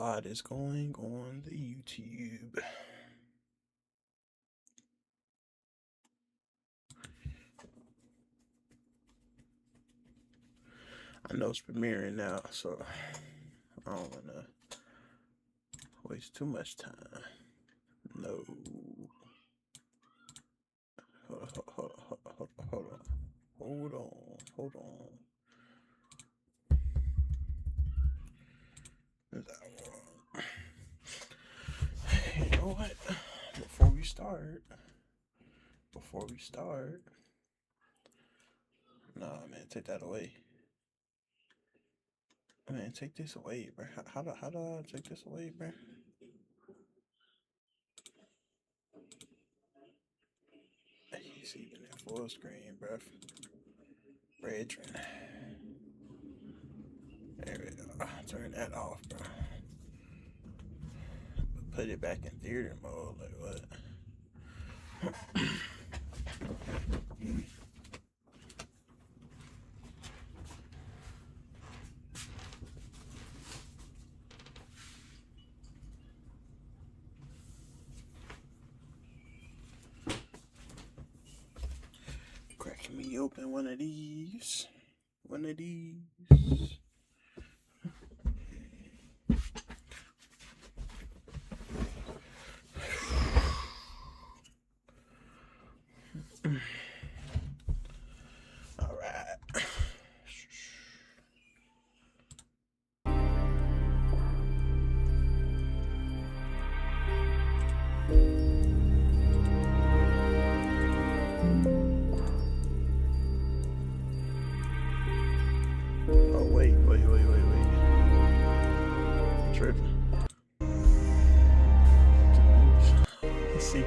lot is going on the YouTube. I know it's premiering now, so I don't want to waste too much time. No. Hold on. Is that wrong? You know what? Before we start, nah, man, take that away. Man, take this away, bro. How do I take this away, bro? He's even in full screen, bro. Brethren. There we go. Turn that off, bro. Put it back in theater mode, like what? Cracking me open one of these. All right. Oh, wait. I'm tripping. Let's see.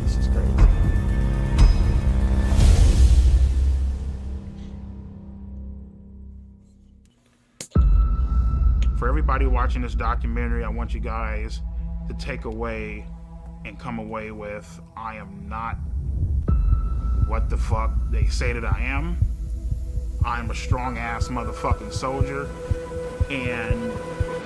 This is crazy. For everybody watching this documentary, I want you guys to take away and come away with, I am not what the fuck they say that I am. I'm a strong ass motherfucking soldier, and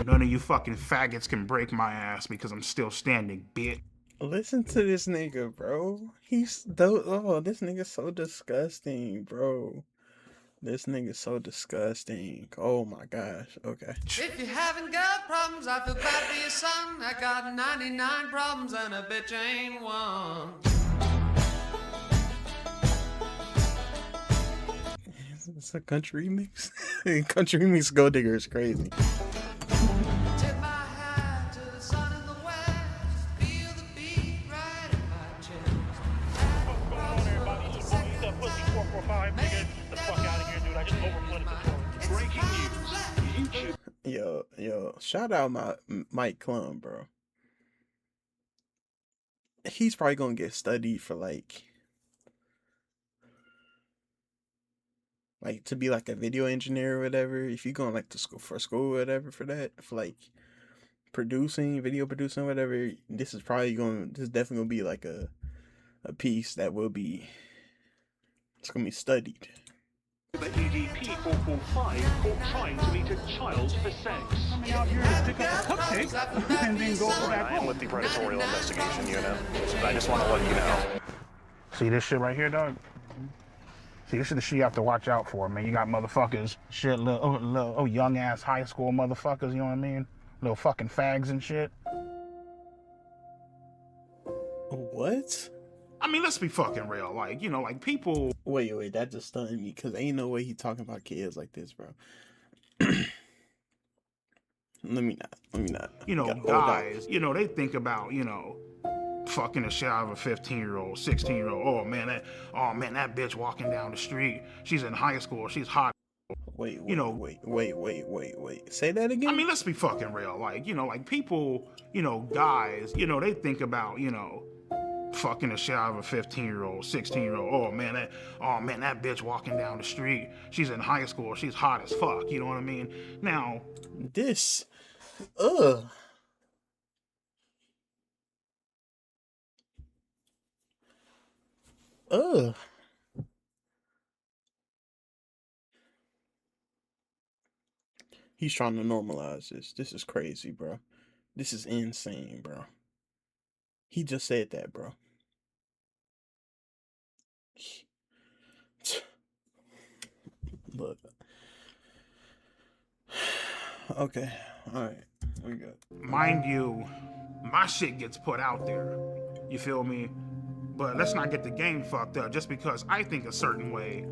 none of you fucking faggots can break my ass because I'm still standing, bitch. Listen to this nigga, bro. This nigga's so disgusting, bro. This nigga's so disgusting. Oh my gosh. Okay. If you haven't got problems, I feel bad for your son. I got 99 problems and a bitch ain't one. It's a country remix. Country remix Gold Digger is crazy. Tip my hat to the sun in the west. Feel the beat right in my chest. What's going on, everybody? It's your boy, EDP445, nigga. The fuck out of here, dude. I just overflooded the toilet. Breaking news. YouTube. Yo, shout out my Mike Klum, bro. He's probably gonna get studied for like to be like a video engineer or whatever. If you're going like to school or whatever for that, for like video producing, whatever, this is definitely gonna be like a piece that it's gonna be studied. The EDP445 caught trying to meet a child for sex. Coming out here to pick up a cupcake and then go back I am home. with the Predatorial Investigation Unit. I just want to let you know. See this shit right here, dog? See, this is the shit you have to watch out for, man. You got motherfuckers, little young ass high school motherfuckers, you know what I mean? Little fucking fags and shit. What? I mean, let's be fucking real. Like, you know, like people. Wait, that just stunned me because ain't no way he talking about kids like this, bro. Let me not. You know, guys, you know, they think about, you know, fucking the shit out of a 15-year-old, 16-year-old. Oh man, that bitch walking down the street. She's in high school. She's hot. Wait. Say that again. I mean, let's be fucking real. Like, you know, like people, you know, guys, you know, they think about, you know, fucking the shit out of a 15-year-old, 16-year-old. Oh man, that bitch walking down the street. She's in high school. She's hot as fuck. You know what I mean? Now, this, Ugh. He's trying to normalize this. This is crazy, bro. This is insane, bro. He just said that, bro. Look. Okay. All right. We good. Mind you, my shit gets put out there. You feel me? But let's not get the game fucked up just because I think a certain way.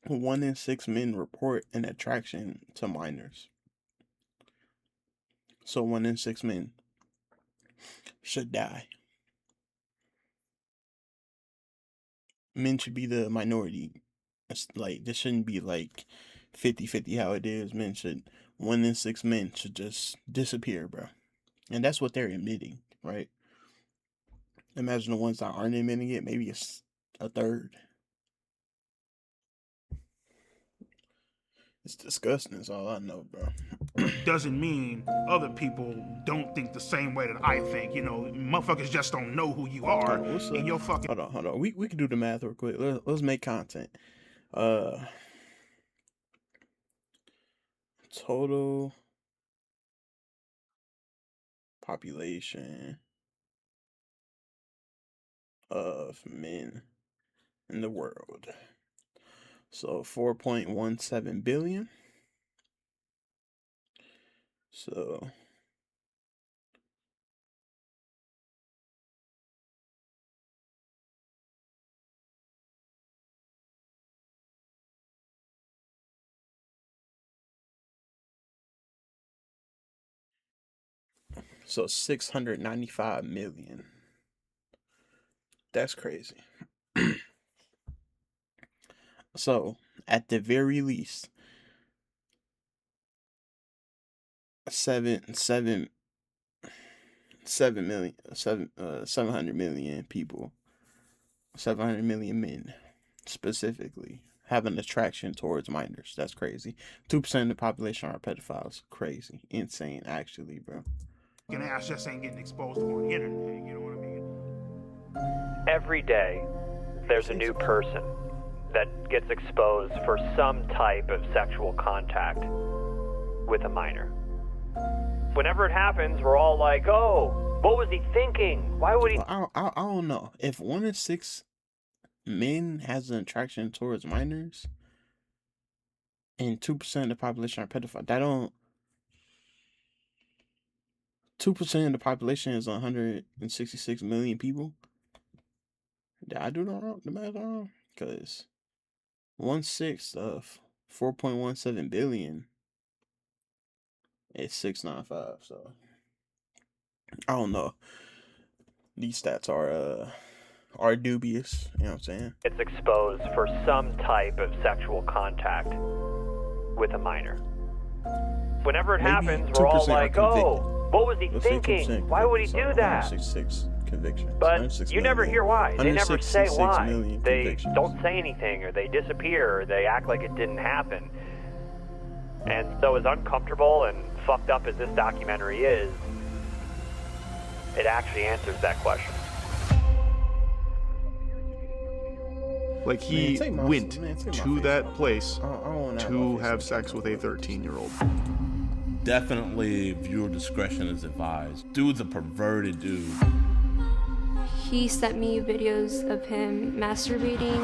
1 in 6 men report an attraction to minors. So 1 in 6 men should die. Men should be the minority. It's like, this shouldn't be like 50-50 how it is. 1 in 6 men should just disappear, bro. And that's what they're admitting, right? Imagine the ones that aren't admitting it. Maybe it's a third. It's disgusting. That's all I know, bro. Doesn't mean other people don't think the same way that I think. You know, motherfuckers just don't know who you are. And you're fucking. Hold on. We can do the math real quick. Let's make content. Total population of men in the world. So 4.17 billion. So So 695 million. That's crazy. So at the very least, 700 million people, 700 million men specifically have an attraction towards minors. That's crazy. 2% of the population are pedophiles. Crazy. Insane, actually, bro. Ass just ain't getting exposed on the internet. You know what I mean? Every day, there's a new person that gets exposed for some type of sexual contact with a minor. Whenever it happens, we're all like, oh, what was he thinking? Why would he? Well, I don't know. If 1 in 6 men has an attraction towards minors and 2% of the population are pedophiles, that don't... 2% of the population is 166 million people. Did I do the math wrong? Because 1/6 of 4.17 billion is 695. So I don't know. These stats are dubious. You know what I'm saying? Gets exposed for some type of sexual contact with a minor. Whenever it happens, we're all like, oh, what was he thinking? Why would he do that? 166 convictions. But you never hear why. They never say why. They convictions. don't say anything, or they disappear, or they act like it didn't happen. And so as uncomfortable and fucked up as this documentary is, it actually answers that question. Like, he went to that place to have sex with a 13-year-old. Definitely viewer discretion is advised. Dude's a perverted dude. He sent me videos of him masturbating.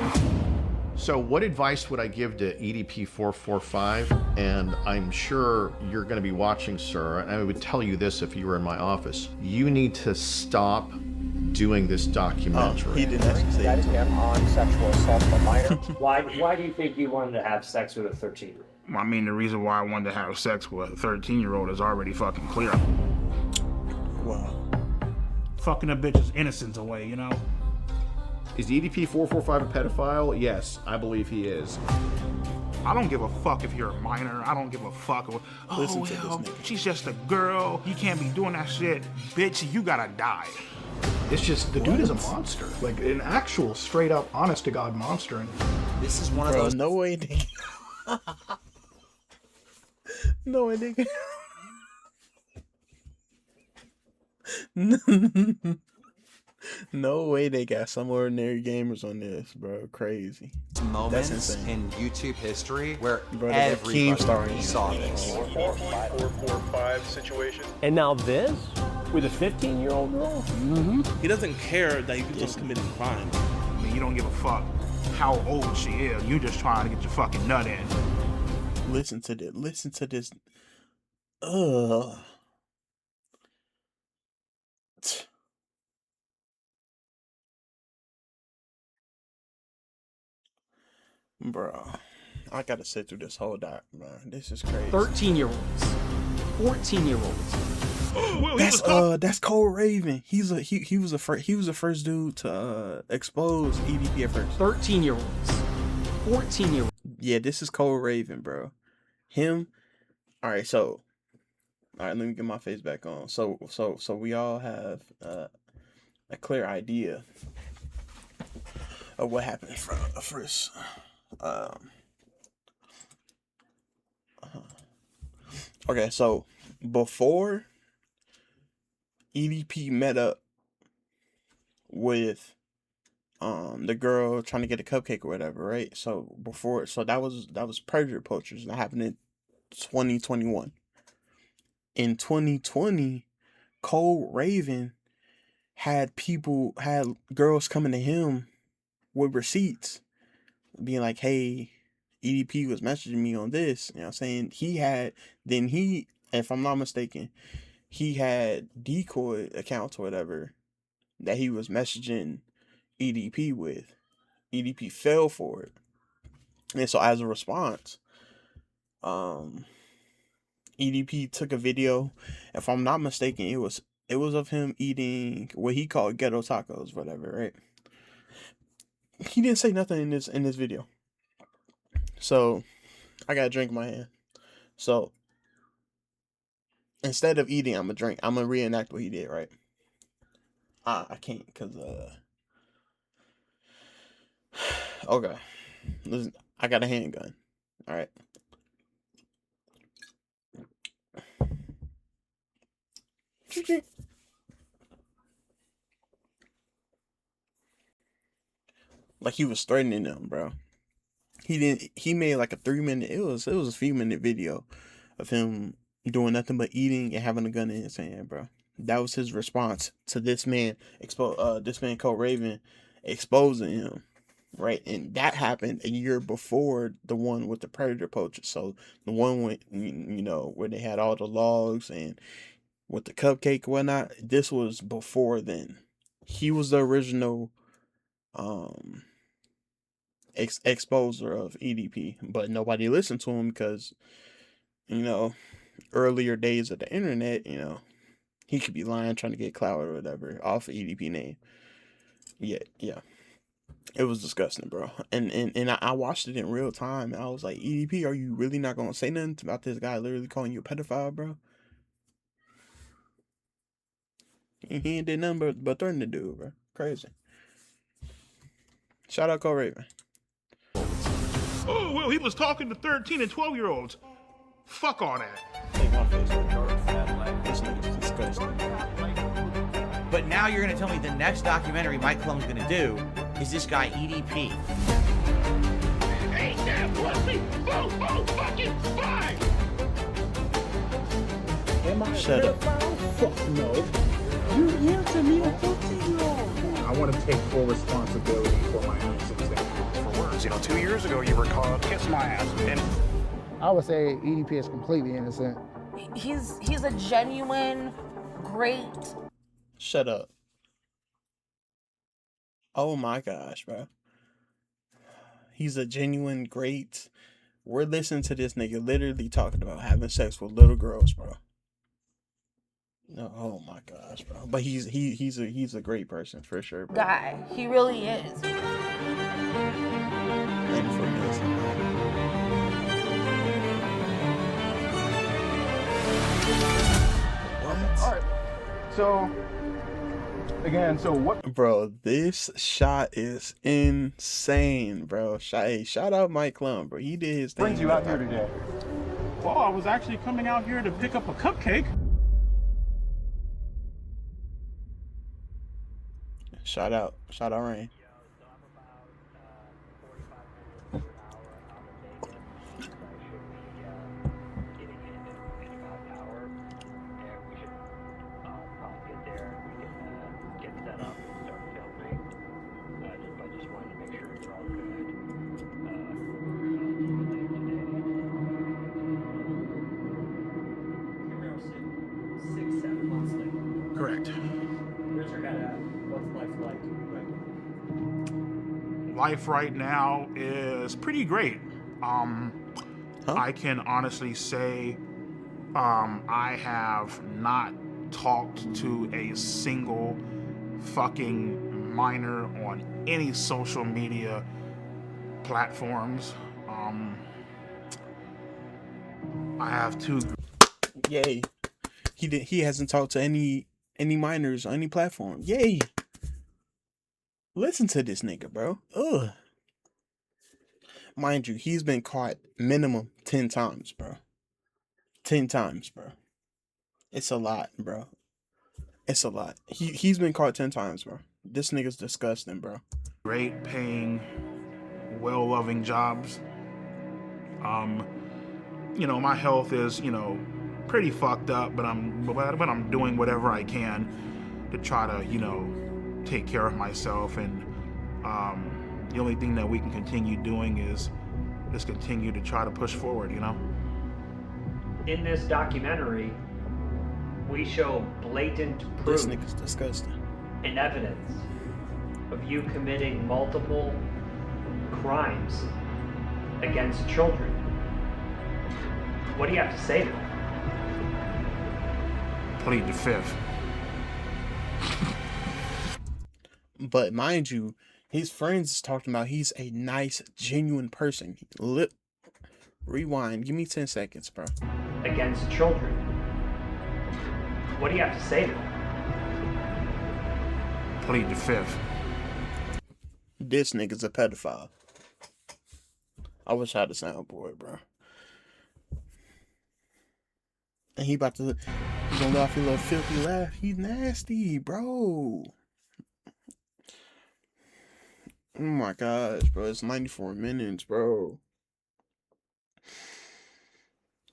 So what advice would I give to EDP445? And I'm sure you're going to be watching, sir, and I would tell you this if you were in my office. You need to stop doing this documentary. He didn't actually say it. Him on sexual assault of a minor. Why do you think you wanted to have sex with a 13-year-old? I mean, the reason why I wanted to have sex with a 13-year-old is already fucking clear. Wow. Fucking a bitch's innocence away, you know? Is EDP445 a pedophile? Yes, I believe he is. I don't give a fuck if you're a minor. I don't give a fuck. Oh, Listen to this well, nigga. she's just a girl. You can't be doing that shit. Bitch, you gotta die. It's just, the dude is a monster. Like, an actual, straight up, honest to God monster. And This is one of Bro, those. no way, nigga. No way, nigga. No way they got some ordinary gamers on this, bro. Crazy. Moments in YouTube history where Bro, everybody saw this. 445 situation. And now this with a 15-year-old girl? Mm-hmm. He doesn't care that he's just committing crime. I mean, you don't give a fuck how old she is. You just trying to get your fucking nut in. Listen to this. Listen to this. Ugh. Bro, I gotta sit through this whole doc, bro. This is crazy. 13-year-olds, 14-year-olds. That's Cole Raven. He was the first dude to expose EDP at first. 13-year-olds, 14-year-olds. Yeah, this is Cole Raven, bro. Him. All right, let me get my face back on. So we all have a clear idea of what happened first. Okay, so before EDP met up with the girl trying to get a cupcake or whatever, right? So that was predator poachers. That happened in 2021. In 2020, Cole Raven had girls coming to him with receipts being like, hey, EDP was messaging me on this. You know what I'm saying? If I'm not mistaken, he had decoy accounts or whatever that he was messaging EDP with. EDP fell for it. And so as a response, EDP took a video. If I'm not mistaken, it was of him eating what he called ghetto tacos, whatever, right? He didn't say nothing in this video. So I got a drink in my hand. So instead of eating, I'm gonna drink. I'm gonna reenact what he did, right? I can't because okay. Listen, I got a handgun. All right. Like he was threatening them, bro. He made like a 3-minute, it was a few minute video of him doing nothing but eating and having a gun in his hand, bro. That was his response to this man Cole Raven exposing him, right? And that happened a year before the one with the predator poacher. So the one with, where they had all the logs and with the cupcake and whatnot, this was before then. He was the original exposer of EDP, but nobody listened to him because, earlier days of the internet, he could be lying, trying to get clout or whatever off of EDP name. Yeah. It was disgusting, bro. And I watched it in real time, and I was like, EDP, are you really not gonna say nothing about this guy literally calling you a pedophile, bro? He ain't did nothing but threaten the dude, bro. Crazy. Shout out Cole Raven. Oh, well, he was talking to 13 and 12-year-olds. Fuck all that. But now you're gonna tell me the next documentary Mike Clum's gonna do is this guy EDP. Ain't that pussy? Boom, fucking fine! Am I Shut up. Fuck no. You here to me a 14-year-old. I want to take full responsibility for my actions. For words, 2 years ago you were called kiss my ass, and I would say EDP is completely innocent. He's a genuine, great. Shut up. Oh my gosh, bro. He's a genuine great. We're listening to this nigga literally talking about having sex with little girls, bro. No, oh my gosh, bro. But he's a great person for sure, bro. Guy, he really is. And for this. All right. So again, so what? Bro, this shot is insane, bro. Shout out Mike Clum, bro. He did his thing. Brings you out here today? Well, I was actually coming out here to pick up a cupcake. Shout out Rain. Correct. Where's your head at? What's life like right now? Life right now is pretty great. I can honestly say I have not talked to a single fucking minor on any social media platforms. I have two. Yay. He hasn't talked to any minors on any platform. Yay. Listen to this nigga, bro. Ugh. Mind you, he's been caught minimum 10 times, bro. 10 times, bro. It's a lot, bro. It's a lot. He's been caught 10 times, bro. This nigga's disgusting, bro. Great paying, well-loving jobs. You know, my health is, you know, pretty fucked up, but I'm doing whatever I can to try to, you know, take care of myself. And the only thing that we can continue doing is just continue to try to push forward, you know. In this documentary, we show blatant proof This nigga's disgusting. and evidence of you committing multiple crimes against children. What do you have to say to that? Plead the fifth. But mind you, his friends talking about he's a nice, genuine person. Rewind. Give me 10 seconds, bro. Against children. What do you have to say to that? Plead the fifth. This nigga's a pedophile. I wish I had a soundboard, bro. And he gonna laugh a little filthy laugh. He's nasty, bro. Oh my gosh, bro. It's 94 minutes, bro.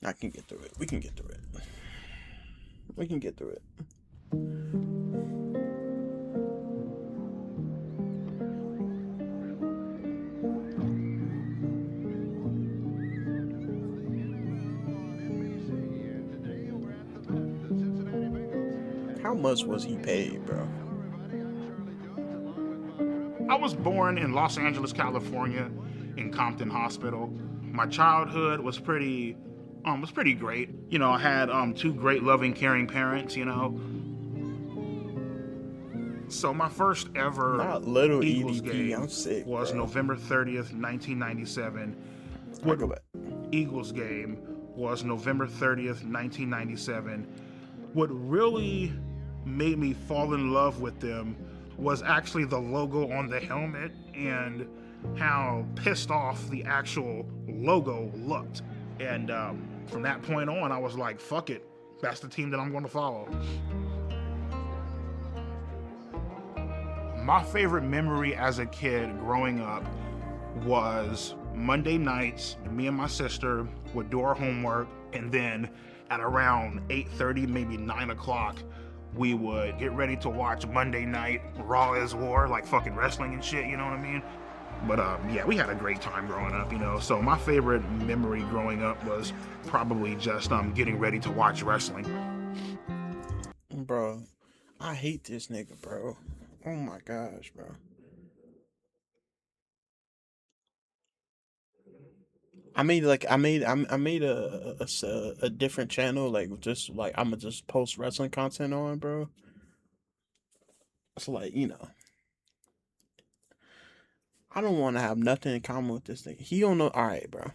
I can get through it. We can get through it. We can get through it. How much was he paid, bro? I was born in Los Angeles, California, in Compton Hospital. My childhood was pretty great. You know, I had two great, loving, caring parents. You know, so my first ever Not little Eagles EDP. game I'm sick, was bro. November 30th, 1997. I'll go back. Eagles game was November 30th, 1997. What really made me fall in love with them was actually the logo on the helmet and how pissed off the actual logo looked. And from that point on, I was like, fuck it. That's the team that I'm going to follow. My favorite memory as a kid growing up was Monday nights, me and my sister would do our homework, and then at around 8:30, maybe 9 o'clock, we would get ready to watch Monday Night Raw is War, like fucking wrestling and shit, you know what I mean? But yeah, we had a great time growing up, you know. So my favorite memory growing up was probably just getting ready to watch wrestling. Bro, I hate this nigga, bro. Oh my gosh, bro. I made a different channel, like just like I'ma just post wrestling content on, bro. It's like, you know, I don't want to have nothing in common with this thing. He don't know. All right, bro.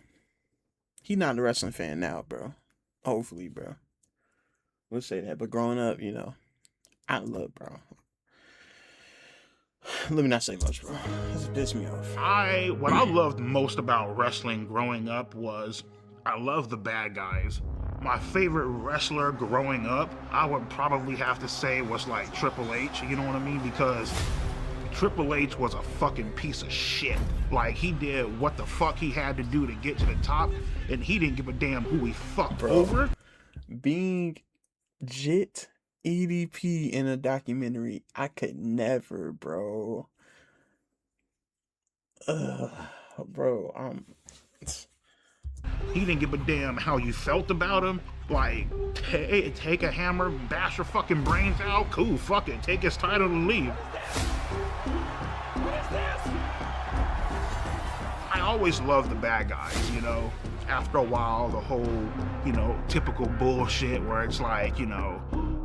He not a wrestling fan now, bro. Hopefully, bro. We'll say that. But growing up, you know, I love, bro. Let me not say much, bro. This pissed me off. What I loved most about wrestling growing up was I love the bad guys. My favorite wrestler growing up, I would probably have to say was like Triple H, you know what I mean? Because Triple H was a fucking piece of shit. Like, he did what the fuck he had to do to get to the top, and he didn't give a damn who he fucked over. Being Jit EDP in a documentary, I could never, bro. Bro, He didn't give a damn how you felt about him. Like, take a hammer, bash your fucking brains out. Cool, fuck it. Take his title and leave. I always love the bad guys, you know. After a while, the whole, you know, typical bullshit where it's like, you know,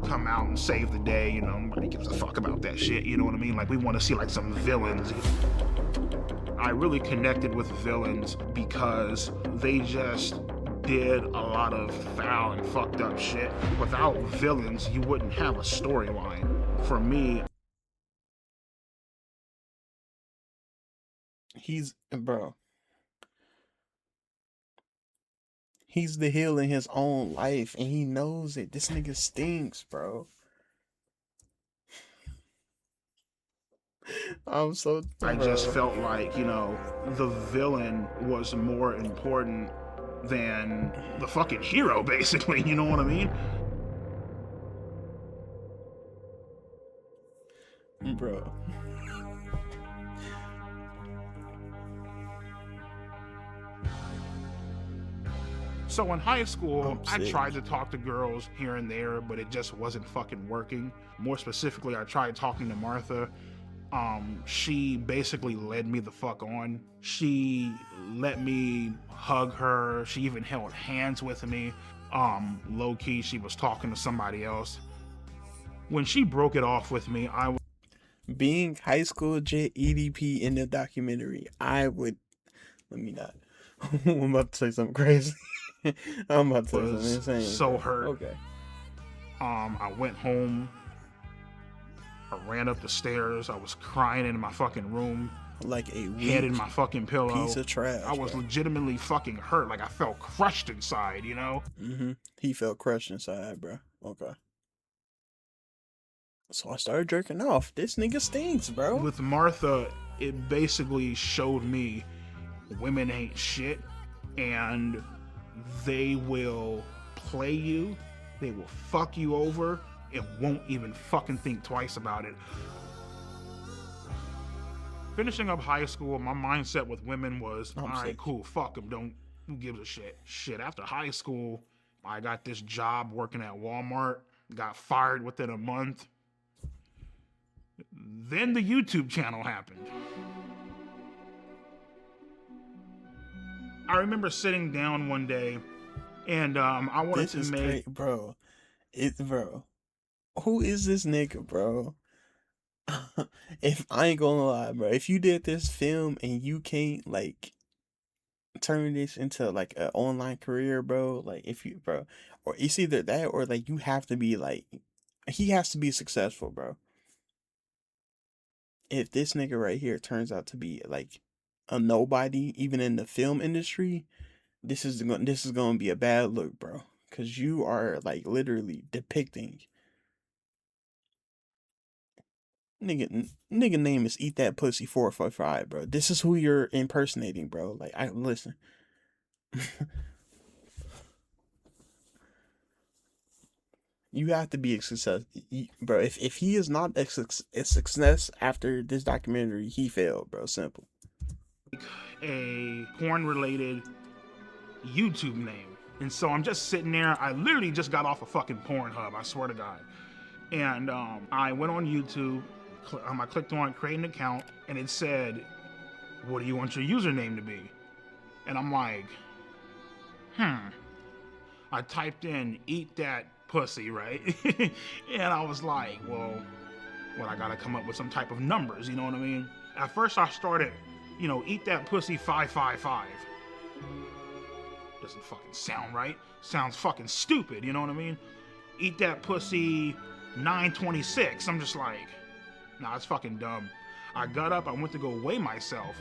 come out and save the day, you know, nobody gives a fuck about that shit, you know what I mean? Like, we want to see like some villains. I really connected with villains because they just did a lot of foul and fucked up shit. Without villains, you wouldn't have a storyline. For me, bro. He's the heel in his own life, and he knows it. This nigga stinks, bro. I just felt like, you know, the villain was more important than the fucking hero, basically, you know what I mean? Bro. So in high school, I tried to talk to girls here and there, but it just wasn't fucking working. More specifically, I tried talking to Martha. She basically led me the fuck on. She let me hug her. She even held hands with me. Low key, she was talking to somebody else. When she broke it off with me, being high school Jit EDP in the documentary, I would, let me not. I'm about to say something crazy. I'm about to say something insane. So hurt. Okay. I went home. I ran up the stairs. I was crying in my fucking room. Like a head in my fucking pillow. Piece of trash. I was legitimately fucking hurt. Like I felt crushed inside, you know? He felt crushed inside, bro. Okay. So I started jerking off. This nigga stinks, bro. With Martha, it basically showed me women ain't shit, and they will play you, they will fuck you over, and won't even fucking think twice about it. Finishing up high school, my mindset with women was, alright, cool, fuck them, who gives a shit? Shit, after high school, I got this job working at Walmart, got fired within a month. Then the YouTube channel happened. I remember sitting down one day, and I wanted to make... Bro. Who is this nigga, bro? If I ain't gonna lie, bro, if you did this film and you can't like turn this into like an online career, bro, like if you, bro, or it's either that or like you have to be like, he has to be successful, bro. If this nigga right here turns out to be like a nobody, even in the film industry, this is gonna be a bad look, bro. Cause you are like literally depicting. Nigga name is Eat That Pussy 445, bro. This is who you're impersonating, bro. Like, listen. You have to be a success, bro. If he is not a success after this documentary, he failed, bro. Simple. A porn-related YouTube name. And so I'm just sitting there. I literally just got off a fucking Pornhub, I swear to God. And I went on YouTube. I clicked on create an account, and it said, what do you want your username to be? And I'm like, I typed in Eat That Pussy, right? And I was like, well, I gotta come up with some type of numbers, you know what I mean? At first I started, you know, Eat That Pussy 555. Doesn't fucking sound right. Sounds fucking stupid, you know what I mean? Eat That Pussy 926. I'm just like, nah, it's fucking dumb. I got up, I went to go weigh myself.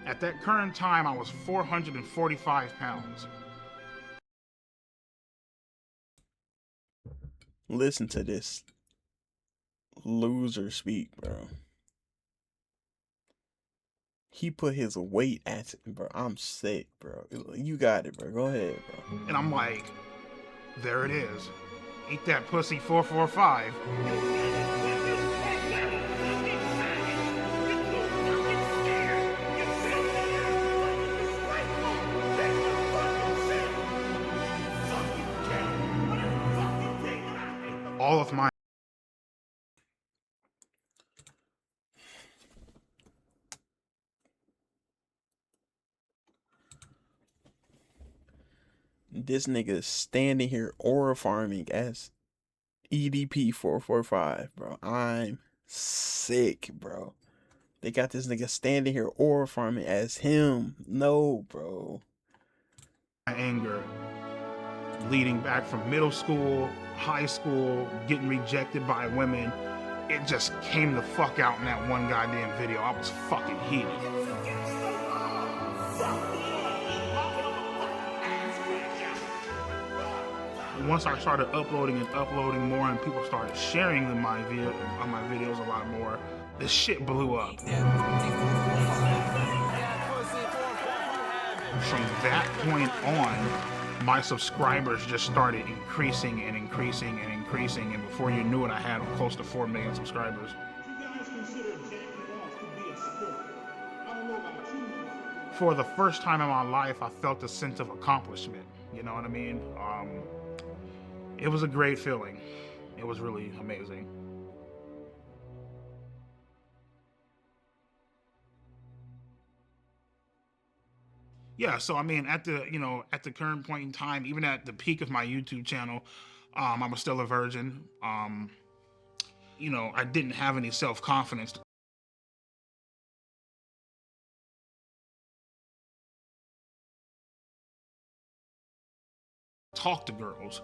At that current time, I was 445 pounds. Listen to this loser speak, bro. He put his weight at it, bro. I'm sick, bro. You got it, bro. Go ahead, bro. And I'm like, there it is. Eat that pussy 445. All of my this nigga standing here aura farming as EDP445, bro. I'm sick, bro. They got this nigga standing here aura farming as him. No, bro. anger leading back from middle school, high school, getting rejected by women, it just came the fuck out in that one goddamn video. I was fucking heated. Once I started uploading more and people started sharing my videos a lot more, the shit blew up. From that point on, my subscribers just started increasing and increasing and increasing, and before you knew it, I had close to 4 million subscribers. For the first time in my life, I felt a sense of accomplishment. You know what I mean? It was a great feeling. It was really amazing. Yeah, so I mean, at the current point in time, even at the peak of my YouTube channel, I was still a virgin. I didn't have any self-confidence. Talk to girls,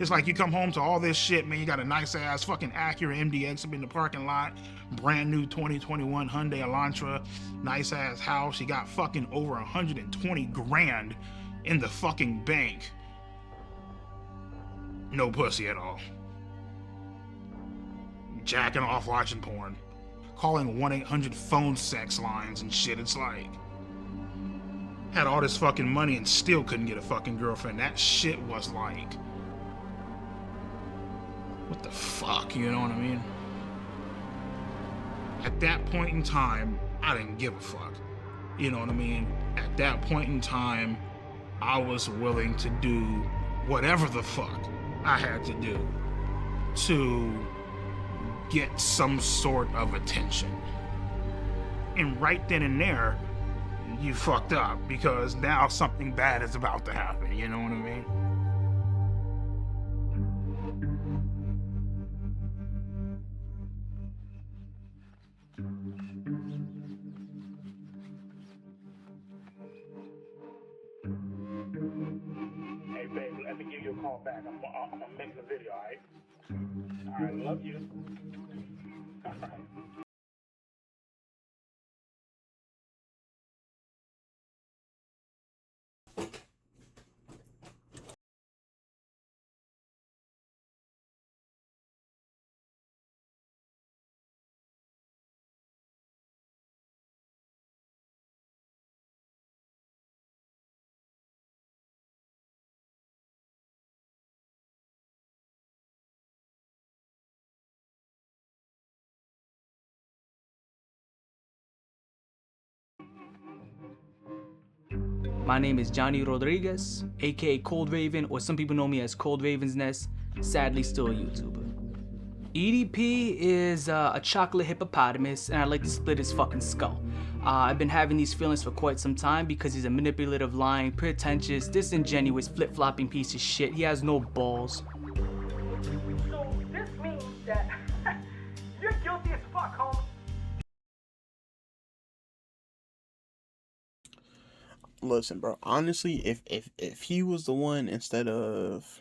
it's like you come home to all this shit, man. You got a nice ass fucking Acura MDX up in the parking lot, brand new 2021 Hyundai Elantra, nice ass house. You got fucking over 120 grand in the fucking bank. No pussy at all. Jacking off watching porn. Calling 1-800 phone sex lines and shit. It's like, had all this fucking money and still couldn't get a fucking girlfriend. That shit was like, what the fuck, you know what I mean? At that point in time, I didn't give a fuck. You know what I mean? At that point in time, I was willing to do whatever the fuck I had to do to get some sort of attention. And right then and there, you fucked up, because now something bad is about to happen, you know what I mean? Hey, babe, let me give you a call back. I'm gonna make the video, alright? Alright, love you. Alright. My name is Johnny Rodriguez, aka Cold Raven, or some people know me as Cold Raven's Nest, sadly still a YouTuber. EDP is a chocolate hippopotamus, and I'd like to split his fucking skull. I've been having these feelings for quite some time because he's a manipulative, lying, pretentious, disingenuous, flip-flopping piece of shit. He has no balls. So this means that you're guilty as fuck, homie. Listen, bro. Honestly, if he was the one instead of,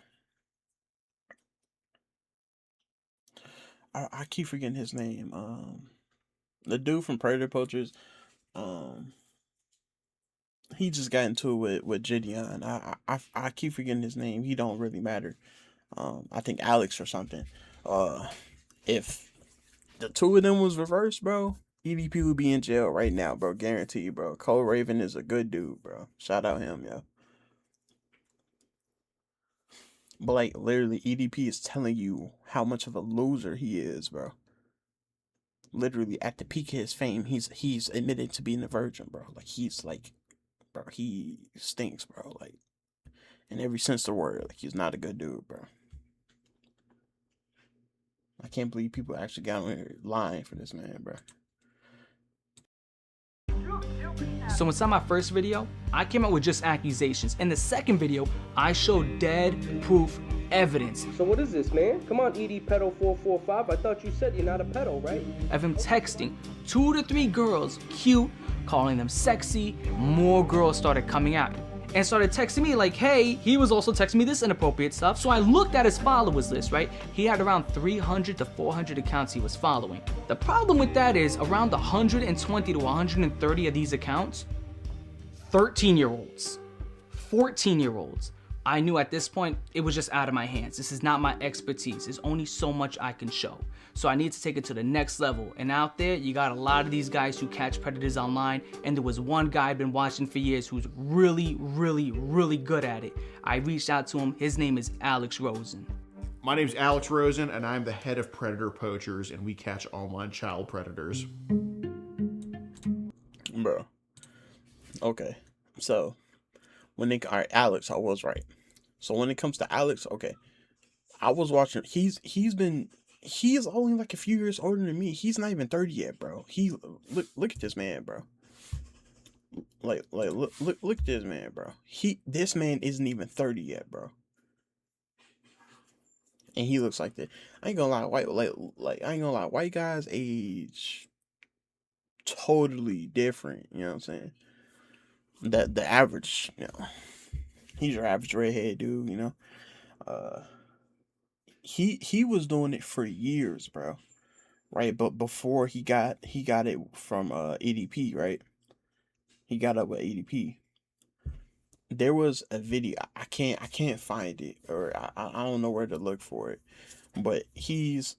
I keep forgetting his name. The dude from Predator Poachers. He just got into it with Gideon. I keep forgetting his name. He don't really matter. I think Alex or something. If the two of them was reversed, bro, EDP would be in jail right now, bro. Guarantee you, bro. Cole Raven is a good dude, bro. Shout out him, yo. But like literally, EDP is telling you how much of a loser he is, bro. Literally at the peak of his fame, he's admitted to being a virgin, bro. Like he's like, bro, he stinks, bro. Like in every sense of the word, like he's not a good dude, bro. I can't believe people actually got on here lying for this man, bro. So inside my first video, I came out with just accusations. In the second video, I showed dead proof evidence. So what is this, man? Come on, ED445. I thought you said you're not a pedo, right? Of him texting 2 to 3 girls, cute, calling them sexy. More girls started coming out and started texting me like, hey, he was also texting me this inappropriate stuff. So I looked at his followers list, right? He had around 300 to 400 accounts he was following. The problem with that is around 120 to 130 of these accounts, 13-year-olds, 14-year-olds. I knew at this point it was just out of my hands. This is not my expertise. There's only so much I can show. So I need to take it to the next level. And out there, you got a lot of these guys who catch predators online. And there was one guy I've been watching for years who's really, really, really good at it. I reached out to him. His name is Alex Rosen. My name's Alex Rosen, and I'm the head of Predator Poachers, and we catch online child predators. Bro. Okay. So, alright, Alex, I was right. So when it comes to Alex, okay, I was watching. He is only like a few years older than me. He's not even 30 yet, bro. Look at this man, bro. Look at this man, bro. This man isn't even 30 yet, bro. And he looks like that. I ain't gonna lie, white guys age totally different. You know what I'm saying? The average, you know, he's your average redhead dude, you know. He was doing it for years, bro. Right, but before he got it from EDP, right? He got up with EDP. There was a video. I can't find it, or I don't know where to look for it. But he's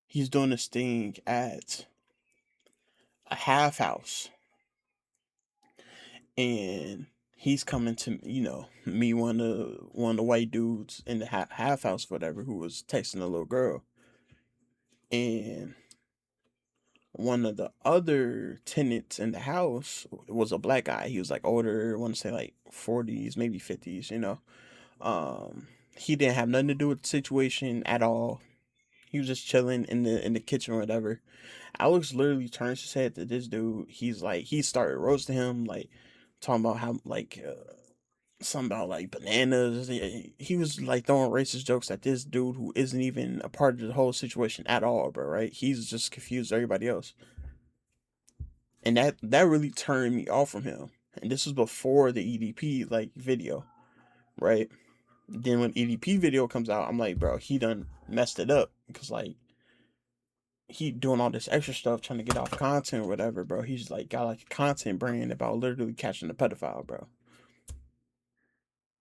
he's doing this thing at a half house, and he's coming to, you know, me, one of the white dudes in the half house, whatever, who was texting a little girl, and one of the other tenants in the house was a black guy. He was like older, I want to say like 40s, maybe 50s, you know. He didn't have nothing to do with the situation at all. He was just chilling in the kitchen or whatever. Alex literally turns his head to this dude. He started roasting him, like talking about how something about like bananas. He was like throwing racist jokes at this dude who isn't even a part of the whole situation at all, bro. Right? He's just confused everybody else, and that really turned me off from him. And this was before the EDP like video, right? Then when EDP video comes out, I'm like, bro, he done messed it up, because like he doing all this extra stuff trying to get off content or whatever, bro. He's like got like a content brand about literally catching a pedophile, bro.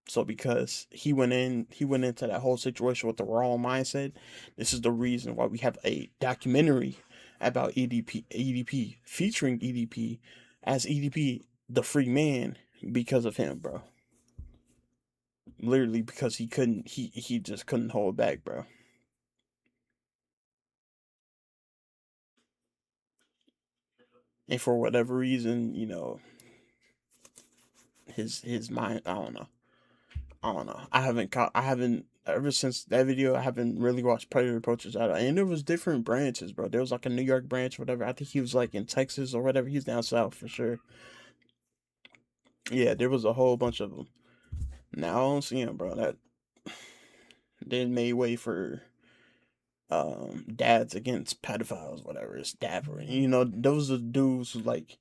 So because he went into that whole situation with the wrong mindset, this is the reason why we have a documentary about EDP featuring EDP as EDP the free man, because of him, bro. Literally because he just couldn't hold back, bro. And for whatever reason, you know, his mind, I don't know. I haven't ever since that video. I haven't really watched Predator Poachers out. And there was different branches, bro. There was like a New York branch, whatever. I think he was like in Texas or whatever. He's down south for sure. Yeah, there was a whole bunch of them. Now I don't see him, bro. That then made way for dads against pedophiles, whatever. It's Dapper. And, you know, those are dudes who like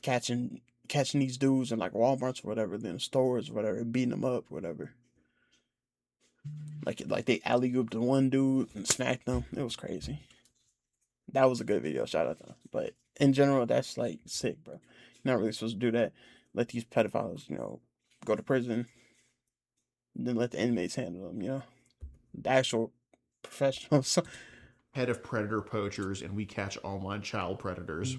catching these dudes in like Walmarts or whatever, then stores or whatever, beating them up, whatever. Like they alley-ooped the one dude and smacked them. It was crazy. That was a good video. Shout out to them. But in general, that's like sick, bro. You're not really supposed to do that. Let these pedophiles, you know, go to prison. Then let the inmates handle them, you know. The actual professionals. Head of predator poachers, and we catch online child predators.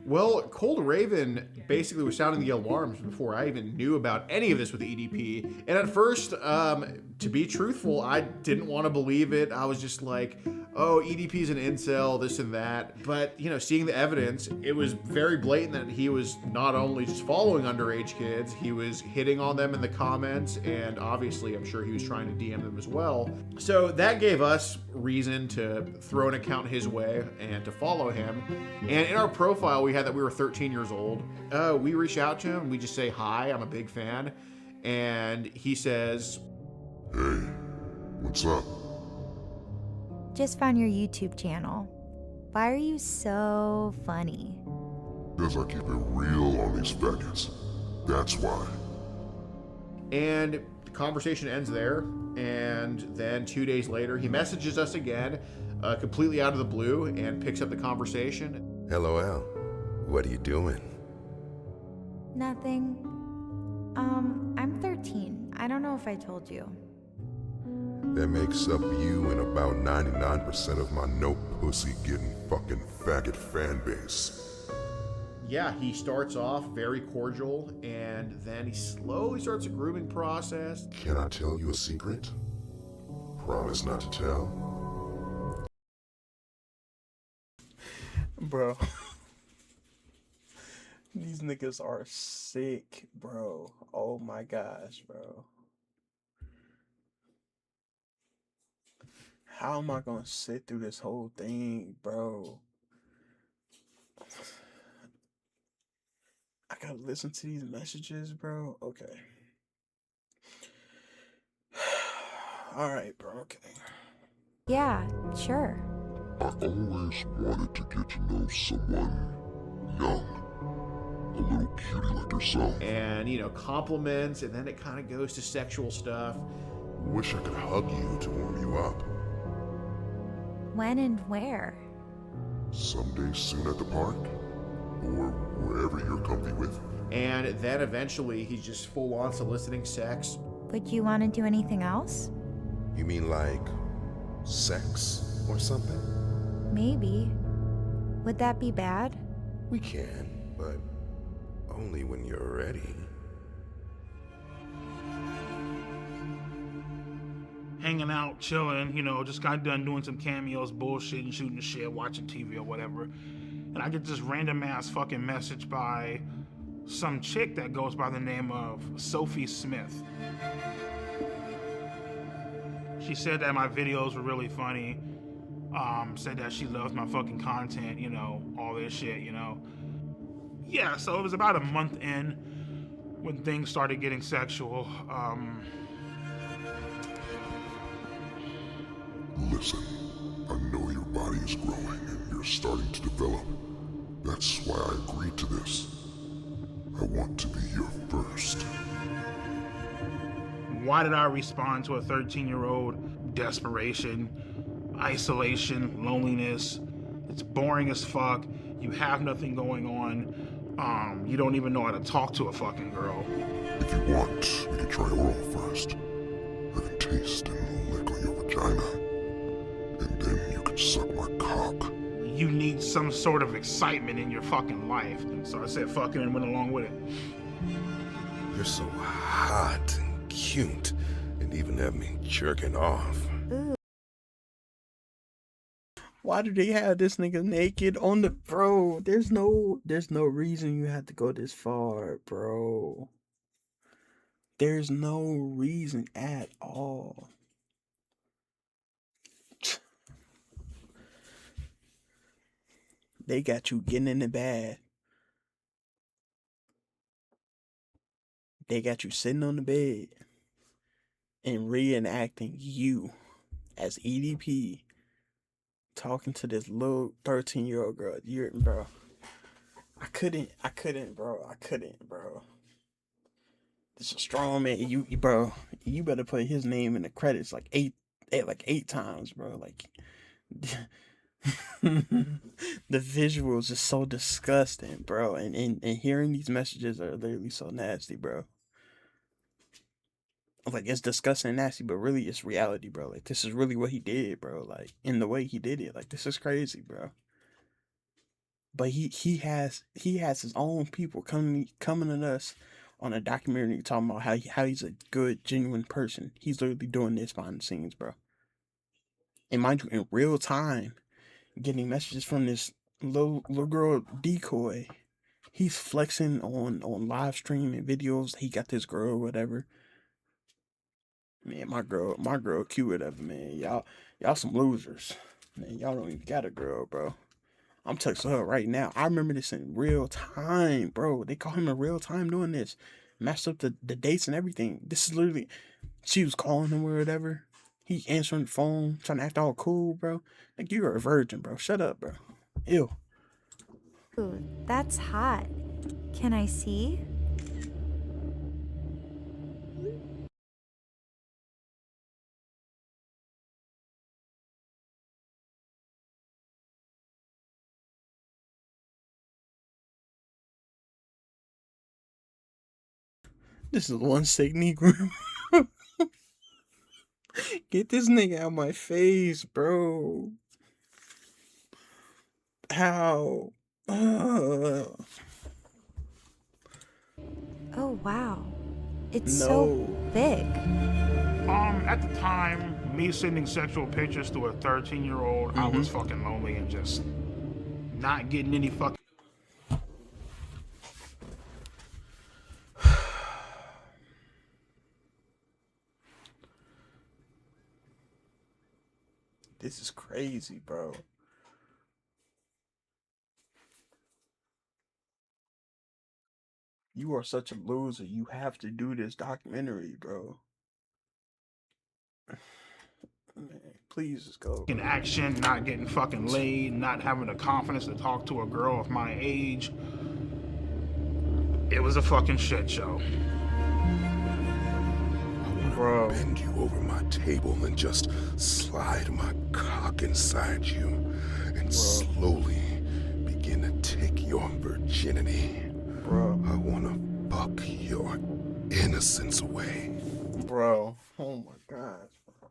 Well, Cold Raven basically was sounding the alarms before I even knew about any of this with EDP. And at first, to be truthful, I didn't want to believe it. I was just like, oh, EDP's an incel, this and that. But, you know, seeing the evidence, it was very blatant that he was not only just following underage kids, he was hitting on them in the comments, and obviously I'm sure he was trying to DM them as well. So that gave us reason to throw an account his way and to follow him. And in our profile, we had that we were 13 years old. We reach out to him, we just say, hi, I'm a big fan. And he says, hey, what's up? Just found your YouTube channel. Why are you so funny? Because I keep it real on these faggots. That's why. And the conversation ends there. And then 2 days later, he messages us again, completely out of the blue, and picks up the conversation. LOL. What are you doing? Nothing. I'm 13. I don't know if I told you. That makes up you and about 99% of my no pussy getting fucking faggot fan base. Yeah, he starts off very cordial, and then he slowly starts a grooming process. Can I tell you a secret? Promise not to tell. Bro. These niggas are sick, bro. Oh my gosh, bro. How am I gonna sit through this whole thing, bro? I gotta listen to these messages, bro. Okay. Alright, bro, okay. Yeah, sure. I always wanted to get to know someone young. A little cutie like yourself. And, you know, compliments, and then it kind of goes to sexual stuff. Wish I could hug you to warm you up. When and where? Someday soon at the park, or wherever you're comfy with. And then eventually he's just full on soliciting sex. Would you want to do anything else? You mean like sex or something? Maybe. Would that be bad? We can, but only when you're ready. Hanging out, chilling, you know, just got done doing some cameos, bullshitting, shooting shit, watching TV or whatever. And I get this random ass fucking message by some chick that goes by the name of Sophie Smith. She said that my videos were really funny. Said that she loves my fucking content, you know, all this shit, you know. Yeah, so it was about a month in when things started getting sexual. Listen, I know your body is growing and you're starting to develop. That's why I agreed to this. I want to be your first. Why did I respond to a 13-year-old? Desperation, isolation, loneliness. It's boring as fuck. You have nothing going on. You don't even know how to talk to a fucking girl. If you want, we can try oral first. I can taste and lick on your vagina. And then you can suck my cock. You need some sort of excitement in your fucking life. And so I said fucking and went along with it. You're so hot and cute, and even have me jerking off. Why do they have this nigga naked on the bro? There's no reason you have to go this far, bro. There's no reason at all. They got you getting in the bed. They got you sitting on the bed and reenacting you as EDP talking to this little 13-year-old girl. Bro. I couldn't, bro. This is a strong man. Bro, you better put his name in the credits like eight times, bro. Like The visuals is so disgusting, bro. And hearing these messages are literally so nasty, bro. Like, it's disgusting and nasty, but really it's reality, bro. Like, this is really what he did, bro. Like, in the way he did it. Like, this is crazy, bro. But he has his own people coming at us on a documentary talking about how he's a good, genuine person. He's literally doing this behind the scenes, bro. And mind you, in real time, getting messages from this little girl decoy. He's flexing on live stream and videos. He got this girl, whatever. Man, my girl cute, whatever, man. Y'all some losers. Man, y'all don't even got a girl, bro. I'm texting her right now. I remember this in real time, bro. They call him in real time doing this. Matched up the dates and everything. This is literally, she was calling him or whatever. He answering the phone, trying to act all cool, bro. Like, you're a virgin, bro. Shut up, bro. Ew. Ooh, that's hot. Can I see? This is one sick Negro. Get this nigga out my face, bro. How? Oh, wow. It's so big. At the time, me sending sexual pictures to a 13-year-old, I was fucking lonely and just not getting any fucking. This is crazy, bro. You are such a loser. You have to do this documentary, bro. Man, please just go. In action, not getting fucking laid, not having the confidence to talk to a girl of my age. It was a fucking shit show. Bro. Bend you over my table and just slide my cock inside you and slowly begin to take your virginity. Bro. I want to fuck your innocence away. Bro. Oh my gosh, bro.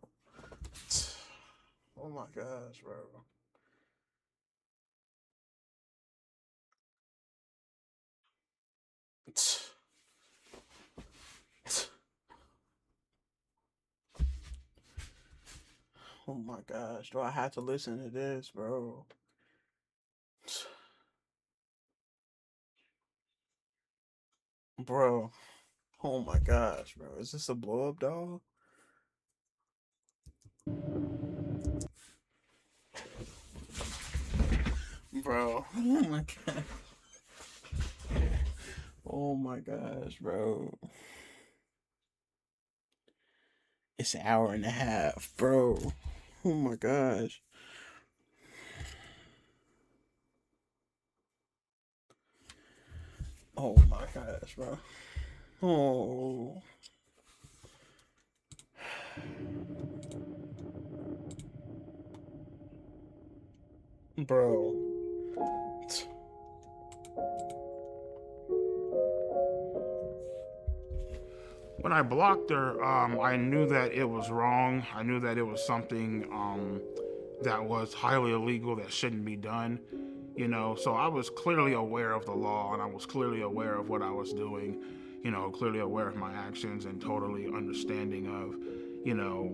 Oh my gosh, bro. Oh my gosh, do I have to listen to this, bro? Bro. Oh my gosh, bro. Is this a blow up doll? Bro. Oh my god. Oh my gosh, bro. It's an hour and a half, bro. Oh my gosh. Oh my gosh, bro. Oh. Bro. When I blocked her, I knew that it was wrong. I knew that it was something that was highly illegal, that shouldn't be done. You know, so I was clearly aware of the law, and I was clearly aware of what I was doing, you know, clearly aware of my actions and totally understanding of, you know,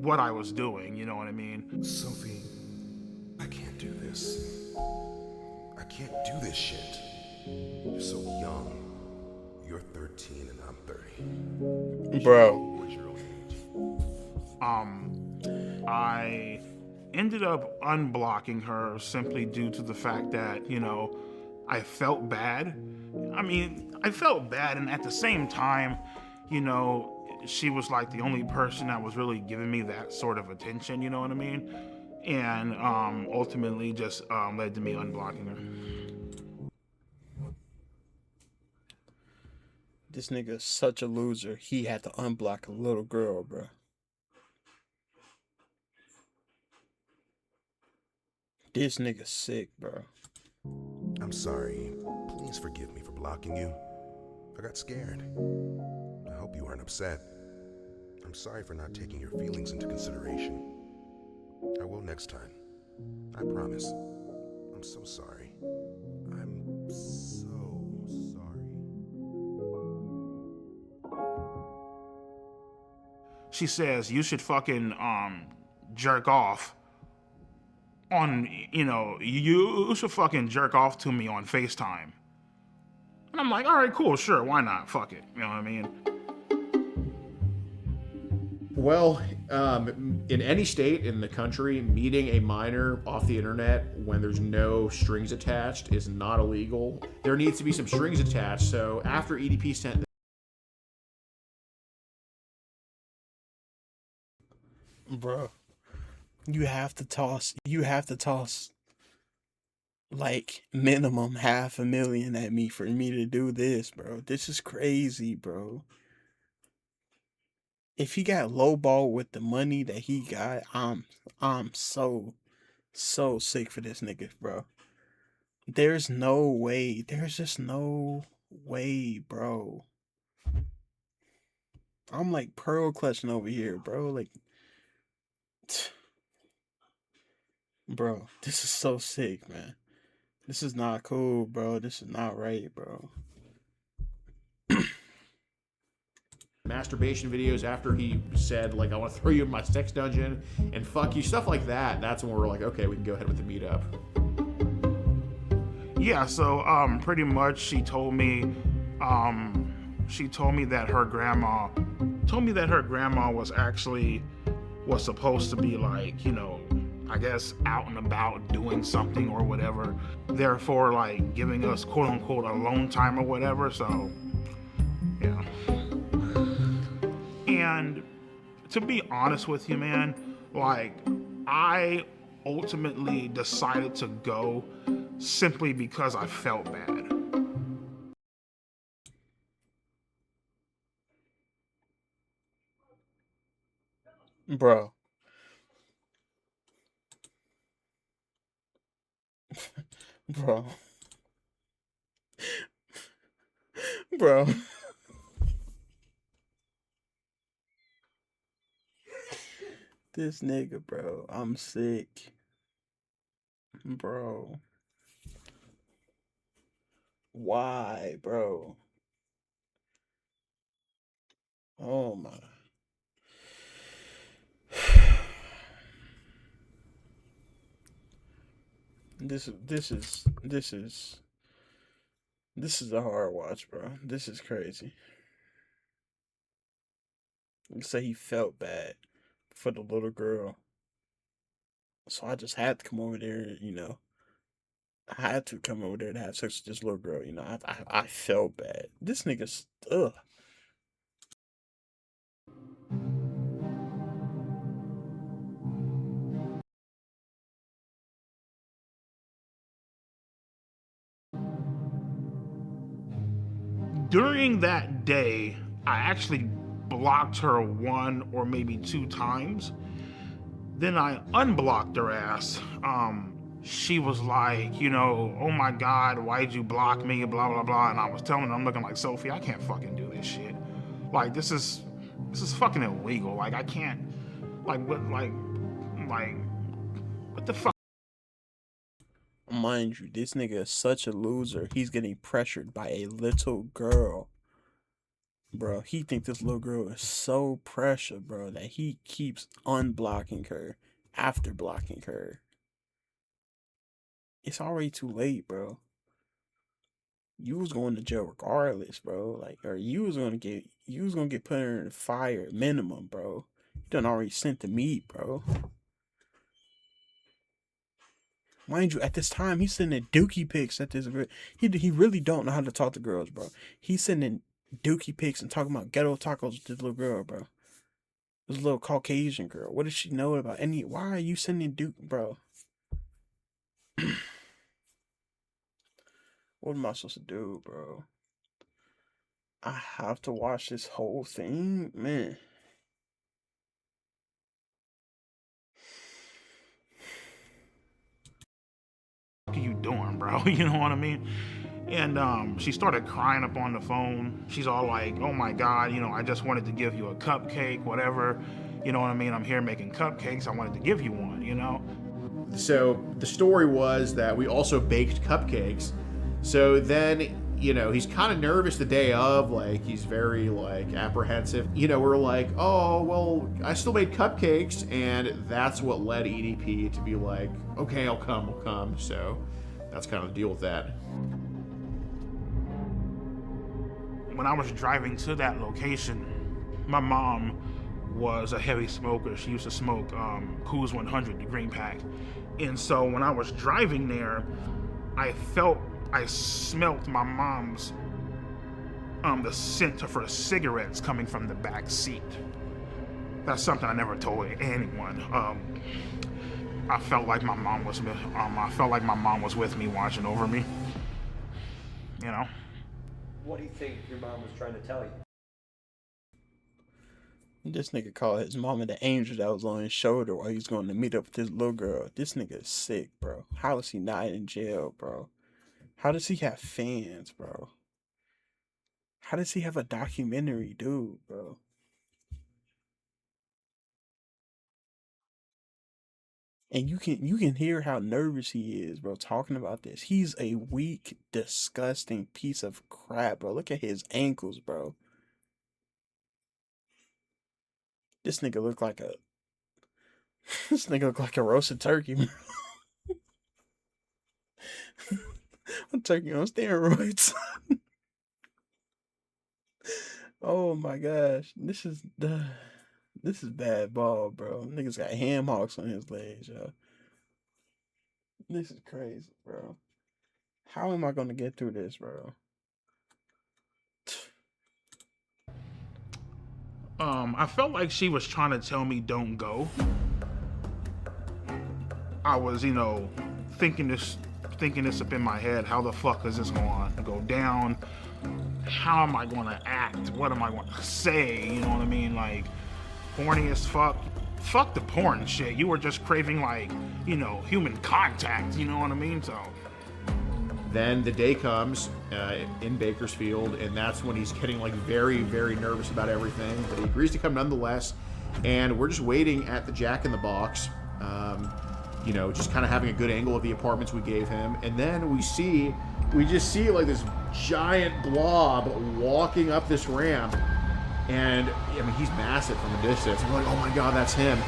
what I was doing, you know what I mean? Sophie, I can't do this. I can't do this shit. You're so young. You're 13 and I'm 30. Bro. What's your own age? I ended up unblocking her simply due to the fact that, you know, I felt bad. I mean, I felt bad, and at the same time, you know, she was like the only person that was really giving me that sort of attention, you know what I mean? And ultimately just led to me unblocking her. This nigga's such a loser. He had to unblock a little girl, bro. This nigga sick, bro. I'm sorry. Please forgive me for blocking you. I got scared. I hope you aren't upset. I'm sorry for not taking your feelings into consideration. I will next time. I promise. I'm so sorry. I'm so sorry. She says you should fucking jerk off on, you know, you should fucking jerk off to me on FaceTime. And I'm like, all right, cool, sure, why not? Fuck it. You know what I mean? Well, in any state in the country, meeting a minor off the internet when there's no strings attached is not illegal. There needs to be some strings attached. So after EDP sent Bro, you have to toss like minimum $500,000 at me for me to do this, bro. This is crazy, bro. If he got lowball with the money that he got, I'm so sick for this nigga, bro. There's no way. There's just no way, bro. I'm like pearl clutching over here, bro. Like, bro, this is so sick, man. This is not cool, bro. This is not right, bro. masturbation videos after he said, like, I want to throw you in my sex dungeon and fuck you, stuff like that, that's when we're like, okay, we can go ahead with the meetup. Yeah, so pretty much she told me that her grandma was supposed to be, like, you know, I guess out and about doing something or whatever, therefore, like, giving us quote unquote alone time or whatever. So yeah. And to be honest with you, man, like, I ultimately decided to go simply because I felt bad. Bro. Bro. Bro. This nigga, bro. I'm sick. Bro. Why, bro? Oh my. This is a hard watch, bro. This is crazy. You say he felt bad for the little girl. So I just had to come over there, you know. I had to come over there to have sex with this little girl, you know. I felt bad. This nigga's ugh. During that day, I actually blocked her 1 or maybe 2 times. Then I unblocked her ass. She was like, you know, oh my God, why'd you block me, blah, blah, blah. And I was telling her, I'm looking like, Sophie, I can't fucking do this shit. Like, this is fucking illegal. Like, I can't, like, what the fuck? Mind you, this nigga is such a loser. He's getting pressured by a little girl. Bro, he think this little girl is so precious, bro, that he keeps unblocking her after blocking her. It's already too late, bro. You was going to jail regardless, bro. Like, or you was gonna get put in the fire minimum, bro. You done already sent the meat, bro. Mind you, at this time, he's sending dookie pics at this. He really don't know how to talk to girls, bro. He's sending dookie pics and talking about ghetto tacos with this little girl, bro. This little Caucasian girl. What does she know about any? Why are you sending bro? What am I supposed to do, bro? I have to watch this whole thing, man. you doing, bro? You know what I mean? And she started crying up on the phone. She's all like, oh my God, you know, I just wanted to give you a cupcake, whatever. You know what I mean? I'm here making cupcakes. I wanted to give you one, you know? So the story was that we also baked cupcakes. So then, you know, he's kind of nervous the day of, like, he's very, like, apprehensive. You know, we're like, oh, well, I still made cupcakes, and that's what led EDP to be like, okay, I'll come. So that's kind of the deal with that. When I was driving to that location, my mom was a heavy smoker. She used to smoke Coors 100, the green pack. And so when I was driving there, I smelt my mom's, the scent of her cigarettes coming from the back seat. That's something I never told anyone. I felt like my mom was, with me, watching over me. You know. What do you think your mom was trying to tell you? This nigga called his mama the angel that was on his shoulder while he was going to meet up with this little girl. This nigga is sick, bro. How is he not in jail, bro? How does he have fans, bro? How does he have a documentary, dude, bro? And you can hear how nervous he is, bro, talking about this. He's a weak, disgusting piece of crap, bro. Look at his ankles, bro. This nigga look like a roasted turkey, bro. A turkey on steroids. Oh my gosh. This is bad ball, bro. Niggas got ham hocks on his legs, yo. This is crazy, bro. How am I gonna get through this, bro? I felt like she was trying to tell me don't go. I was, you know, thinking this up in my head. How the fuck is this going to go down? How am I going to act? What am I going to say? You know what I mean? Like, horny as fuck. Fuck the porn shit. You were just craving, like, you know, human contact. You know what I mean? So. Then the day comes in Bakersfield, and that's when he's getting, like, very, very nervous about everything. But he agrees to come nonetheless, and we're just waiting at the Jack in the Box, you know, just kind of having a good angle of the apartments we gave him. And then we just see like this giant blob walking up this ramp, and I mean, he's massive from a distance. We're like, oh my God, that's him.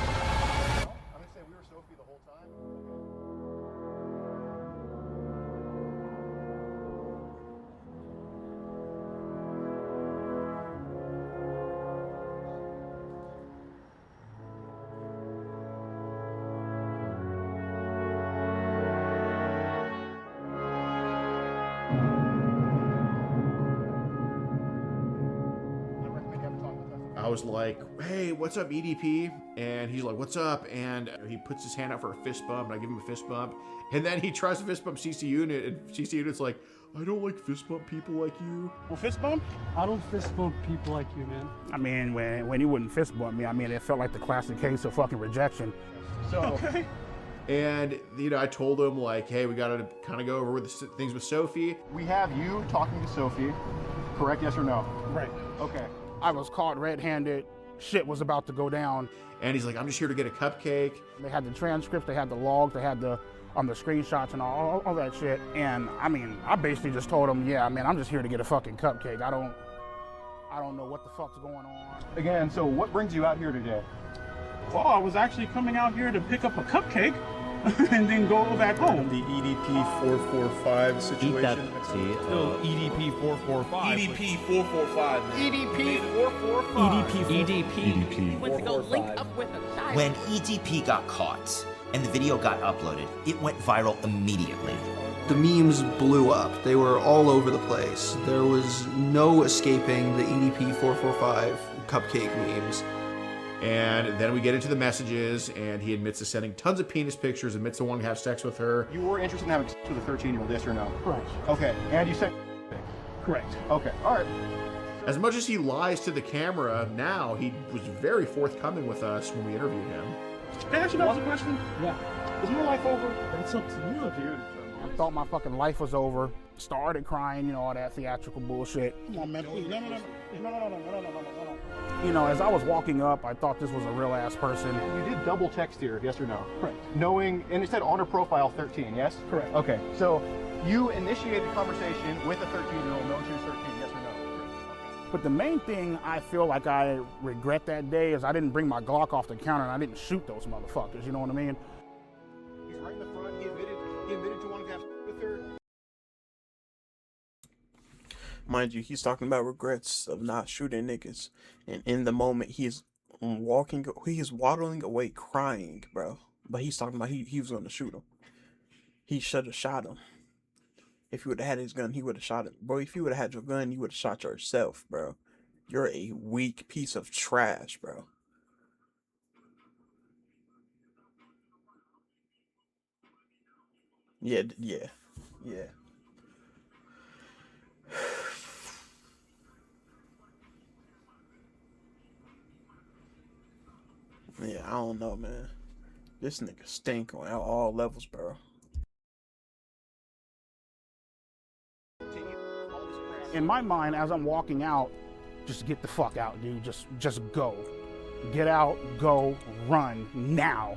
I was like, hey, what's up, EDP? And he's like, what's up? And he puts his hand out for a fist bump, and I give him a fist bump. And then he tries to fist bump CC Unit, and CC Unit's like, I don't like fist bump people like you. Well, fist bump? I don't fist bump people like you, man. I mean, when you wouldn't fist bump me, I mean, it felt like the classic case of fucking rejection. So, okay. And, you know, I told him, like, hey, we got to kind of go over the things with Sophie. We have you talking to Sophie, correct? Yes or no? Right. Okay. I was caught red-handed. Shit was about to go down. And he's like, I'm just here to get a cupcake. They had the transcripts, they had the logs, they had the screenshots and all that shit. And I mean, I basically just told him, yeah, man, I'm just here to get a fucking cupcake. I don't know what the fuck's going on. Again, so what brings you out here today? Well, I was actually coming out here to pick up a cupcake and then go back home. The EDP445 situation. Still EDP445. EDP445. EDP445. Went to go link up with a child. When EDP got caught and the video got uploaded, it went viral immediately. The memes blew up. They were all over the place. There was no escaping the EDP445 cupcake memes. And then we get into the messages, and he admits to sending tons of penis pictures, admits to wanting to have sex with her. You were interested in having sex with a 13-year-old, yes or no? Correct. Okay, and you said correct. Okay, all right. As much as he lies to the camera now, he was very forthcoming with us when we interviewed him. Can I ask you guys a question? Yeah. Is my life over? It's up to you. It's up to you. I thought my fucking life was over. Started crying, you know, all that theatrical bullshit. Come on, man, please. No. You know, as I was walking up, I thought this was a real ass person. You did double text here, yes or no? Correct. Knowing, and it said honor profile 13, yes? Correct. Okay, so you initiated conversation with a 13-year-old, knowing she was 13, yes or no? But the main thing I feel like I regret that day is I didn't bring my Glock off the counter and I didn't shoot those motherfuckers, you know what I mean? He's right in the front, he admitted to wanting to have with her. Mind you, he's talking about regrets of not shooting niggas. And in the moment, he is waddling away crying, bro. But he's talking about he was going to shoot him. He should have shot him. If he would have had his gun, he would have shot him. Bro, if you would have had your gun, you would have shot yourself, bro. You're a weak piece of trash, bro. Yeah. Yeah, I don't know, man. This nigga stink on all levels, bro. In my mind, as I'm walking out, just get the fuck out, dude. Just go. Get out, go, run, now.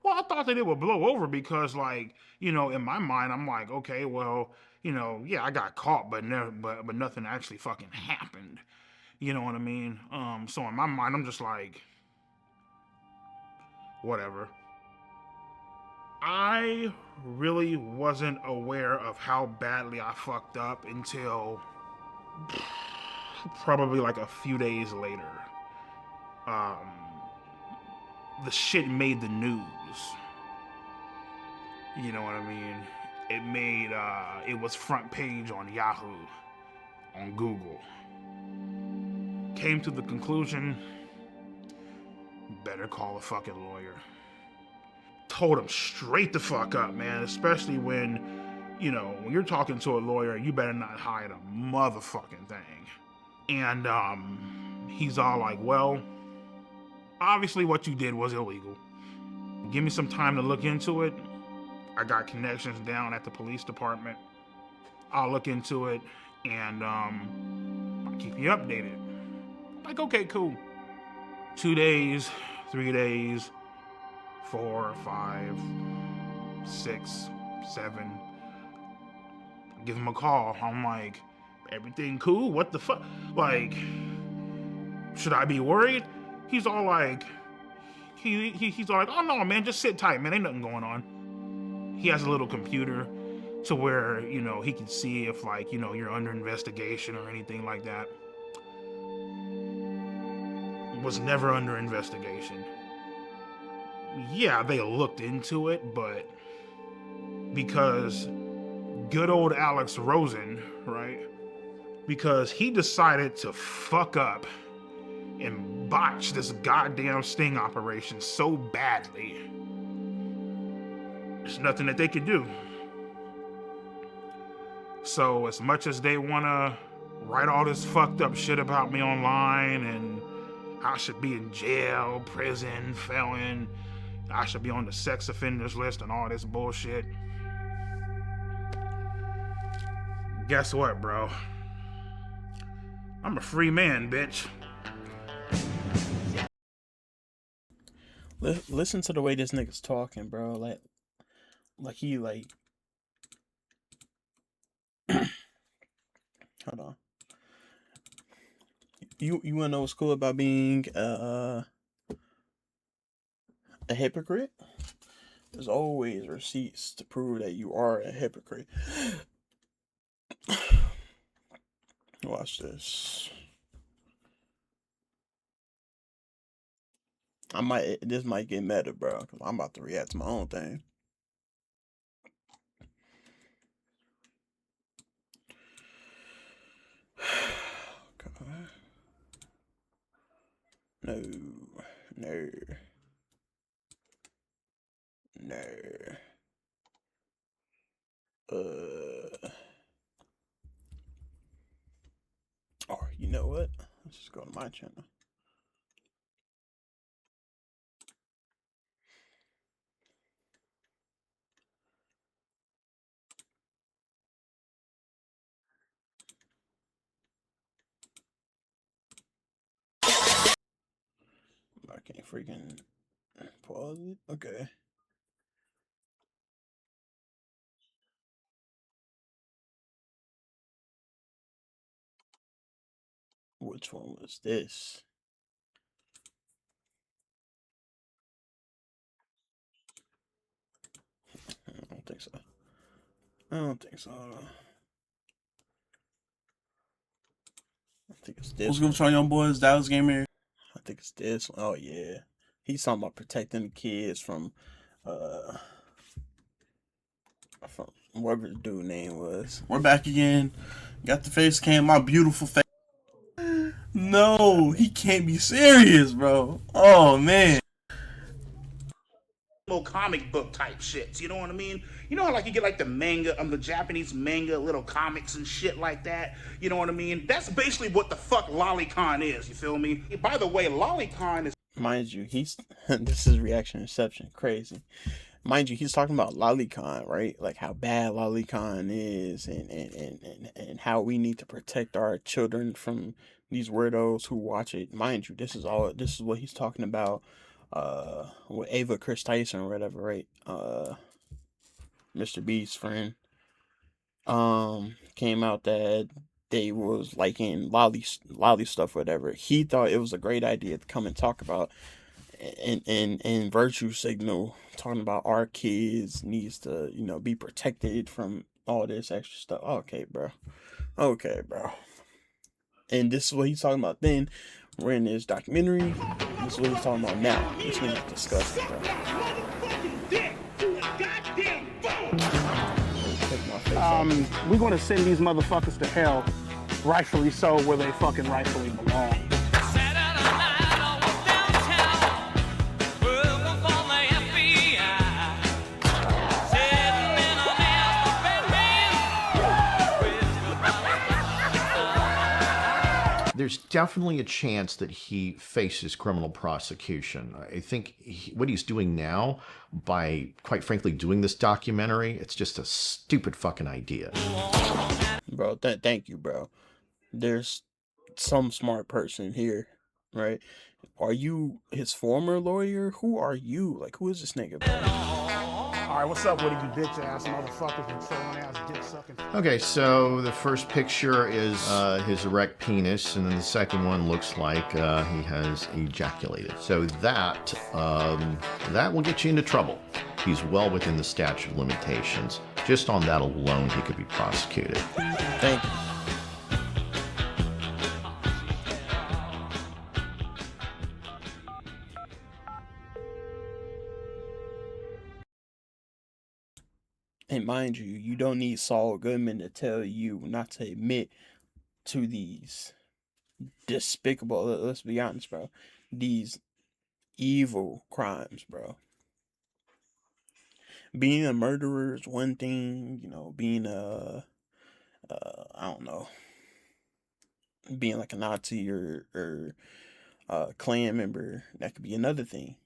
Well, I thought that it would blow over because, like, you know, in my mind, I'm like, okay, well, you know, yeah, I got caught, but nothing actually fucking happened. You know what I mean? So in my mind, I'm just like, whatever. I really wasn't aware of how badly I fucked up until probably like a few days later. The shit made the news. You know what I mean? It was front page on Yahoo, on Google. Came to the conclusion, better call a fucking lawyer. Told him straight the fuck up, man, especially when, you know, when you're talking to a lawyer, you better not hide a motherfucking thing. And he's all like, well, obviously what you did was illegal. Give me some time to look into it. I got connections down at the police department. I'll look into it and I'll keep you updated. Like, okay, cool. 2 days, 3 days, 4, 5, 6, 7. Give him a call. I'm like, everything cool? What the fuck? Like, should I be worried? He's all like, he's all like, oh no, man, just sit tight, man. Ain't nothing going on. He has a little computer to where, you know, he can see if, like, you know, you're under investigation or anything like that. Was never under investigation. Yeah, they looked into it, but because good old Alex Rosen, right? Because he decided to fuck up and botch this goddamn sting operation so badly, there's nothing that they could do. So as much as they want to write all this fucked up shit about me online and I should be in jail, prison, felon, I should be on the sex offenders list and all this bullshit, guess what, bro? I'm a free man, bitch. Listen to the way this nigga's talking, bro. Like he like. Hold on. You wanna know what's cool about being a hypocrite? There's always receipts to prove that you are a hypocrite. Watch this. This might get meta, bro, because I'm about to react to my own thing. God. No. Oh, you know what? Let's just go to my channel. I can't freaking pause it. Okay. Which one was this? I don't think so. I don't think so. I think it's this. What's good with y'all young boys? Dallas Gamer. I think it's this one. Oh yeah. He's talking about protecting the kids from whatever the dude name was. We're back again. Got the face cam, my beautiful face. No, he can't be serious, bro. Oh man. Little comic book type shits, you know what I mean? You know, like you get like the manga, the Japanese manga, little comics and shit like that. You know what I mean? That's basically what the fuck Lolicon is. You feel me? By the way, Lolicon is. Mind you, this is reaction inception, crazy. Mind you, he's talking about Lolicon, right? Like how bad Lolicon is, and how we need to protect our children from these weirdos who watch it. Mind you, this is what he's talking about. With Ava Chris Tyson or whatever, right? Mr. Beast's friend. Came out that they was liking lolly stuff, whatever. He thought it was a great idea to come and talk about and virtue signal, talking about our kids needs to, you know, be protected from all this extra stuff. Okay, bro. And this is what he's talking about then. We're in this documentary. This is what he's talking about now. This nigga's disgusting, bro. We're gonna send these motherfuckers to hell, rightfully so, where they fucking rightfully belong. There's definitely a chance that he faces criminal prosecution. I think what he's doing now, by quite frankly doing this documentary, it's just a stupid fucking idea. Bro, thank you, bro. There's some smart person here, right? Are you his former lawyer? Who are you? Like, who is this nigga, bro? All right, what's up with you bitch ass motherfuckers and trolling ass dick sucking? Okay, so the first picture is his erect penis, and then the second one looks like he has ejaculated. So that will get you into trouble. He's well within the statute of limitations. Just on that alone, he could be prosecuted. Thank you. And mind you, you don't need Saul Goodman to tell you not to admit to these despicable, let's be honest, bro, these evil crimes, bro. Being a murderer is one thing, you know, being I don't know, being like a Nazi or Klan member, that could be another thing.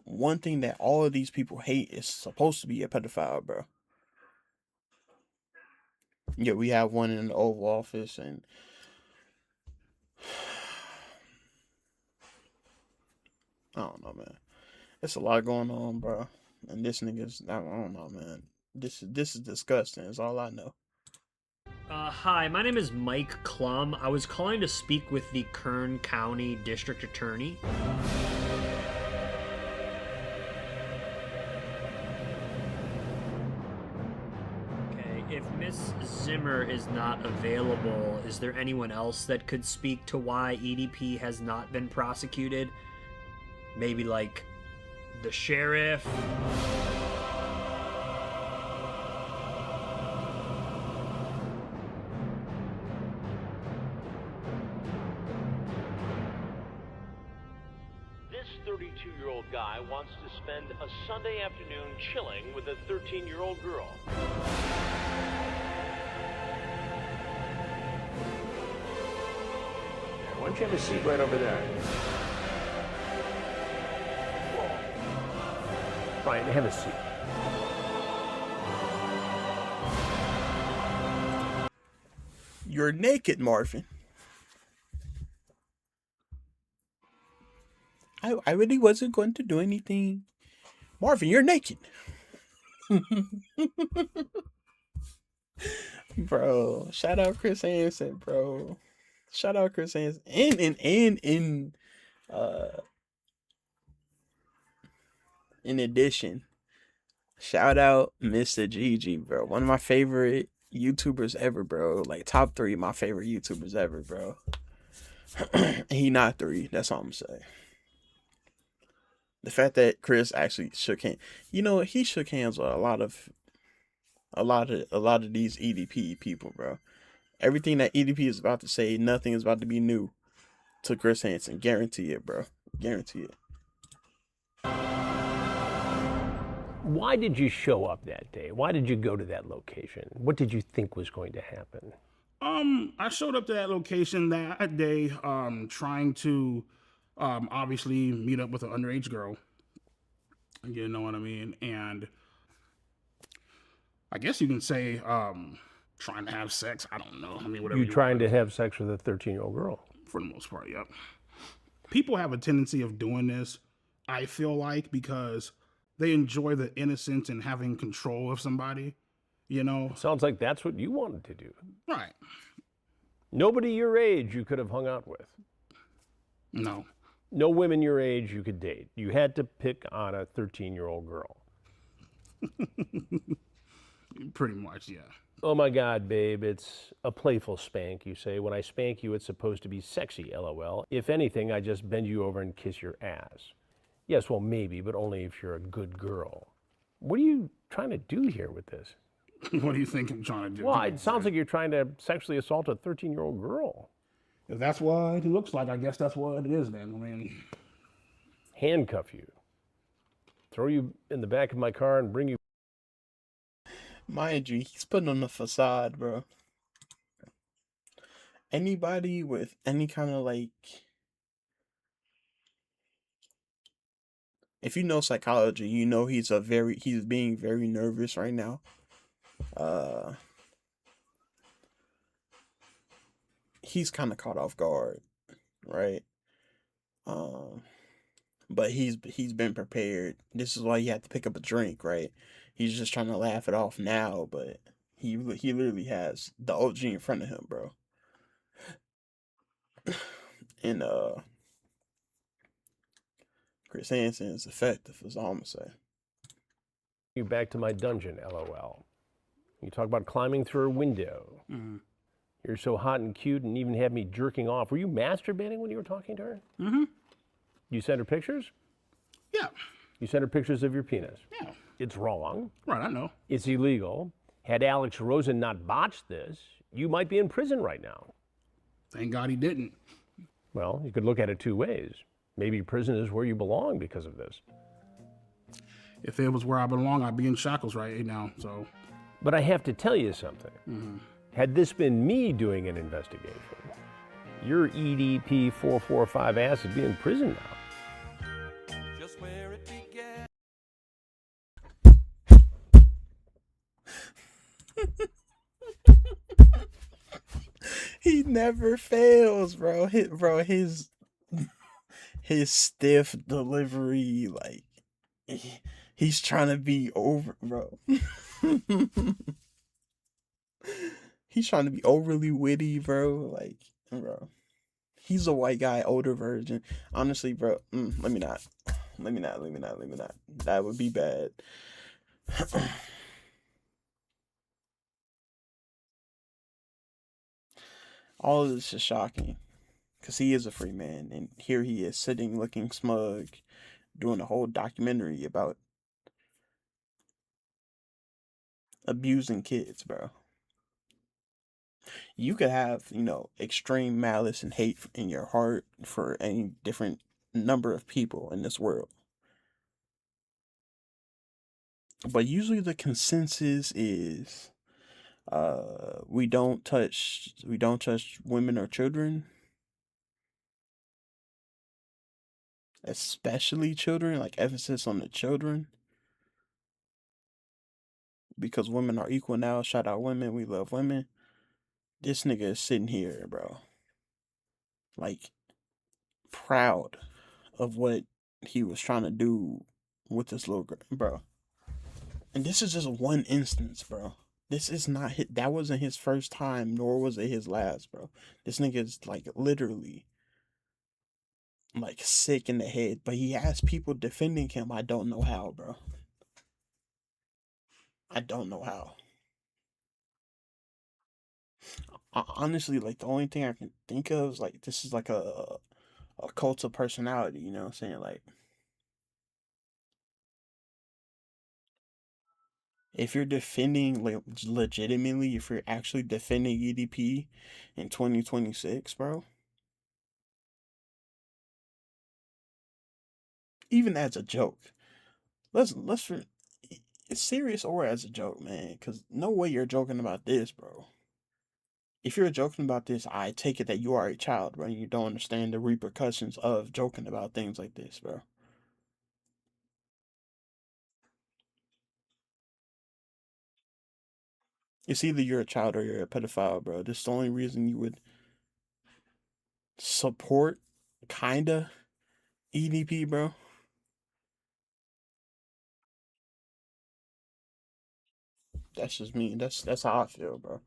One thing that all of these people hate is supposed to be a pedophile, bro. Yeah, we have one in the Oval Office, and I don't know, man. It's a lot going on, bro. And this nigga's, I don't know, man. This is disgusting. Is all I know. Hi, my name is Mike Klum. I was calling to speak with the Kern County District Attorney. If Miss Zimmer is not available, is there anyone else that could speak to why EDP has not been prosecuted? Maybe like the sheriff? This 32-year-old guy wants to spend a Sunday afternoon chilling with a 13-year-old girl. don't you have a seat right over there? Brian, have a seat. You're naked, Marvin. I really wasn't going to do anything. Marvin, you're naked. Bro, shout out Chris Hansen, bro. Shout out Chris Hansen. In addition, shout out Mr. Gigi, bro. One of my favorite YouTubers ever, bro. Like top 3 of my favorite YouTubers ever, bro. He not 3. That's all I'm saying. The fact that Chris actually shook hands, he shook hands with a lot of these EDP people, bro. Everything that EDP is about to say, nothing is about to be new to Chris Hansen. Guarantee it, bro. Guarantee it. Why did you show up that day? Why did you go to that location? What did you think was going to happen? I showed up to that location that day, trying to obviously meet up with an underage girl. You know what I mean? And I guess you can say trying to have sex. I don't know. I mean, whatever. You trying to have sex with a 13-year-old girl? For the most part, yep. People have a tendency of doing this, I feel like, because they enjoy the innocence and having control of somebody, Sounds like that's what you wanted to do. Right. Nobody your age you could have hung out with. No. No women your age you could date. You had to pick on a 13-year-old girl. Pretty much, yeah. Oh my God, babe, it's a playful spank, you say. When I spank you, it's supposed to be sexy, LOL. If anything, I just bend you over and kiss your ass. Yes, well, maybe, but only if you're a good girl. What are you trying to do here with this? What do you think I'm trying to do? Well, it sounds like you're trying to sexually assault a 13-year-old girl. If that's what it looks like, I guess that's what it is then. I mean, handcuff you, throw you in the back of my car and bring you. Mind you, he's putting on the facade, bro. Anybody with any kind of if you know psychology, you know he's being very nervous right now. He's kind of caught off guard, right? But he's been prepared. This is why he had to pick up a drink, right? He's just trying to laugh it off now, but he literally has the OG in front of him, bro. And Chris Hansen is effective, is all I'm gonna say. You back to my dungeon, LOL. You talk about climbing through a window. Mm-hmm. You're so hot and cute and even had me jerking off. Were you masturbating when you were talking to her? Mm-hmm. You sent her pictures? Yeah. You sent her pictures of your penis? Yeah. It's wrong. Right, I know. It's illegal. Had Alex Rosen not botched this, you might be in prison right now. Thank God he didn't. Well, you could look at it 2 ways. Maybe prison is where you belong because of this. If it was where I belong, I'd be in shackles right now, so. But I have to tell you something. Mm-hmm. Had this been me doing an investigation, your EDP445 ass would be in prison now. Just where it began. He never fails, bro. His stiff delivery, like he's trying to be over, bro. He's trying to be overly witty, bro. Like, bro, he's a white guy, older version. Honestly, bro, let me not. That would be bad. All of this is shocking, because he is a free man, and here he is sitting looking smug, doing a whole documentary about abusing kids, bro. You could have, extreme malice and hate in your heart for any different number of people in this world. But usually the consensus is we don't touch women or children. especially children, like emphasis on the children, because women are equal now. Shout out women, we love women. This nigga is sitting here, bro, like proud of what he was trying to do with this little girl, bro. And this is just one instance, bro. This is not his, that wasn't his first time, nor was it his last, bro. This nigga is like literally like sick in the head, but he has people defending him. I don't know how, bro. I don't know how. Honestly, like the only thing I can think of is like this is like a cult of personality, you know what I'm saying? Like if you're defending like legitimately, if you're actually defending EDP in 2026, bro, even as a joke, let's it's serious or as a joke, man, because no way you're joking about this, bro. If you're joking about this, I take it that you are a child, bro, and you don't understand the repercussions of joking about things like this, bro. It's either you're a child or you're a pedophile, bro. This is the only reason you would support, kinda, EDP, bro. That's just me. That's how I feel, bro.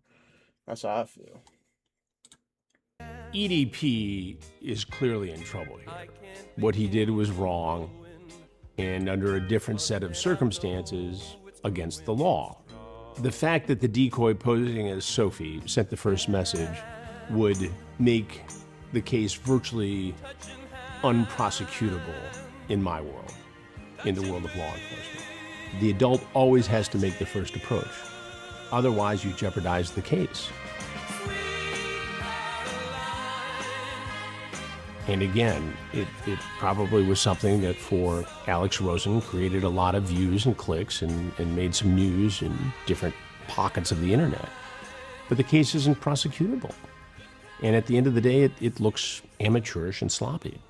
That's how I feel. EDP is clearly in trouble here. What he did was wrong, and under a different set of circumstances, against the law. The fact that the decoy posing as Sophie sent the first message would make the case virtually unprosecutable in my world, in the world of law enforcement. The adult always has to make the first approach. Otherwise, you jeopardize the case. And again, it probably was something that for Alex Rosen created a lot of views and clicks and made some news in different pockets of the internet. But the case isn't prosecutable. And at the end of the day, it looks amateurish and sloppy.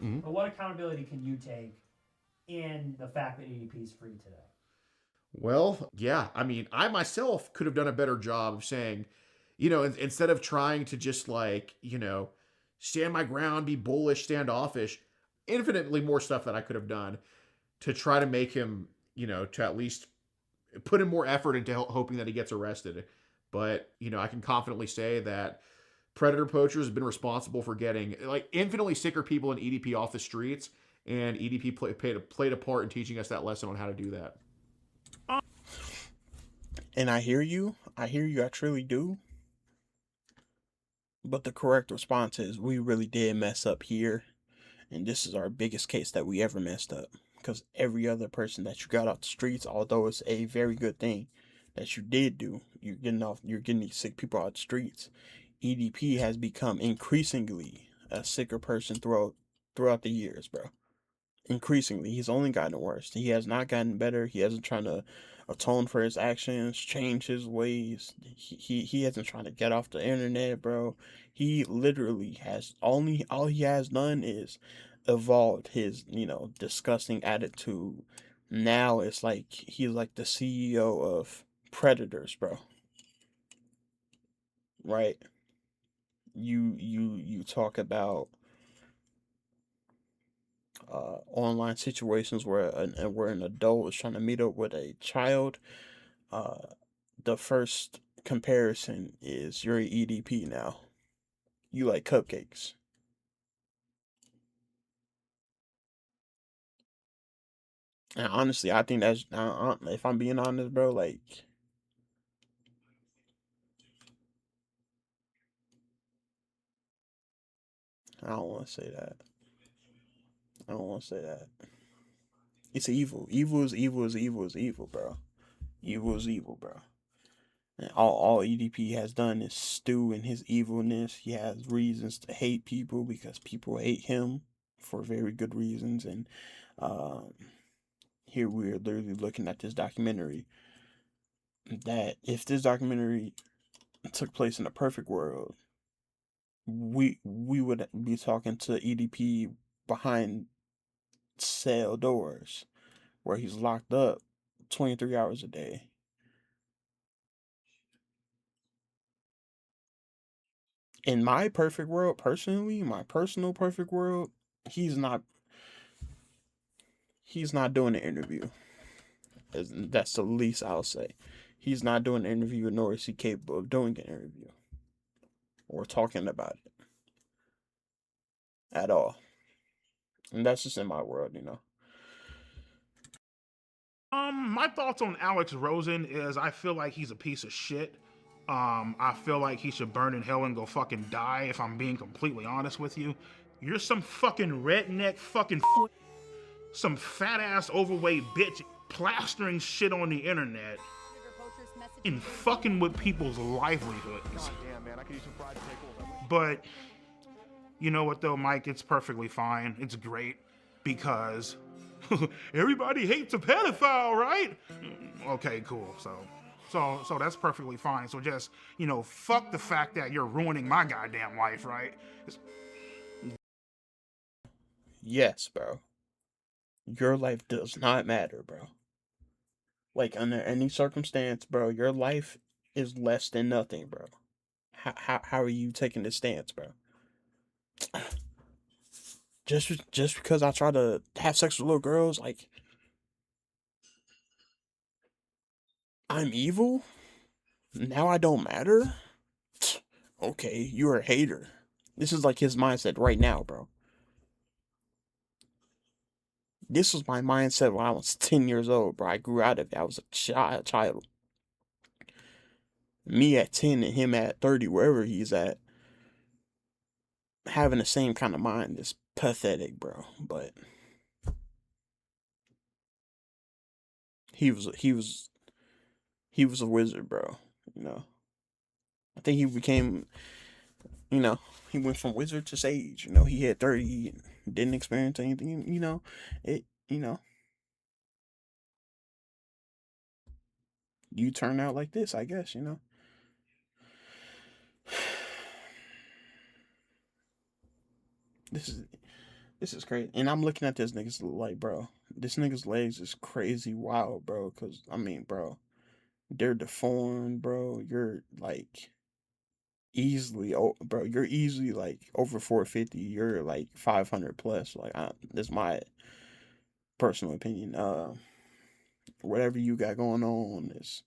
But what accountability can you take in the fact that EDP is free today? Well, yeah. I mean, I myself could have done a better job of saying, you know, instead of trying to just like, you know, stand my ground, be bullish, standoffish, infinitely more stuff that I could have done to try to make him, you know, to at least put in more effort into hoping that he gets arrested. But, you know, I can confidently say that predator poachers have been responsible for getting like infinitely sicker people in EDP off the streets, and EDP played a part in teaching us that lesson on how to do that. And I hear you, I truly do. But the correct response is we really did mess up here. And this is our biggest case that we ever messed up. Because every other person that you got off the streets, although it's a very good thing that you did do, you're getting these sick people out the streets. EDP has become increasingly a sicker person throughout the years, bro. Increasingly, he's only gotten worse. He has not gotten better. He hasn't trying to atone for his actions, change his ways. He hasn't trying to get off the internet, bro. He literally has all he has done is evolved his, you know, disgusting attitude. Now it's like he's like the CEO of Predators, bro. Right? You talk about online situations where an adult is trying to meet up with a child. The first comparison is you're an EDP now. You like cupcakes. And honestly, I think that's, if I'm being honest, bro, like, I don't want to say that. I don't want to say that. It's evil. Evil is evil is evil is evil, bro. Evil is evil, bro. And all EDP has done is stew in his evilness. He has reasons to hate people because people hate him for very good reasons. And here we're literally looking at this documentary that if this documentary took place in a perfect world, we would be talking to EDP behind cell doors where he's locked up 23 hours a day. In my perfect world, personally, my personal perfect world, he's not doing an interview. That's the least I'll say. He's not doing an interview, nor is he capable of doing an interview or talking about it at all. And that's just in my world, you know. My thoughts on Alex Rosen is I feel like he's a piece of shit. I feel like he should burn in hell and go fucking die, if I'm being completely honest with you. You're some fucking redneck fucking some fat ass overweight bitch plastering shit on the internet and fucking with people's livelihoods. But you know what though, Mike? It's perfectly fine. It's great because everybody hates a pedophile, right? Okay, cool. So that's perfectly fine. So just, you know, fuck the fact that you're ruining my goddamn life, right? Yes, bro. Your life does not matter, bro. Like, under any circumstance, bro, your life is less than nothing, bro. How are you taking this stance, bro? Just because I try to have sex with little girls, like, I'm evil? Now I don't matter? Okay, you're a hater. This is like his mindset right now, bro. This was my mindset when I was 10 years old, bro. I grew out of it. I was a child. Me at 10 and him at 30, wherever he's at, having the same kind of mind is pathetic, bro. But he was a wizard, bro. You know, I think he became, you know, he went from wizard to sage. You know, he had 30 and didn't experience anything. You know, you turn out like this, I guess. You know. This is crazy. And I'm looking at this nigga's like, bro, this nigga's legs is crazy wild, bro. Cause I mean, bro, they're deformed, bro. You're like bro, you're easily like over 450. You're like 500 plus. Like, that's my personal opinion. Whatever you got going on is,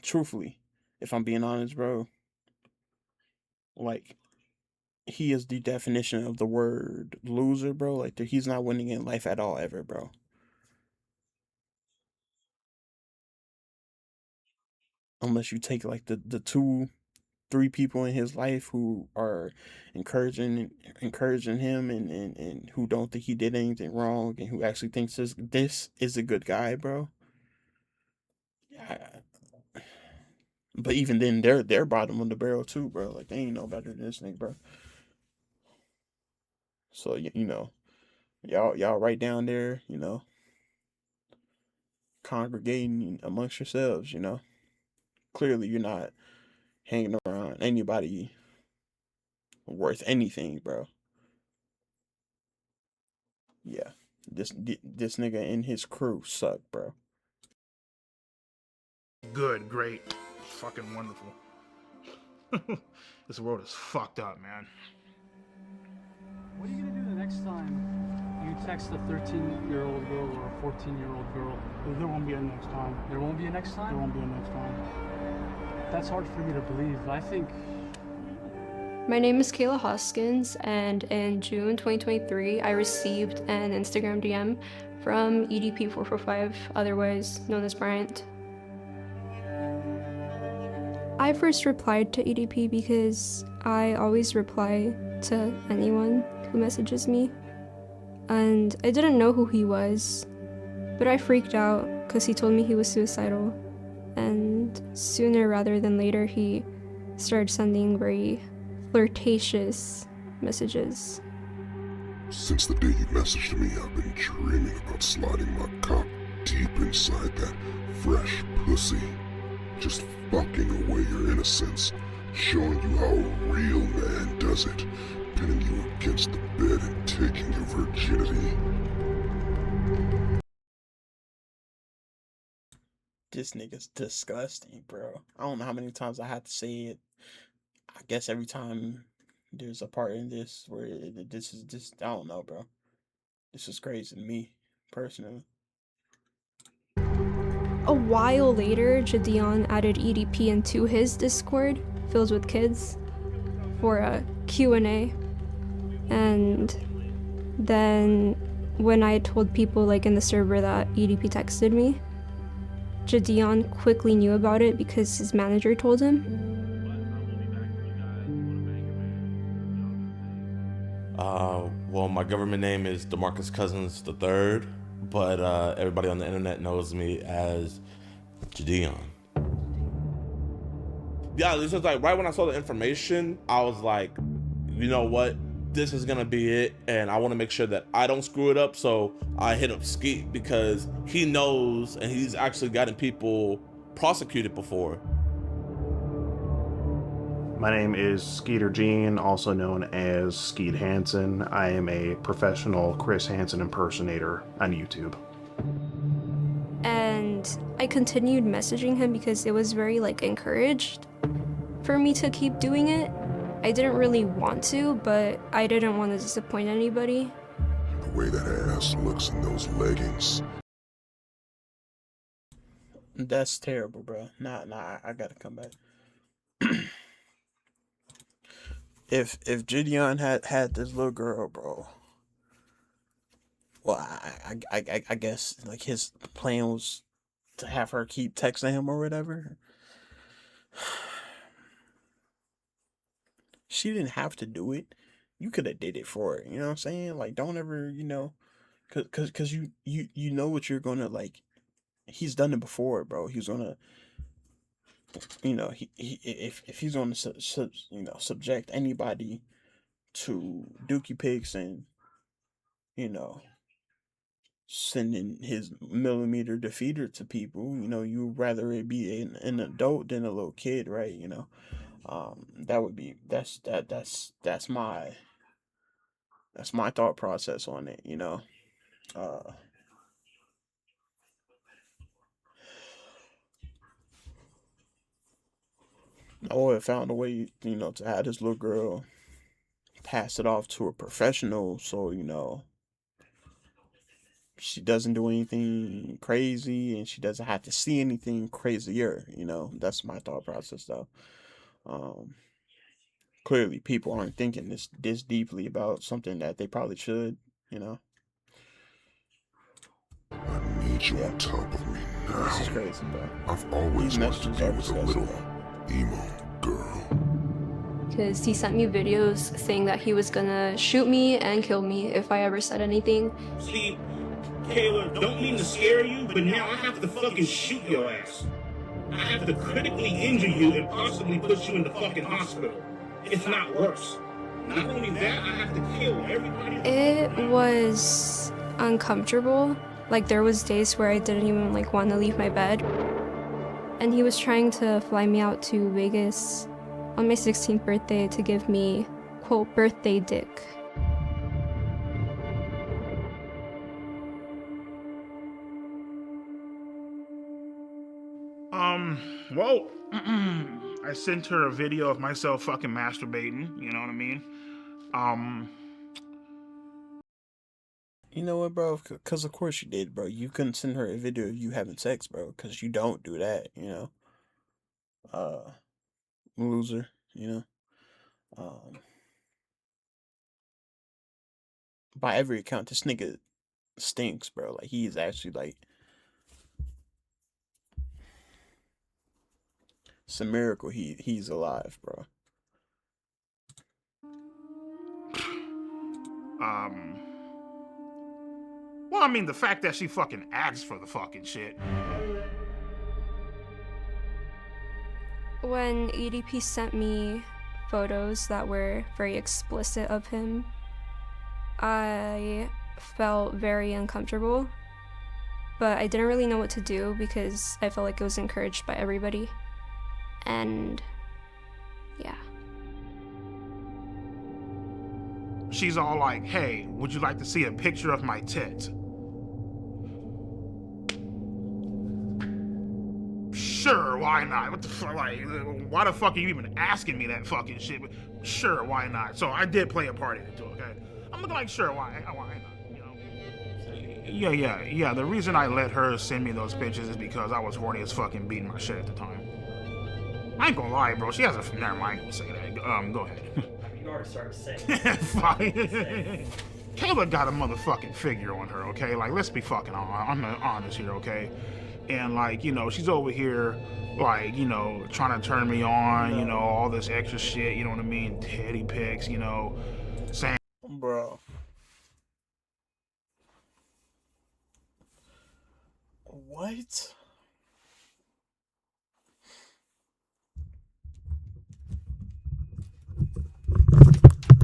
truthfully, if I'm being honest, bro, like, he is the definition of the word loser, bro. Like, he's not winning in life at all, ever, bro. Unless you take like the 2-3 people in his life who are encouraging him and who don't think he did anything wrong and who actually thinks this is a good guy, bro. Yeah. But even then, they're bottom of the barrel too, bro. Like, they ain't no better than this nigga, bro. So, you know, y'all right down there, you know, congregating amongst yourselves, you know. Clearly, you're not hanging around anybody worth anything, bro. Yeah, this nigga and his crew suck, bro. Good, great, fucking wonderful. This world is fucked up, man. What are you gonna do the next time you text a 13-year-old girl or a 14-year-old girl? There won't be a next time. There won't be a next time? There won't be a next time. That's hard for me to believe. I think... My name is Kayla Hoskins, and in June 2023, I received an Instagram DM from EDP445, otherwise known as Bryant. I first replied to EDP because I always reply to anyone who messages me, and I didn't know who he was, but I freaked out because he told me he was suicidal, and sooner rather than later he started sending very flirtatious messages. Since the day you messaged me, I've been dreaming about sliding my cock deep inside that fresh pussy, just fucking away your innocence Showing you how a real man does it. Pinning you against the bed and taking your virginity. This nigga's disgusting, bro. I don't know how many times I had to say it. I guess every time there's a part in this where this is just, I don't know, bro. This is crazy to me, personally. A while later, Jadion added EDP into his Discord, filled with kids, for a Q&A. And then when I told people like in the server that EDP texted me, Jadion quickly knew about it because his manager told him. Well, my government name is DeMarcus Cousins III, but everybody on the internet knows me as Jadion. Yeah, this is like right when I saw the information, I was like, you know what? This is gonna be it, and I want to make sure that I don't screw it up. So I hit up Skeet because he knows, and he's actually gotten people prosecuted before. My name is Skeeter Gene, also known as Skeet Hansen. I am a professional Chris Hansen impersonator on YouTube. And I continued messaging him because it was very like encouraged for me to keep doing it. I didn't really want to, but I didn't want to disappoint anybody. The way that ass looks in those leggings. That's terrible, bro. Nah, I gotta come back. If Gideon had this little girl, bro, well, I guess like his plan was to have her keep texting him or whatever. She didn't have to do it. You could have did it for her. You know what I'm saying? Like, don't ever, cause you know what you're gonna like. He's done it before, bro. He's gonna, if he's gonna subject anybody to dookie pics and sending his millimeter defeater to people, you'd rather it be an adult than a little kid, right? That's my thought process on it, I would have found a way, to have this little girl pass it off to a professional, so she doesn't do anything crazy and she doesn't have to see anything crazier. That's my thought process, though. Clearly people aren't thinking this deeply about something that they probably should. I need you on top of me now. This is crazy, bro. I've always wanted to be with a little emo girl. Because he sent me videos saying that he was gonna shoot me and kill me if I ever said anything. See, Kayla, don't mean to scare you, but now I have to fucking shoot your ass. I have to critically injure you and possibly put you in the fucking hospital. If not worse. Not only that, I have to kill everybody. It was uncomfortable. Like, there was days where I didn't even want to leave my bed. And he was trying to fly me out to Vegas on my 16th birthday to give me, quote, birthday dick. Well, I sent her a video of myself fucking masturbating, you know what I mean? You know what, bro? Because of course you did, bro. You couldn't send her a video of you having sex, bro, because you don't do that, loser, by every account, this nigga stinks, bro. Like, he's actually, it's a miracle he's alive, bro. Well, I mean, the fact that she fucking asked for the fucking shit. When EDP sent me photos that were very explicit of him, I felt very uncomfortable, but I didn't really know what to do because I felt like it was encouraged by everybody. And Yeah. She's all like, hey, would you like to see a picture of my tits? Sure, why not? What the fuck? Like, why the fuck are you even asking me that fucking shit? But sure, why not? So I did play a part in it too, okay? I'm looking like, sure, why not? You know? Yeah. The reason I let her send me those pictures is because I was horny as fucking beating my shit at the time. I ain't gonna lie, bro. She has a... Never mind, I ain't gonna say that. Go ahead. You already started saying Fine. Kayla got a motherfucking figure on her, okay? Like, let's be fucking honest here, okay? And, like, you know, she's over here, like, you know, trying to turn me on, you know, all this extra shit, you know what I mean? Teddy pics, you know, saying... Bro. What?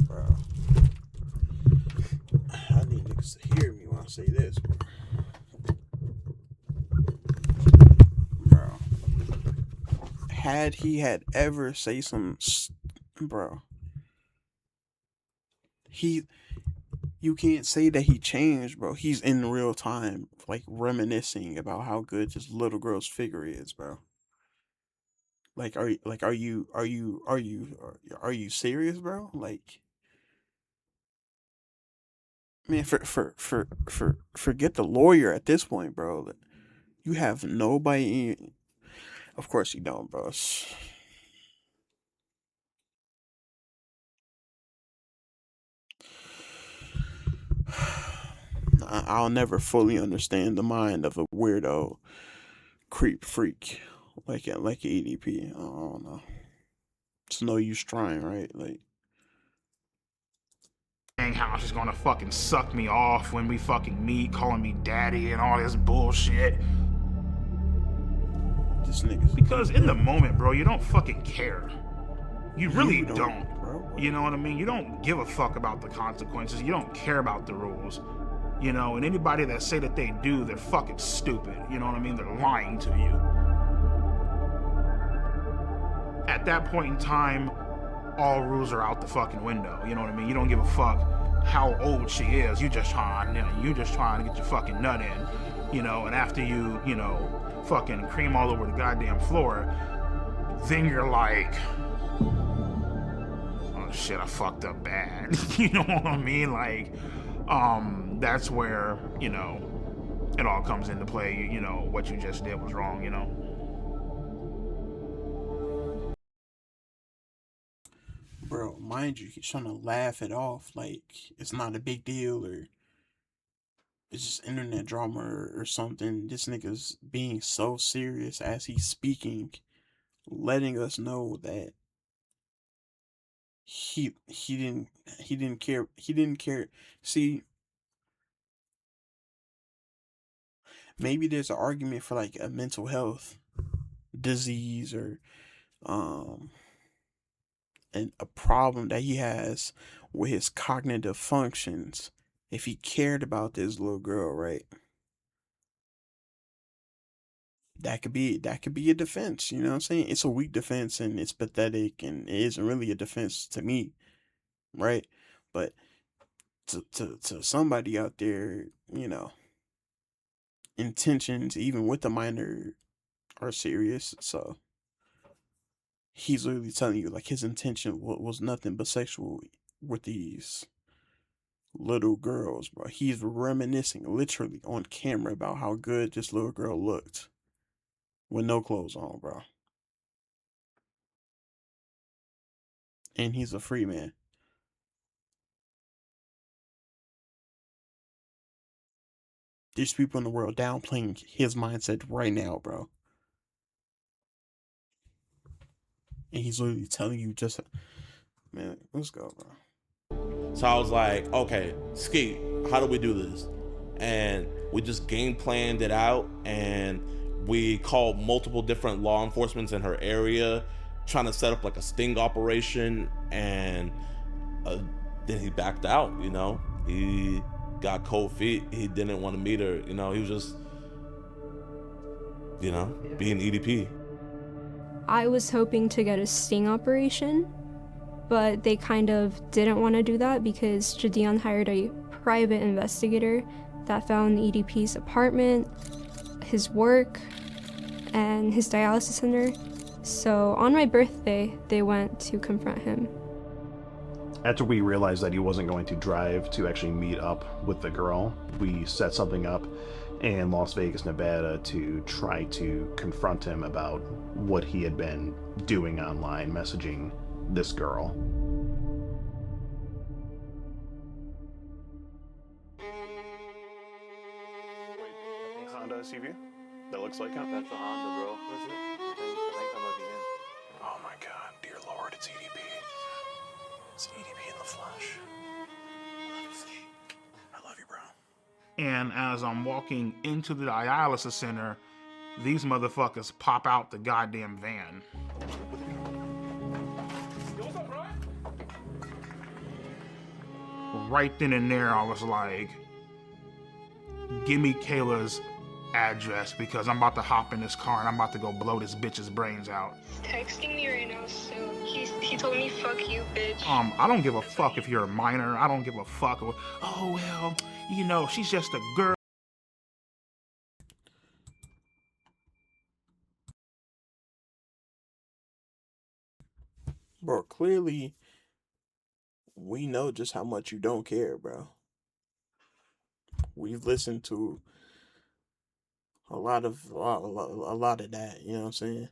Bro. I need niggas to hear me when I say this, bro. Had he had ever say some, bro, you can't say that he changed, bro. He's in real time, like, reminiscing about how good this little girl's figure is, bro. Like, are you serious, bro? Like, man, forget the lawyer at this point, bro. You have nobody in. Of course you don't, bro. I'll never fully understand the mind of a weirdo creep freak like EDP. I don't know. It's no use trying, right? Like, how she's gonna fucking suck me off when we fucking meet, calling me daddy and all this bullshit. This nigga's... Because in the moment, bro, you don't fucking care. You really don't. Bro. You know what I mean? You don't give a fuck about the consequences. You don't care about the rules. You know, and anybody that say that they do, they're fucking stupid. You know what I mean? They're lying to you. At that point in time, all rules are out the fucking window. You know what I mean? You don't give a fuck how old she is. You just trying to get your fucking nut in. You know, and after you know, fucking cream all over the goddamn floor, then you're like, oh shit, I fucked up bad. You know what I mean? Like, that's where, you know, it all comes into play. You know, what you just did was wrong, you know? Bro, mind you, he's trying to laugh it off like it's not a big deal or it's just internet drama or something. This nigga's being so serious as he's speaking, letting us know that he didn't care. See, maybe there's an argument for like a mental health disease or and a problem that he has with his cognitive functions. If he cared about this little girl, right? That could be a defense, you know what I'm saying? It's a weak defense and it's pathetic and it isn't really a defense to me, right? But to somebody out there, you know, intentions even with the minor are serious. So he's literally telling you like his intention was nothing but sexual with these little girls, bro. He's reminiscing literally on camera about how good this little girl looked with no clothes on, bro. And he's a free man. There's people in the world downplaying his mindset right now, bro. And he's literally telling you just, man, let's go, bro. So I was like, okay, Skeet, how do we do this? And we just game planned it out, and we called multiple different law enforcement in her area, trying to set up like a sting operation, and then he backed out, you know? He got cold feet. He didn't want to meet her, you know? He was just, you know, being EDP. I was hoping to get a sting operation, but they kind of didn't want to do that because Jadeon hired a private investigator that found EDP's apartment, his work, and his dialysis center. So on my birthday, they went to confront him. After we realized that he wasn't going to drive to actually meet up with the girl, we set something up in Las Vegas, Nevada to try to confront him about what he had been doing online, messaging this girl. Honda SUV? That looks like him? That's a Honda, bro. Is it? I think that might be him. Oh my god, dear lord, it's EDP. It's EDP in the flesh. I love you, bro. And as I'm walking into the dialysis center, these motherfuckers pop out the goddamn van. Right then and there, I was like, give me Kayla's address because I'm about to hop in this car and I'm about to go blow this bitch's brains out. He's texting me right now, so he told me, fuck you, bitch. I don't give a fuck if you're a minor. I don't give a fuck. Oh, well, you know, she's just a girl. Bro, clearly, we know just how much you don't care, bro. We've listened to a lot of that, you know what I'm saying?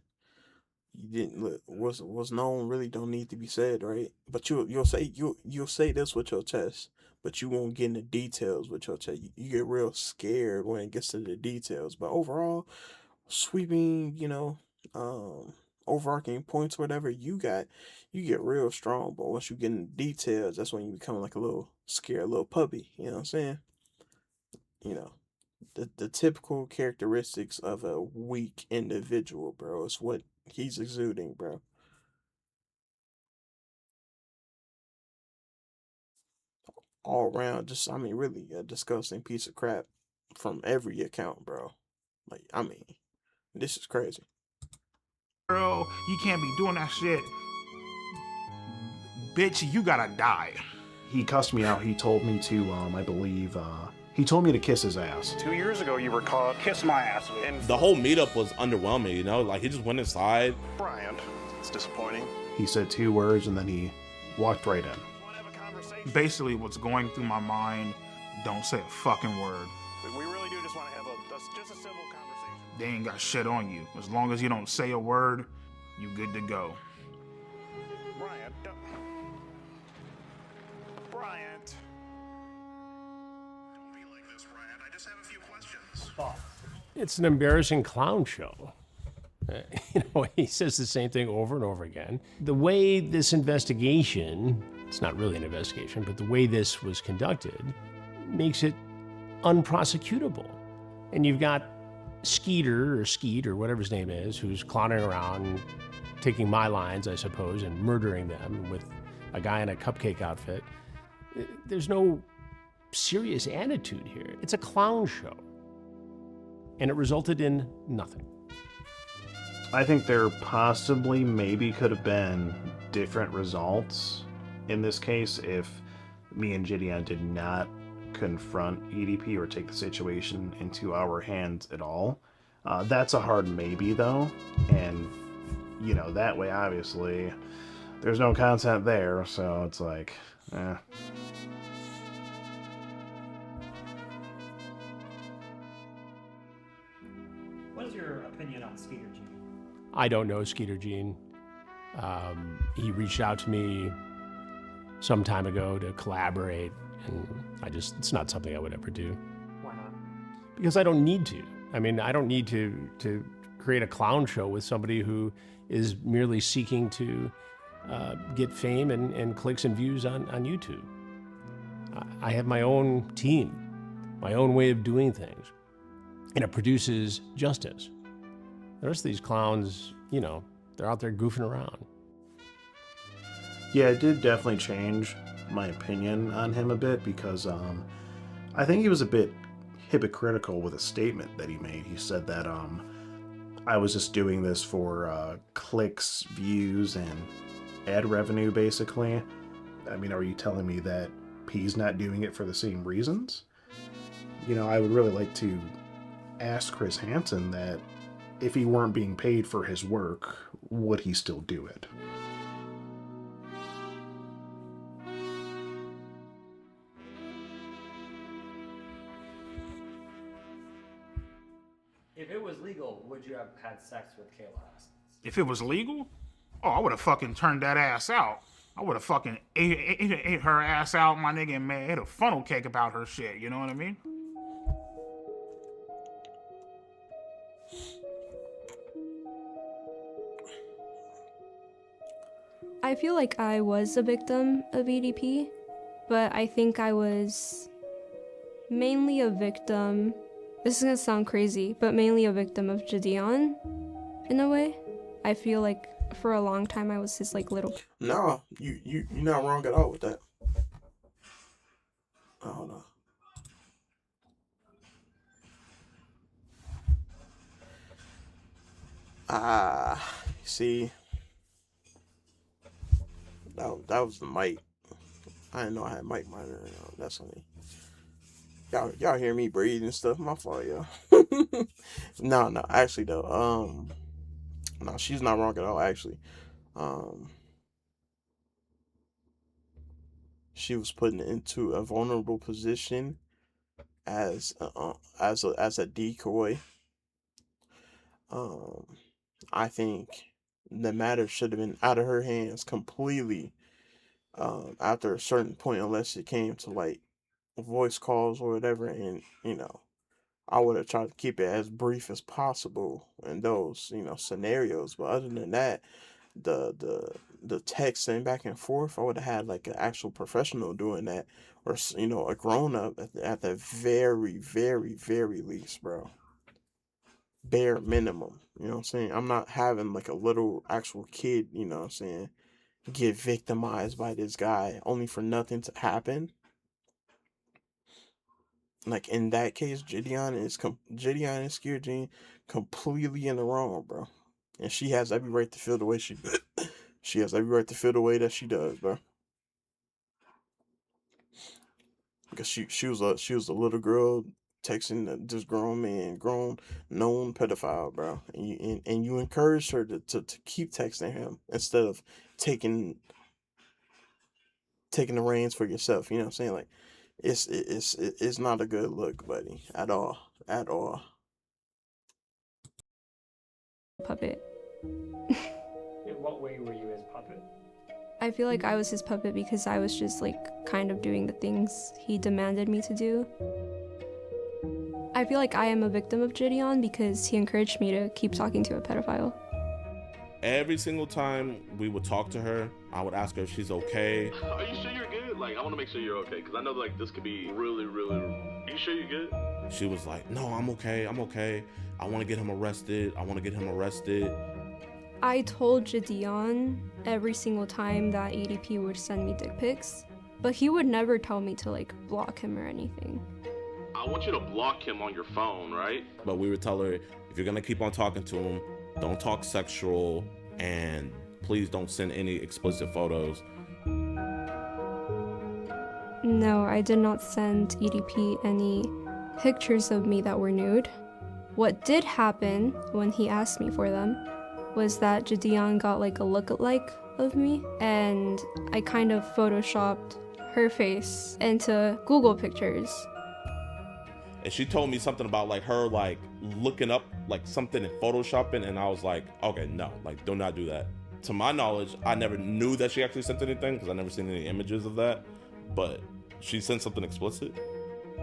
You didn't what's known really don't need to be said, right? But you'll say this with your chest, but you won't get into details with your chest. You get real scared when it gets to the details. But overall, sweeping, overarching points, whatever you get real strong. But once you get into details, that's when you become like a little scared little puppy. You know what I'm saying? You know, the typical characteristics of a weak individual, bro. Is what he's exuding, bro. All around, really a disgusting piece of crap from every account, bro. This is crazy. Girl, you can't be doing that shit. Bitch, you gotta die. He cussed me out. He told me to, I believe, he told me to kiss his ass. 2 years ago, you were caught. Kiss my ass. And the whole meetup was underwhelming, you know? Like, he just went inside. Brian, it's disappointing. He said 2 words and then he walked right in. Basically, what's going through my mind, don't say a fucking word. We really do just want to have just a civil conversation. They ain't got shit on you. As long as you don't say a word, you good to go. Brian, Bryant. Don't be like this, Bryant. I just have a few questions. It's an embarrassing clown show. He says the same thing over and over again. The way this investigation, it's not really an investigation, but the way this was conducted makes it unprosecutable. And you've got Skeeter or Skeet or whatever his name is, who's clowning around, taking my lines, I suppose, and murdering them with a guy in a cupcake outfit. There's no serious attitude here. It's a clown show. And it resulted in nothing. I think there possibly maybe could have been different results in this case if me and Gideon did not confront EDP or take the situation into our hands at all. That's a hard maybe though, and that way obviously there's no content there, so it's like, eh. What is your opinion on Skeeter Gene? I don't know Skeeter Gene. He reached out to me some time ago to collaborate, and it's not something I would ever do. Why not? Because I don't need to. I don't need to create a clown show with somebody who is merely seeking to get fame and clicks and views on YouTube. I have my own team, my own way of doing things, and it produces justice. The rest of these clowns, they're out there goofing around. Yeah, it did definitely change my opinion on him a bit because I think he was a bit hypocritical with a statement that he made. He said that I was just doing this for clicks, views, and ad revenue, basically. I mean, are you telling me that P's not doing it for the same reasons? You know, I would really like to ask Chris Hansen that if he weren't being paid for his work, would he still do it? If it was legal, would you have had sex with Kayla Haskins? If it was legal, oh, I would have fucking turned that ass out. I would have fucking ate her ass out, my nigga, and made a funnel cake about her shit. You know what I mean? I feel like I was a victim of EDP, but I think I was mainly a victim. This is gonna sound crazy, but mainly a victim of Gideon, in a way. I feel like for a long time I was his like little. No, you're not wrong at all with that. Oh no. See, that was the mic. I didn't know I had mic monitor. That's funny. Y'all hear me breathe and stuff? My fault, y'all. No, actually though, no, she's not wrong at all. Actually, she was put into a vulnerable position as a decoy. I think the matter should have been out of her hands completely after a certain point, unless it came to like voice calls or whatever, and I would have tried to keep it as brief as possible in those scenarios. But other than that, the texting back and forth, I would have had like an actual professional doing that, or a grown up at the very, very, very least, bro. Bare minimum, you know what I'm saying? I'm not having like a little actual kid, you know what I'm saying, get victimized by this guy only for nothing to happen. Like in that case, Gideon and Skier Jean completely in the wrong, bro. And she has every right to feel the way she has every right to feel the way that she does, bro. Because she was a little girl texting this grown man, known pedophile, bro. And you encouraged her to keep texting him instead of taking the reins for yourself. You know what I'm saying? Like it's not a good look, buddy, at all. Puppet. In what way were you his puppet? I feel like I was his puppet because I was just like kind of doing the things he demanded me to do. I feel like I am a victim of Gideon because he encouraged me to keep talking to a pedophile. Every single time we would talk to her, I would ask her if she's okay. Are you sure you're good? Like, I want to make sure you're okay, because I know like this could be really, really. Are you sure you're good? She was like, no, I'm okay. I want to get him arrested. I told Gideon every single time that EDP would send me dick pics, but he would never tell me to like block him or anything. I want you to block him on your phone, right? But we would tell her, if you're going to keep on talking to him, don't talk sexual, and please don't send any explicit photos. No, I did not send EDP any pictures of me that were nude. What did happen when he asked me for them was that Gideon got like a lookalike of me, and I kind of photoshopped her face into Google pictures. And she told me something about like her like looking up like something in photoshopping, and I was like, okay, no, like do not do that. To my knowledge, I never knew that she actually sent anything because I never seen any images of that, but she sent something explicit.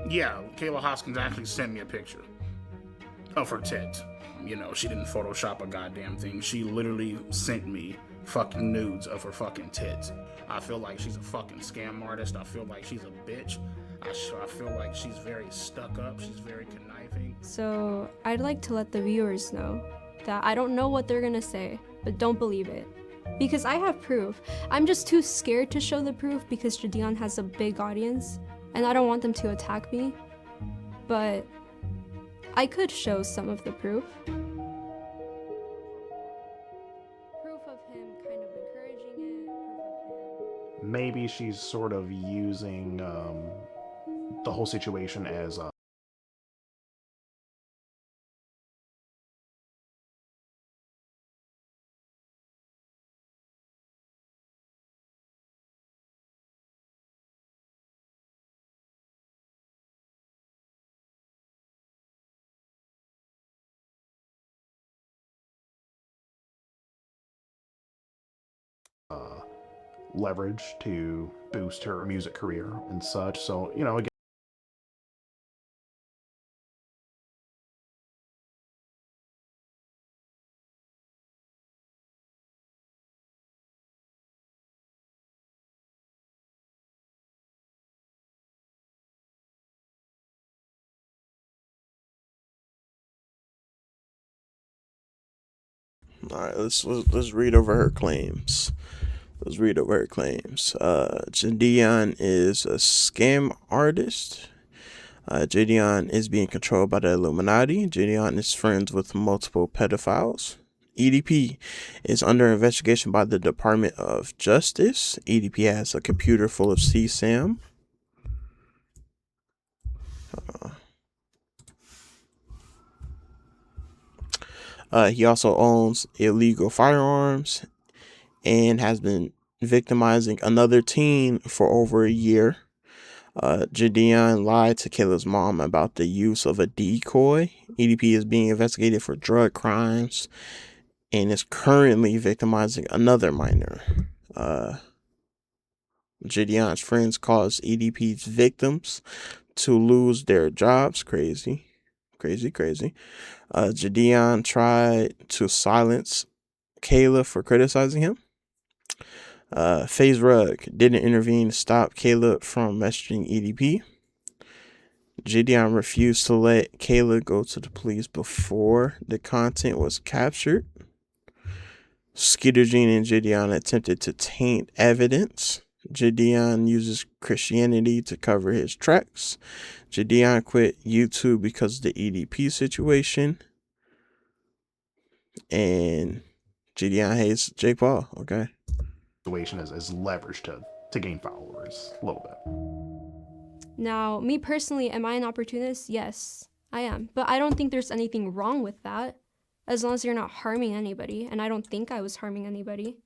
Yeah, Kayla Hoskins actually sent me a picture of her tits. She didn't Photoshop a goddamn thing. She literally sent me fucking nudes of her fucking tits. I feel like she's a fucking scam artist. I feel like she's a bitch. I feel like she's very stuck up. She's very conniving. So I'd like to let the viewers know that I don't know what they're gonna say, but don't believe it. Because I have proof. I'm just too scared to show the proof because Gideon has a big audience and I don't want them to attack me. But I could show some of the proof. maybe she's sort of using the whole situation as a leverage to boost her music career and such. So, you know, again, All right, let's read over her claims. Jadeon is a scam artist. Jadeon is being controlled by the Illuminati. Jadeon is friends with multiple pedophiles. EDP is under investigation by the Department of Justice. EDP has a computer full of CSAM. He also owns illegal firearms and has been victimizing another teen for over a year. Jadeon lied to Kayla's mom about the use of a decoy. EDP is being investigated for drug crimes and is currently victimizing another minor. Jadeon's friends caused EDP's victims to lose their jobs. Crazy. Jadeon tried to silence Kayla for criticizing him. FaZe Rug didn't intervene to stop Kayla from messaging EDP. Jadeon refused to let Kayla go to the police before the content was captured. Skeeter Jean and Jadeon attempted to taint evidence. Jadeon uses Christianity to cover his tracks. Jadeon quit YouTube because of the EDP situation. And Jadeon hates Jake Paul, okay? Situation is leverage to gain followers a little bit. Now, me personally, am I an opportunist? Yes, I am. But I don't think there's anything wrong with that, as long as you're not harming anybody. And I don't think I was harming anybody.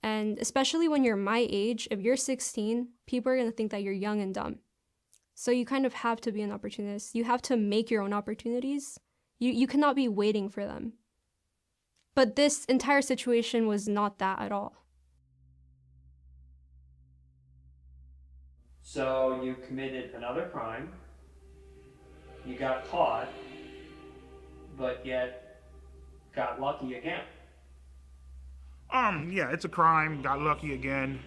And especially when you're my age, if you're 16, people are going to think that you're young and dumb. So you kind of have to be an opportunist. You have to make your own opportunities. You cannot be waiting for them. But this entire situation was not that at all. So you committed another crime, you got caught, but yet got lucky again. Yeah, it's a crime, got lucky again.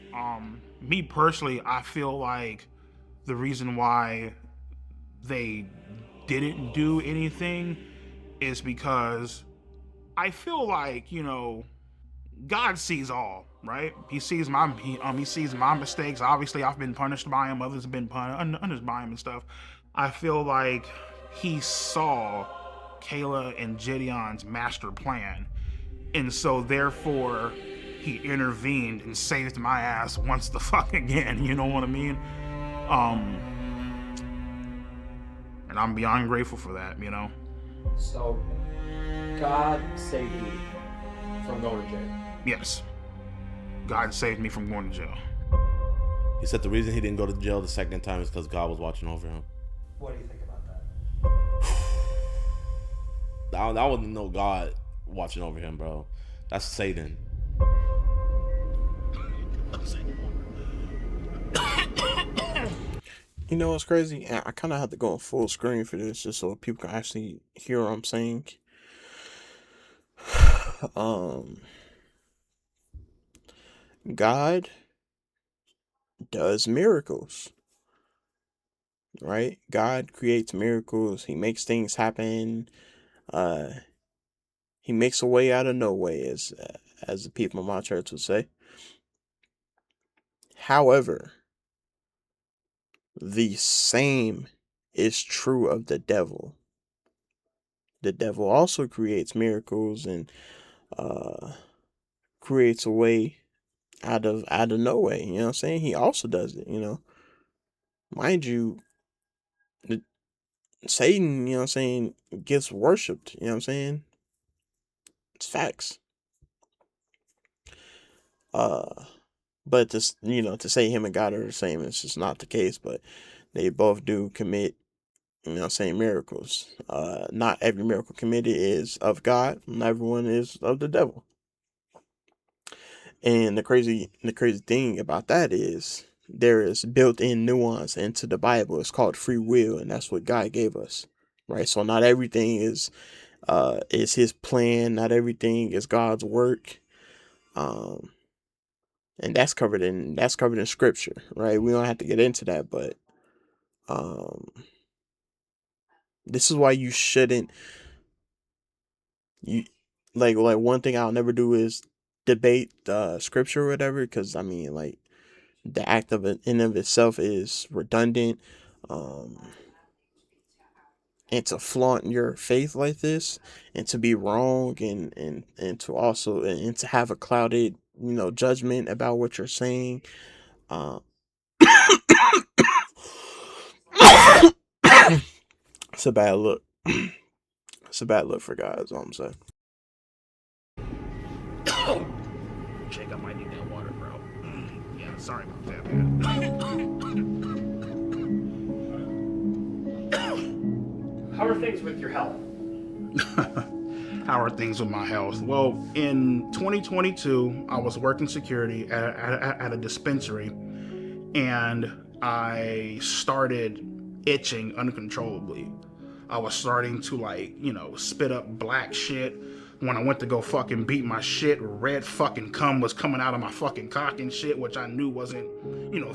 Me personally, I feel like the reason why they didn't do anything is because I feel like, you know, God sees all, right? He sees my mistakes. Obviously, I've been punished by him. Others have been punished by him and stuff. I feel like he saw Kayla and Jadeon's master plan, and so therefore he intervened and saved my ass once the fuck again. You know what I mean? And I'm beyond grateful for that. You know. So God saved you from going to jail. Yes. God saved me from going to jail. He said the reason he didn't go to jail the second time is because God was watching over him. What do you think about that? That wasn't no God watching over him, bro. That's Satan. You know what's crazy? I kind of have to go on full screen for this just so people can actually hear what I'm saying. God does miracles, right? God creates miracles. He makes things happen. He makes a way out of no way, as the people in my church would say. However, the same is true of the devil. The devil also creates miracles and creates a way out of no way. You know what I'm saying? He also does it. Mind you, Satan. You know what I'm saying? Gets worshipped. You know what I'm saying? It's facts. But to say him and God are the same, it's just not the case. But they both do commit, miracles. Not every miracle committed is of God. Not everyone is of the devil. And the crazy thing about that is there is built-in nuance into the Bible. It's called free will, and that's what God gave us, right? So not everything is His plan. Not everything is God's work. And that's covered in scripture, right? We don't have to get into that, but this is why you shouldn't like one thing I'll never do is debate scripture or whatever, because the act of it in of itself is redundant, and to flaunt your faith like this, and to be wrong, and to also and to have a clouded judgment about what you're saying. It's a bad look. It's a bad look for God, is all I'm saying. Jake, I might need that water, bro. Yeah, sorry about that, man. How are things with your health? How are things with my health? Well, in 2022, I was working security at a dispensary, and I started itching uncontrollably. I was starting to spit up black shit. When I went to go fucking beat my shit, red fucking cum was coming out of my fucking cock and shit, which I knew wasn't,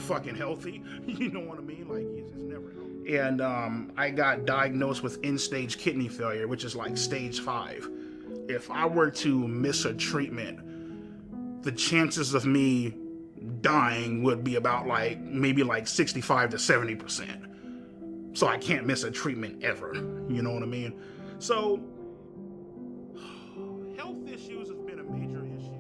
fucking healthy. You know what I mean? It's never healthy. And I got diagnosed with end-stage kidney failure, which is like stage 5. If I were to miss a treatment, the chances of me dying would be about maybe 65 to 70%. So I can't miss a treatment ever. You know what I mean? So health issues have been a major issue.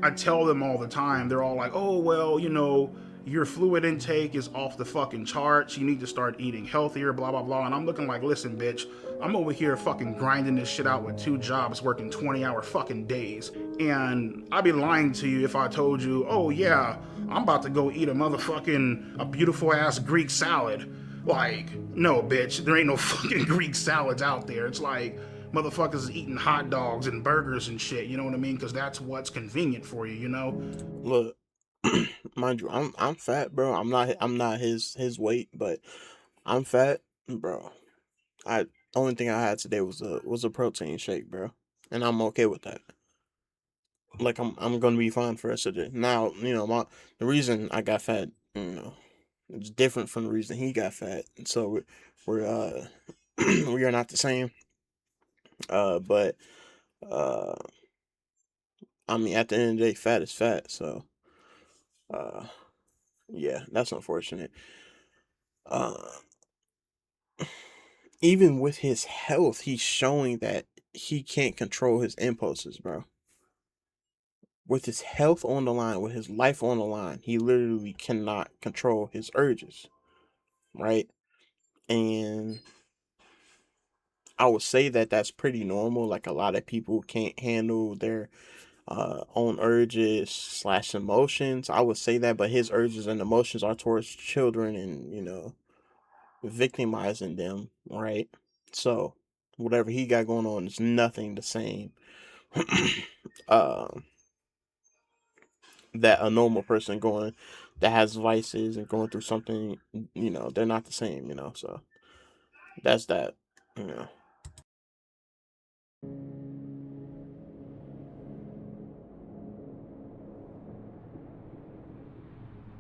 I tell them all the time, they're all like, oh, well, your fluid intake is off the fucking charts. You need to start eating healthier, blah, blah, blah. And I'm looking like, listen, bitch, I'm over here fucking grinding this shit out with 2 jobs, working 20-hour fucking days. And I'd be lying to you if I told you, oh, yeah, I'm about to go eat a beautiful ass Greek salad. No, bitch, there ain't no fucking Greek salads out there. It's like motherfuckers is eating hot dogs and burgers and shit, you know what I mean? Because that's what's convenient for you, Look, mind you, I'm fat, bro. I'm not his weight, but I'm fat, bro. Only thing I had today was a protein shake, bro, and I'm okay with that. I'm gonna be fine for the rest of the day. Now, the reason I got fat, it's different from the reason he got fat, so we're we are not the same. But at the end of the day, fat is fat, so yeah, that's unfortunate. Even with his health, he's showing that he can't control his impulses, bro. With his health on the line, with his life on the line, he literally cannot control his urges, right? And I would say that that's pretty normal. Like, a lot of people can't handle their own urges / emotions. I would say that, but his urges and emotions are towards children and, victimizing them, right? So whatever he got going on is nothing the same that a normal person that has vices and going through something, they're not the same, so that's that.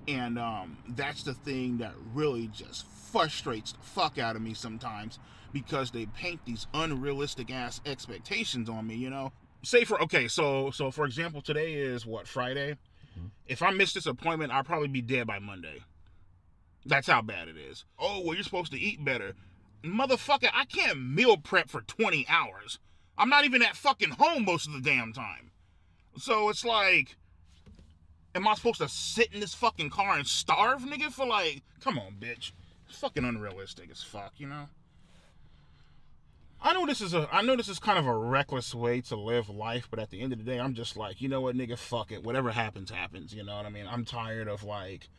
And that's the thing that really just frustrates the fuck out of me sometimes, because they paint these unrealistic ass expectations on me, Say so for example, today is what, Friday? If I miss this appointment, I'll probably be dead by Monday. That's how bad it is. Oh, well, you're supposed to eat better. Motherfucker, I can't meal prep for 20 hours. I'm not even at fucking home most of the damn time. So it's like, am I supposed to sit in this fucking car and starve, nigga, for like, come on, bitch. It's fucking unrealistic as fuck, you know? I know this is kind of a reckless way to live life, but at the end of the day, I'm just like, you know what, nigga, fuck it. Whatever happens, happens, you know what I mean? I'm tired of, like,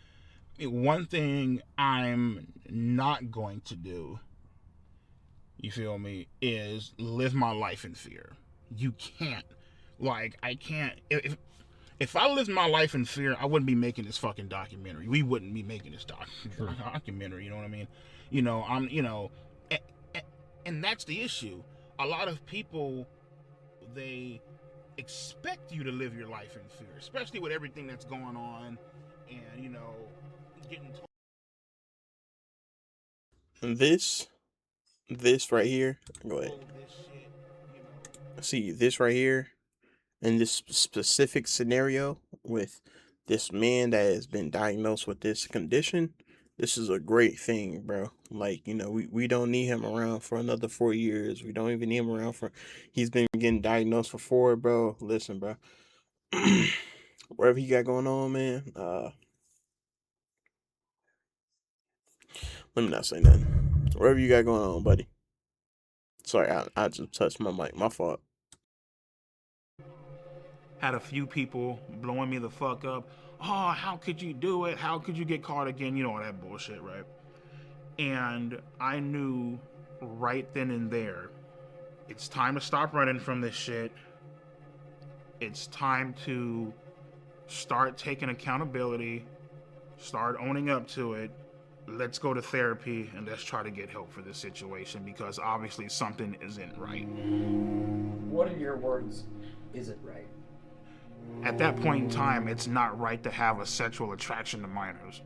one thing I'm not going to do, you feel me, is live my life in fear. You can't. Like, I can't. If I lived my life in fear, I wouldn't be making this fucking documentary. We wouldn't be making this documentary, you know what I mean? You know, and that's the issue. A lot of people, they expect you to live your life in fear, especially with everything that's going on and, you know, getting This right here, go ahead. See, this right here, in this specific scenario with this man that has been diagnosed with this condition, this is a great thing, bro. Like, you know, we don't need him around for another 4 years. We don't even need him around for, he's been getting diagnosed for 4, bro. Listen, bro. Whatever you got going on, man, let me not say nothing. Whatever you got going on, buddy. Sorry, I just touched my mic. My fault. Had a few people blowing me the fuck up. Oh, how could you do it? How could you get caught again? You know, all that bullshit, right? And I knew right then and there, it's time to stop running from this shit. It's time to start taking accountability, start owning up to it. Let's go to therapy and let's try to get help for this situation, because obviously something isn't right. What, in your words, isn't right? At that point in time, it's not right to have a sexual attraction to minors.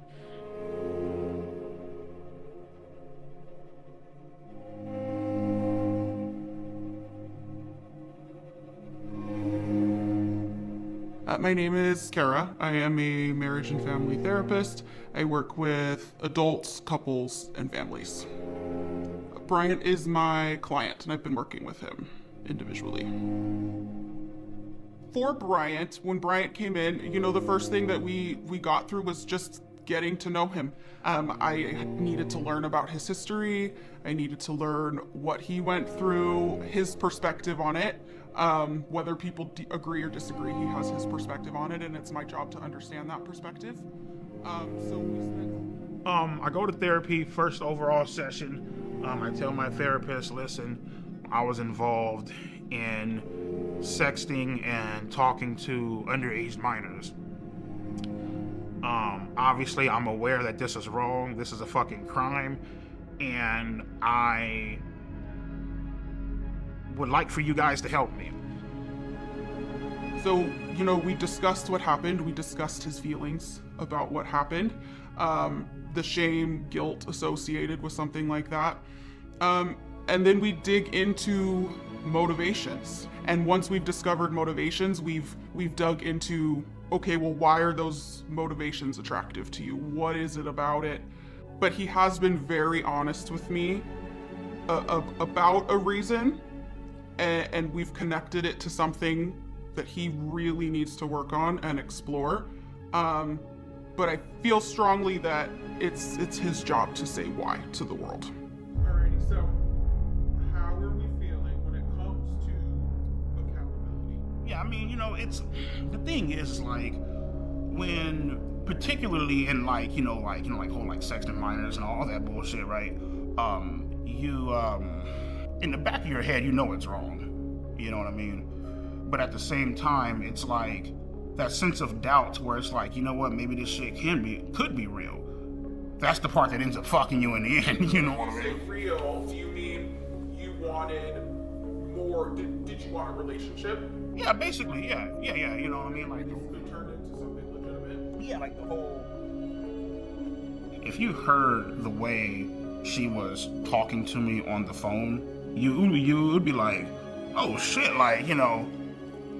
My name is Kara. I am a marriage and family therapist. I work with adults, couples, and families. Bryant is my client, and I've been working with him individually. For Bryant, when Bryant came in, you know, the first thing that we got through was just getting to know him. I needed to learn about his history. I needed to learn what he went through, his perspective on it. Whether people agree or disagree, he has his perspective on it, and it's my job to understand that perspective. So we spent... I go to therapy, first overall session. I tell my therapist, listen, I was involved in sexting and talking to underage minors. Obviously, I'm aware that this is wrong. This is a fucking crime. And I would like for you guys to help me. So, you know, we discussed what happened. We discussed his feelings about what happened. The shame, guilt associated with something like that. And then we dig into motivations. And once we've discovered motivations, we've dug into, okay, well, why are those motivations attractive to you? What is it about it? But he has been very honest with me about a reason, and we've connected it to something that he really needs to work on and explore. But I feel strongly that it's his job to say why to the world. Alrighty, so how are we feeling when it comes to accountability? Yeah, I mean, you know, it's, the thing is, like, when, particularly in, like, whole, like, sexting minors and all that bullshit, right? In the back of your head, you know it's wrong. You know what I mean? But at the same time, it's like that sense of doubt where it's like, you know what, maybe this shit could be real. That's the part that ends up fucking you in the end, you know what I mean? When you say real, do you mean you wanted more, did you want a relationship? Yeah, basically, yeah, you know what I mean? Like, this could turn into something legitimate? Yeah, like the whole... If you heard the way she was talking to me on the phone, you would be like, oh shit, like, you know,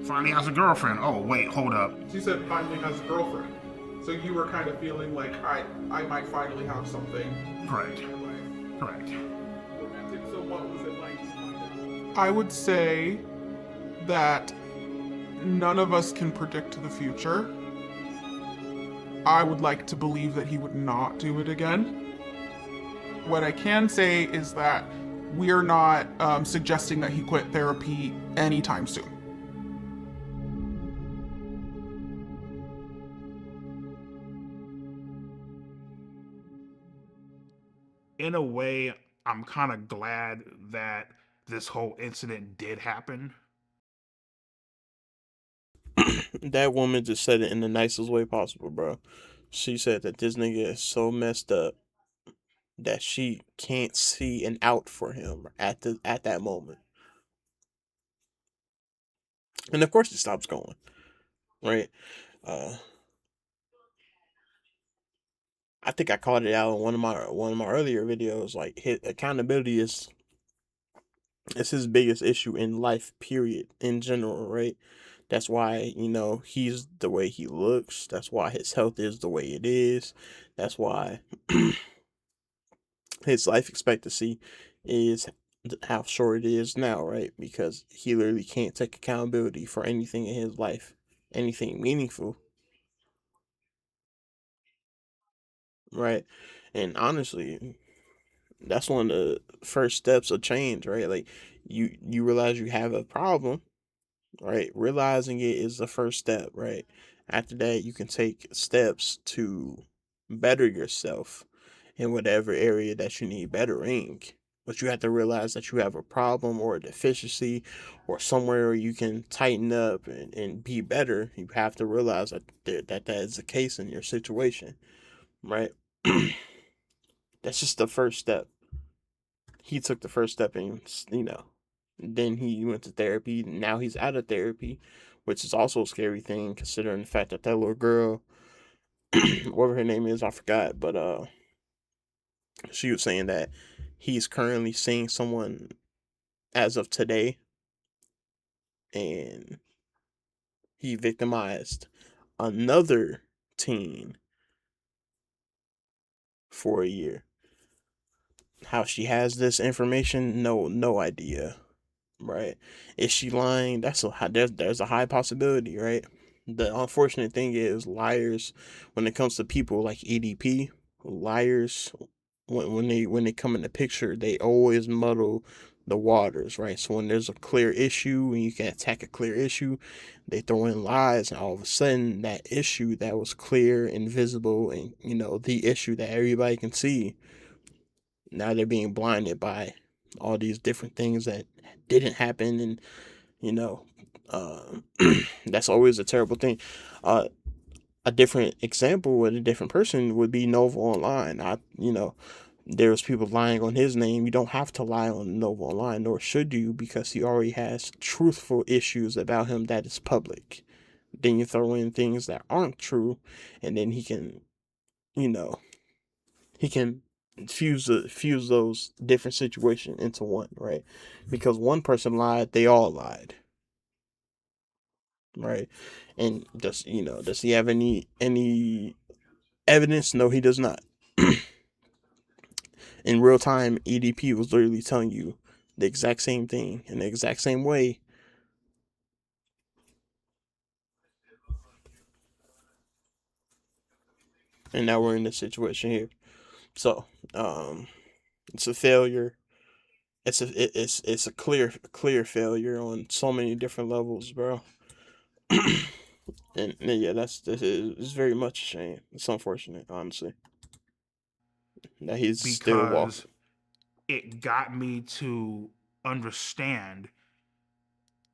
finally has a girlfriend. Oh, wait, hold up. She said finally has a girlfriend. So you were kind of feeling like I might finally have something. Correct. Correct. Romantic. So what was it like? I would say that none of us can predict the future. I would like to believe that he would not do it again. What I can say is that we're not suggesting that he quit therapy anytime soon. In a way, I'm kind of glad that this whole incident did happen. That woman just said it in the nicest way possible, bro. She said that this nigga is so messed up that she can't see an out for him at that moment. And of course it stops going. Right? I think I called it out in one of my earlier videos. Like, accountability is his biggest issue in life, period, in general, right? That's why, he's the way he looks. That's why his health is the way it is. That's why his life expectancy is how short it is now, right? Because he literally can't take accountability for anything in his life, anything meaningful, right? And honestly, that's one of the first steps of change, right? Like, you realize you have a problem, right? Realizing it is the first step, right? After that, you can take steps to better yourself in whatever area that you need bettering. But you have to realize that you have a problem or a deficiency or somewhere you can tighten up and be better. You have to realize that is the case in your situation, right? That's just the first step. He took the first step and, then he went to therapy. Now he's out of therapy, which is also a scary thing considering the fact that little girl, whatever her name is, I forgot, but she was saying that he's currently seeing someone as of today, and he victimized another teen for a year. How she has this information, no idea. Right? Is she lying? There's a high possibility, right? The unfortunate thing is liars, when it comes to people like EDP, liars, when they come in the picture, they always muddle the waters, right? So when there's a clear issue and you can attack a clear issue, they throw in lies, and all of a sudden that issue that was clear and visible and the issue that everybody can see, now they're being blinded by all these different things that didn't happen. And that's always a terrible thing. A different example with a different person would be Nova Online. There's people lying on his name. You don't have to lie on Nova Online, nor should you, because he already has truthful issues about him that is public. Then you throw in things that aren't true, and then he can fuse those different situations into one, right? Because one person lied, they all lied, right? And does he have any evidence? No, he does not. In real time, EDP was literally telling you the exact same thing in the exact same way. And now we're in this situation here. So, it's a failure. It's a clear failure on so many different levels, bro. And yeah, this is very much a shame. It's unfortunate, honestly, that he's still walking. It got me to understand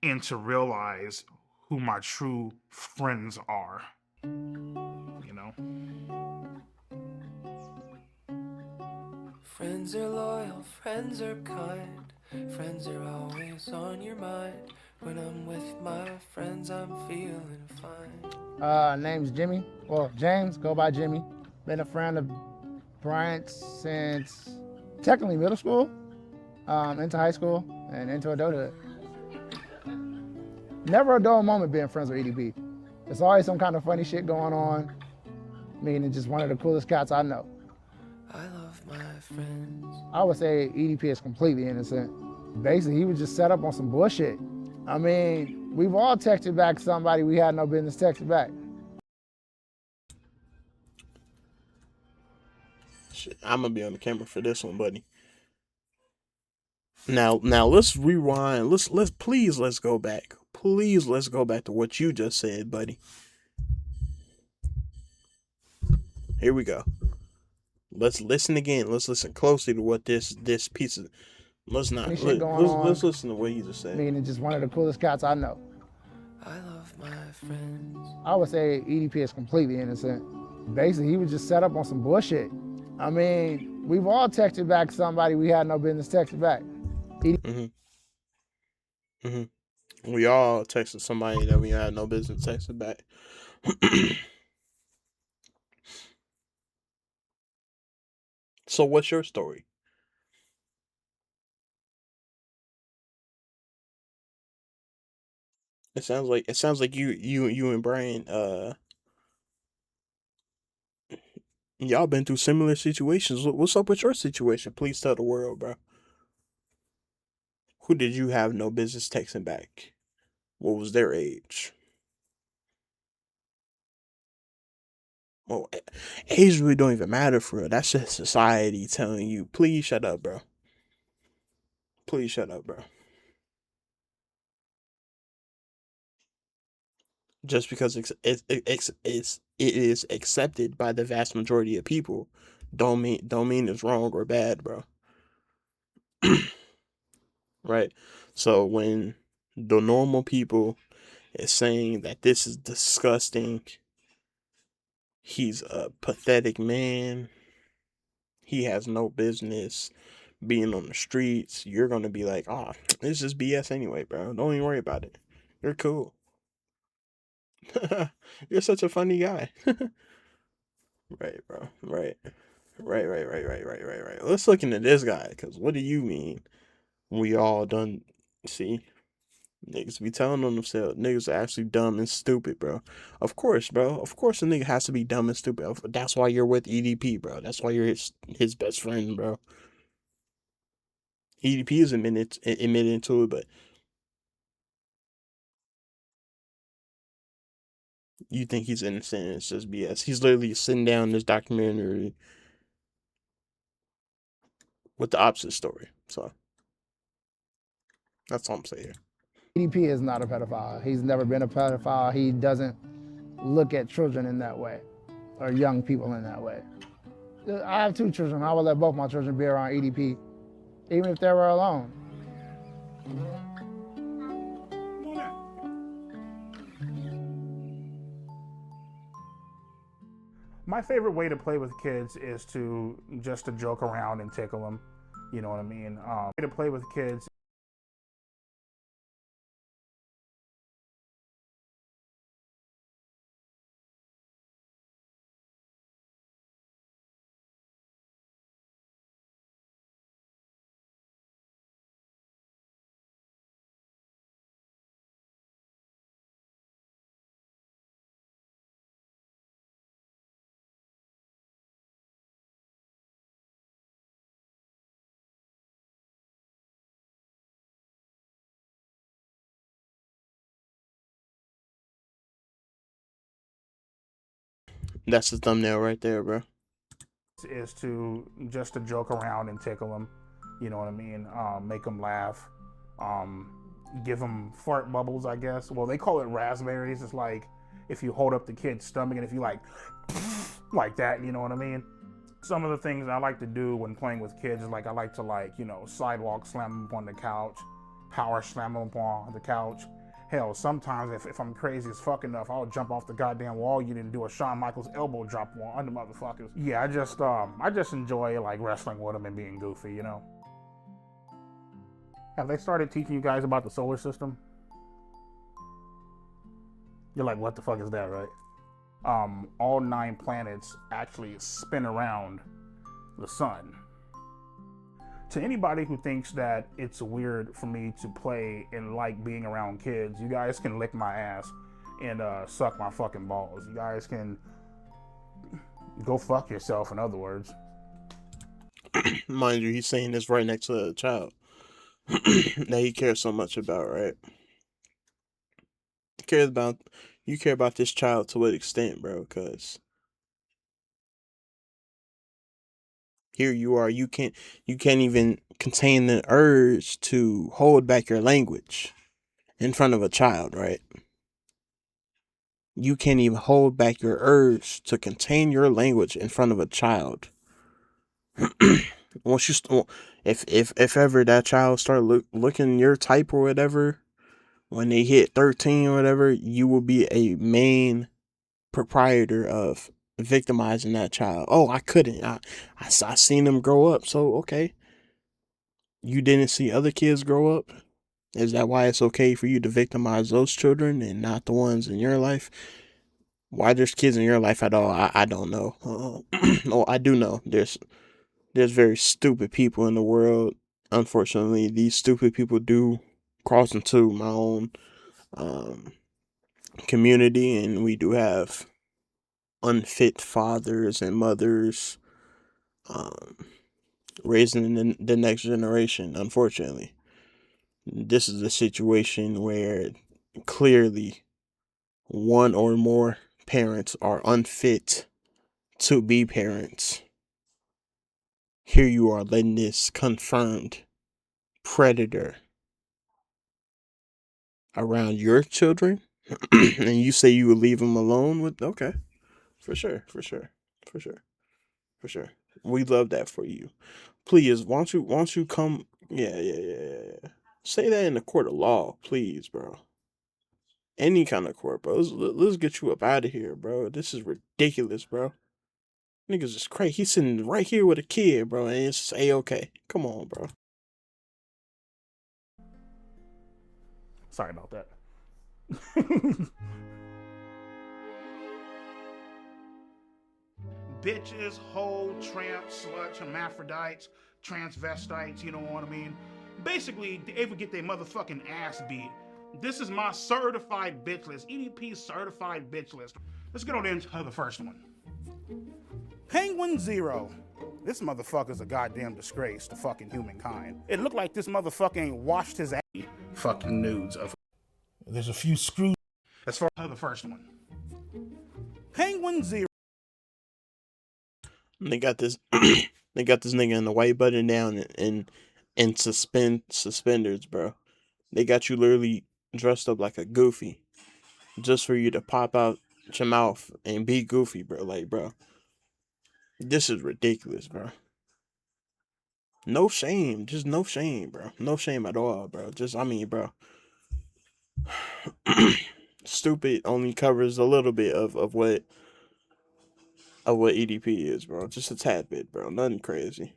and to realize who my true friends are. Friends are loyal, friends are kind, friends are always on your mind. When I'm with my friends, I'm feeling fine. Name's Jimmy. Well, James, go by Jimmy. Been a friend of Bryant's since technically middle school, into high school, and into adulthood. Never a dull moment being friends with EDP. There's always some kind of funny shit going on. Meaning just one of the coolest cats I know. I love my friends. I would say EDP is completely innocent. Basically, he was just set up on some bullshit. I mean, we've all texted back somebody we had no business texting back. Shit, I'm gonna be on the camera for this one, buddy. Now let's rewind. Let's go back. Please let's go back to what you just said, buddy. Here we go. Let's listen again. Let's listen closely to what this piece of. Let's listen to what he just said. Meaning just one of the coolest cats I know. I love my friends. I would say EDP is completely innocent. Basically, he was just set up on some bullshit. I mean, we've all texted back somebody we had no business texting back. We all texted somebody that we had no business texting back. So what's your story? It sounds like you and Brian y'all been through similar situations. What's up with your situation? Please tell the world, bro. Who did you have no business texting back? What was their age? Well, age really don't even matter for real. That's just society telling you, please shut up, bro. Please shut up, bro. Just because it is accepted by the vast majority of people, don't mean it's wrong or bad, bro. Right? So when the normal people is saying that this is disgusting, he's a pathetic man, he has no business being on the streets, you're gonna be like, oh, this is BS anyway, bro. Don't even worry about it. You're cool. You're such a funny guy. Right, bro. Right. Let's look into this guy, because what do you mean? We all done, see? Niggas be telling on themselves. Niggas are actually dumb and stupid, bro. Of course, bro. Of course a nigga has to be dumb and stupid. That's why you're with EDP, bro. That's why you're his best friend, bro. EDP is admitting to it, but you think he's innocent and it's just BS. He's literally sitting down in this documentary with the opposite story. So that's all I'm saying. EDP is not a pedophile. He's never been a pedophile. He doesn't look at children in that way or young people in that way. I have 2 children. I would let both my children be around EDP, even if they were alone. My favorite way to play with kids is to joke around and tickle them. You know what I mean? To play with kids. That's the thumbnail right there, bro. Is to joke around and tickle them. You know what I mean? Make them laugh. Give them fart bubbles, I guess. Well, they call it raspberries. It's like if you hold up the kid's stomach and if you like that, you know what I mean? Some of the things I like to do when playing with kids is like I like to sidewalk slam them up on the couch, power slam them up on the couch. Hell, sometimes if I'm crazy as fuck enough, I'll jump off the goddamn wall unit and do a Shawn Michaels elbow drop on the motherfuckers. Yeah, I just enjoy like wrestling with them and being goofy, you know. Have they started teaching you guys about the solar system? You're like, what the fuck is that, right? All 9 planets actually spin around the sun. To anybody who thinks that it's weird for me to play and like being around kids, you guys can lick my ass and suck my fucking balls. You guys can Go fuck yourself, in other words. Mind you, he's saying this right next to a child that he cares so much about, right? You care about this child to what extent, bro? Because here you are, you can't even contain the urge to hold back your language in front of a child, right? You can't even hold back your urge to contain your language in front of a child. Once you if ever that child start looking your type or whatever, when they hit 13 or whatever, you will be a main proprietor of victimizing that child. Oh, I couldn't. I seen them grow up. So, okay. You didn't see other kids grow up? Is that why it's okay for you to victimize those children and not the ones in your life? Why there's kids in your life at all, I don't know. Oh, I do know. There's very stupid people in the world. Unfortunately, these stupid people do cross into my own community, and we do have unfit fathers and mothers raising the next generation. Unfortunately, this is a situation where clearly one or more parents are unfit to be parents. Here you are letting this confirmed predator around your children, and you say you would leave them alone with, okay, for sure. We love that for you. Please, why don't you come? Yeah. Say that in the court of law, please, bro. Any kind of court, bro. Let's get you up out of here, bro. This is ridiculous, bro. Niggas is crazy. He's sitting right here with a kid, bro, and it's just A-okay. Come on, bro. Sorry about that. Bitches, hoe, tramps, sluts, hermaphrodites, transvestites, you know what I mean? Basically, they would get their motherfucking ass beat. This is my certified bitch list, EDP certified bitch list. Let's get on into the first one. Penguin Zero. This motherfucker's a goddamn disgrace to fucking humankind. It looked like this motherfucking washed his ass. Fucking nudes of. There's a few screws. As far as the first one. Penguin Zero. They got this they got this nigga in the white button down and suspenders, bro. They got you literally dressed up like a goofy just for you to pop out your mouth and be goofy, bro. Like, bro, this is ridiculous, bro. No shame, just no shame, bro. No shame at all, bro. Bro. Stupid only covers a little bit of what EDP is, bro. Just a tad bit, bro. Nothing crazy.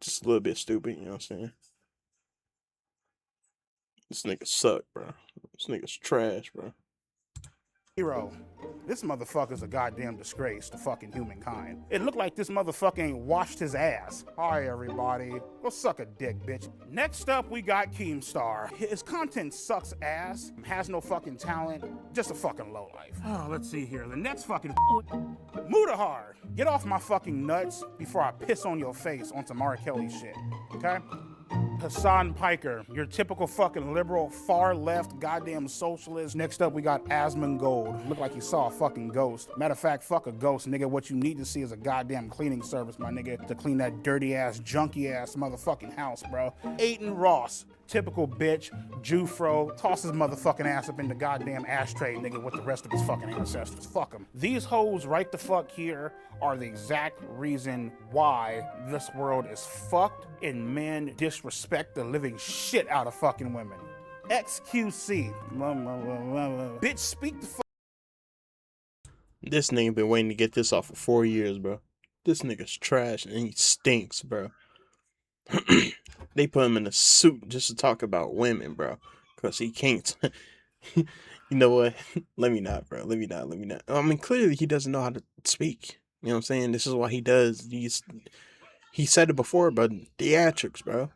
Just a little bit stupid, you know what I'm saying? This nigga suck, bro. This nigga's trash, bro. Hero. This motherfucker's a goddamn disgrace to fucking humankind. It looked like this motherfucking washed his ass. Hi, everybody. Go suck a dick, bitch. Next up, we got Keemstar. His content sucks ass, has no fucking talent, just a fucking lowlife. Oh, let's see here. The next fucking Mudahar. Get off my fucking nuts before I piss on your face on some R. Kelly shit, okay? Hassan Piker, your typical fucking liberal, far left, goddamn socialist. Next up, we got Asmongold. Look like he saw a fucking ghost. Matter of fact, fuck a ghost, nigga. What you need to see is a goddamn cleaning service, my nigga, to clean that dirty ass, junky ass motherfucking house, bro. Aiden Ross, typical bitch, Jufro, toss his motherfucking ass up in the goddamn ashtray, nigga, with the rest of his fucking ancestors. Fuck him. These hoes right the fuck here are the exact reason why this world is fucked and men disrespect the living shit out of fucking women. XQC. Bitch, speak the fuck. This nigga been waiting to get this off for 4 years, bro. This nigga's trash and he stinks, bro. They put him in a suit just to talk about women, bro. Because he can't. You know what? Let me not, bro. Let me not. I mean, clearly he doesn't know how to speak. You know what I'm saying? This is what he does. He said it before, but theatrics, bro.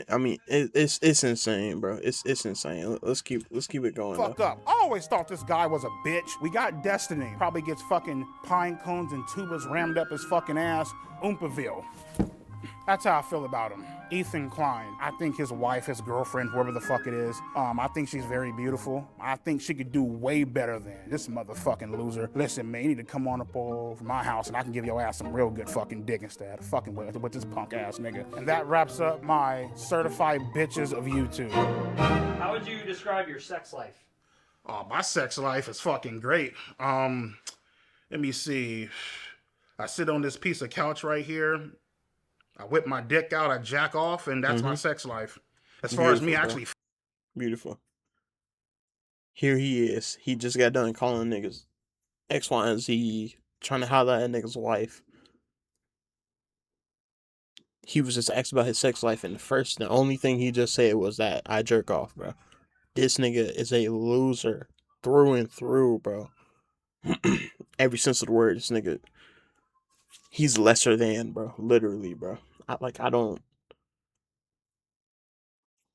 I mean, it's insane, bro. It's insane. Let's keep it going. Fuck though. up. I always thought this guy was a bitch. We got Destiny. Probably gets fucking pine cones and tubas rammed up his fucking ass. Oompaville. That's how I feel about him. Ethan Klein. I think his wife, his girlfriend, whoever the fuck it is, I think she's very beautiful. I think she could do way better than this motherfucking loser. Listen, man, you need to come on up over my house and I can give your ass some real good fucking dick instead of fucking with this punk ass nigga. And that wraps up my certified bitches of YouTube. How would you describe your sex life? Oh, my sex life is fucking great. Let me see. I sit on this piece of couch right here. I whip my dick out, I jack off, and that's my sex life. As far as me actually... Beautiful. Here he is. He just got done calling niggas X, Y, and Z, trying to holler at niggas' wife. He was just asked about his sex life, and the only thing he just said was that I jerk off, bro. This nigga is a loser through and through, bro. Every sense of the word, this nigga, he's lesser than, bro. Literally, bro. I don't,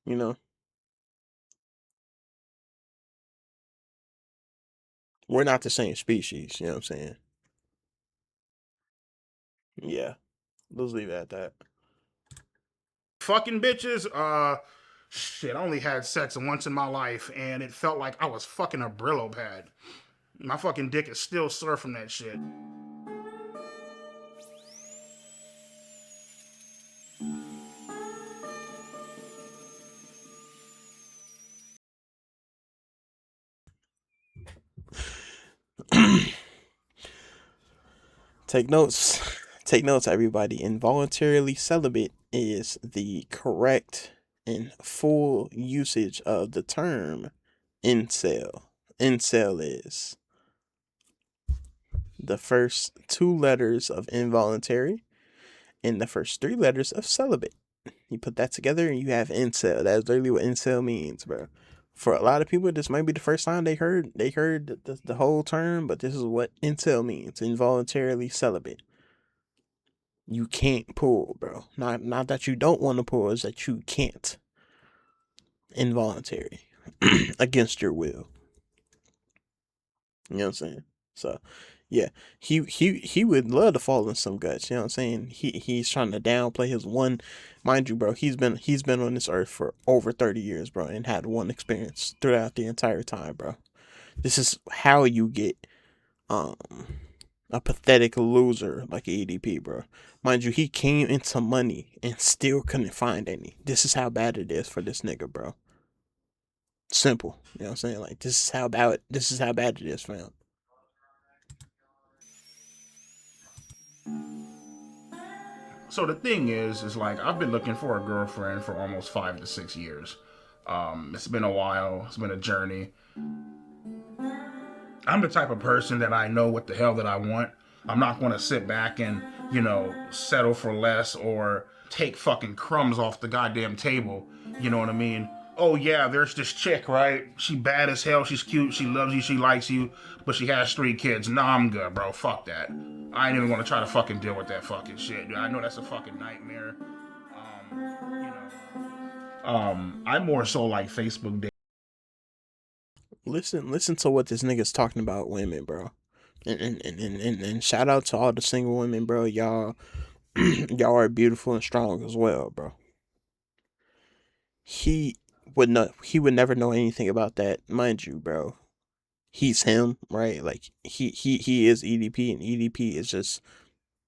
you know. We're not the same species, you know what I'm saying? Yeah. Let's leave it at that. Fucking bitches, shit, I only had sex once in my life, and it felt like I was fucking a Brillo pad. My fucking dick is still sore from that shit. Take notes. Take notes, everybody. Involuntarily celibate is the correct and full usage of the term incel. Incel is the first 2 letters of involuntary and the first 3 letters of celibate. You put that together and you have incel. That's literally what incel means, bro. For a lot of people, this might be the first time they heard the whole term, but this is what incel means: involuntarily celibate. You can't pull, bro. Not that you don't want to pull, is that you can't. Involuntary, against your will. You know what I'm saying? So, yeah, he would love to fall in some guts. You know what I'm saying? He's trying to downplay his one, mind you, bro. He's been on this earth for over 30 years, bro, and had one experience throughout the entire time, bro. This is how you get a pathetic loser like EDP, bro. Mind you, he came into money and still couldn't find any. This is how bad it is for this nigga, bro. Simple. You know what I'm saying? Like, this is how bad it is for him. So the thing is like, I've been looking for a girlfriend for almost 5 to 6 years. It's been a while. It's been a journey. I'm the type of person that I know what the hell that I want. I'm not going to sit back and, settle for less or take fucking crumbs off the goddamn table. You know what I mean? Oh yeah, there's this chick, right? She bad as hell. She's cute. She loves you. She likes you. But she has 3 kids. Nah, I'm good, bro. Fuck that. I ain't even going to try to fucking deal with that fucking shit. I know that's a fucking nightmare. I more so like Facebook dating. Listen to what this nigga's talking about women, bro. And shout out to all the single women, bro. Y'all are beautiful and strong as well, bro. He would never know anything about that, mind you, bro. He's him, right? Like he is EDP, and EDP is just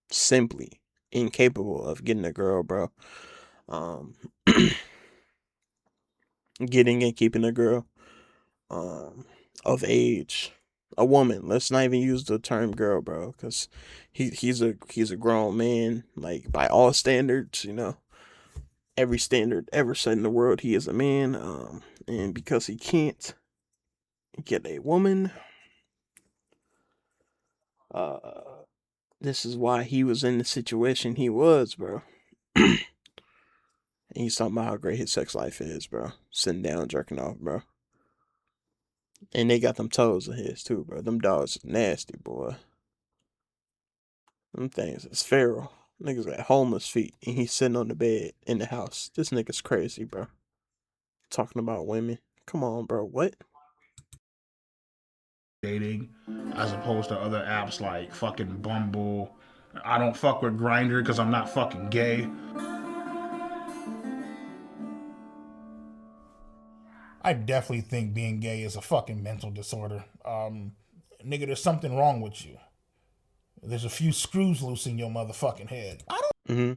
simply incapable of getting a girl, bro. Getting and keeping a girl of age, a woman. Let's not even use the term girl, bro, because he's a grown man, like, by all standards, every standard ever set in the world. He is a man, and because he can't get a woman, this is why he was in the situation he was, bro. And he's talking about how great his sex life is, bro. Sitting down, jerking off, bro. And they got them toes of his, too, bro. Them dogs is nasty, boy. Them things is feral. Niggas got homeless feet, and he's sitting on the bed in the house. This nigga's crazy, bro. Talking about women. Come on, bro. What? Dating, as opposed to other apps like fucking Bumble. I don't fuck with Grindr because I'm not fucking gay. I definitely think being gay is a fucking mental disorder. Nigga, there's something wrong with you. There's a few screws loose in your motherfucking head. Mm-hmm.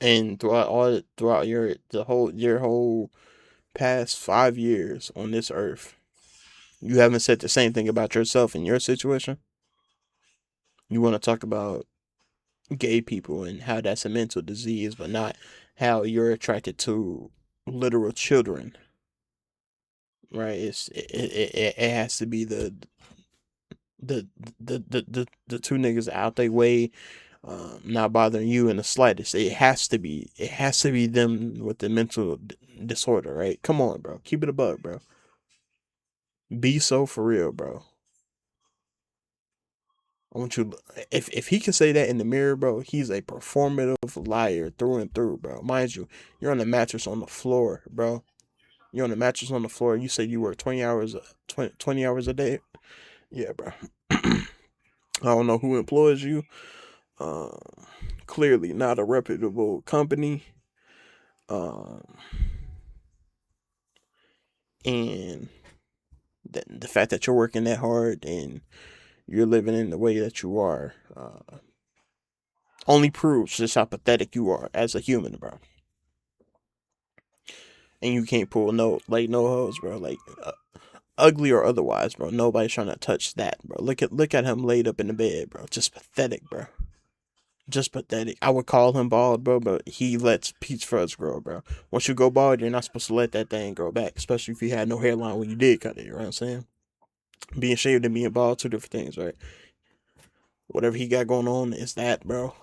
And throughout your whole past 5 years on this earth, you haven't said the same thing about yourself in your situation. You want to talk about gay people and how that's a mental disease, but not how you're attracted to literal children. Right? It has to be the two niggas out their way, not bothering you in the slightest. It has to be them with the mental disorder, right? Come on, bro. Keep it a buck, bro. Be so for real, bro. I want you. If he can say that in the mirror, bro, he's a performative liar through and through, bro. Mind you, you're on the mattress on the floor, bro. You're on the mattress on the floor. You say you work 20 hours a day. Yeah, bro. I don't know who employs you. Clearly not a reputable company. And the fact that you're working that hard and you're living in the way that you are, only proves just how pathetic you are as a human, bro. And you can't pull no hoes, bro. Like ugly or otherwise, bro. Nobody's trying to touch that, bro. Look at him laid up in the bed, bro. Just pathetic, bro. Just pathetic. I would call him bald, bro, but he lets peach fuzz grow, bro. Once you go bald, you're not supposed to let that thing grow back, especially if you had no hairline when you did cut it. You know what I'm saying? Being shaved and being bald, two different things, right? Whatever he got going on is that, bro.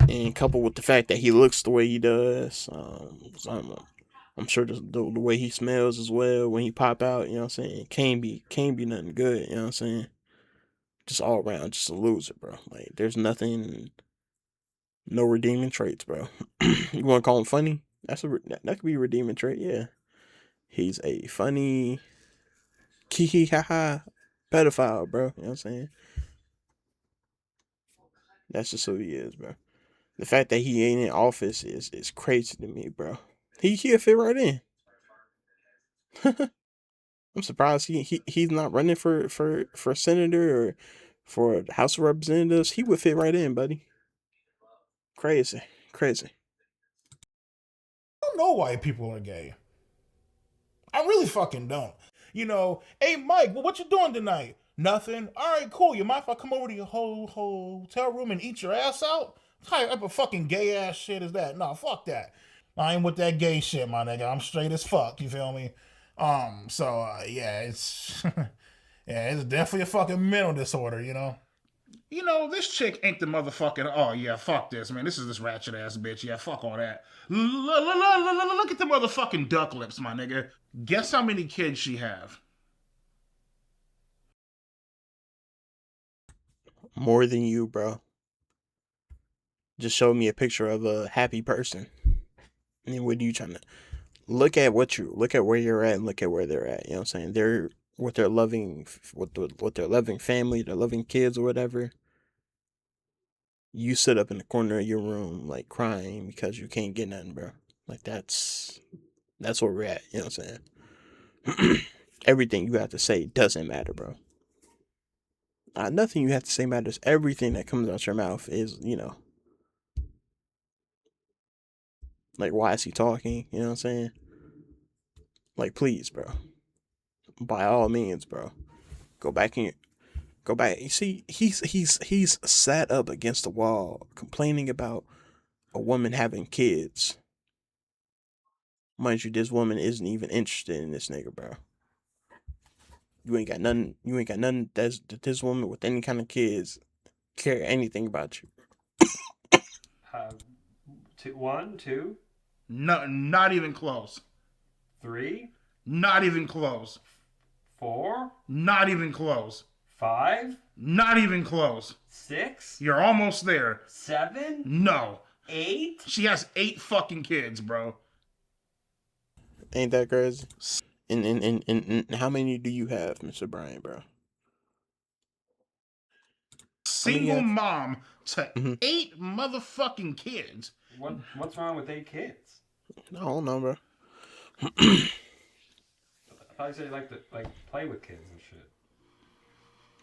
And coupled with the fact that he looks the way he does, I'm sure the way he smells as well when he pop out, you know what I'm saying? Can't be nothing good, you know what I'm saying? Just all around, just a loser, bro. Like there's nothing, no redeeming traits, bro. You want to call him funny? That could be a redeeming trait, yeah. He's a funny, kiki haha pedophile, bro. You know what I'm saying? That's just who he is, bro. The fact that he ain't in office is crazy to me, bro. He'll fit right in. I'm surprised he's not running for senator or for the House of Representatives. He would fit right in, buddy. Crazy. I don't know why people are gay. I really fucking don't. You know, hey Mike, well, what you doing tonight? Nothing. All right, cool. You mind if I come over to your whole hotel room and eat your ass out? What type of fucking gay ass shit is that? No, fuck that. I ain't with that gay shit, my nigga. I'm straight as fuck. You feel me? Yeah, it's it's definitely a fucking mental disorder. You know. You know, this chick ain't the motherfucking, oh yeah, fuck this, man. This is this ratchet ass bitch. Yeah, fuck all that. Look at the motherfucking duck lips, my nigga. Guess how many kids she have? More than you, bro. Just show me a picture of a happy person. And what are you trying to look at where you're at and look at where they're at. You know what I'm saying? They're with their loving family, their loving kids or whatever. You sit up in the corner of your room like crying because you can't get nothing, bro. Like that's where we're at. You know what I'm saying? Everything you have to say doesn't matter, bro. Nothing you have to say matters. Everything that comes out your mouth is, like, why is he talking? You know what I'm saying? Like, please, bro. By all means, bro. Go back. You see, he's sat up against the wall complaining about a woman having kids. Mind you, this woman isn't even interested in this nigga, bro. You ain't got nothing that's this woman with any kind of kids care anything about you. One, two? No, not even close. 3? Not even close. 4? Not even close. 5? Not even close. 6? You're almost there. 7? No. 8? She has 8 fucking kids, bro. Ain't that crazy? And how many do you have, Mr. Brian, bro? Single mom to 8 motherfucking kids. What's wrong with 8 kids? I don't know, bro. I thought you said you like to play with kids and shit.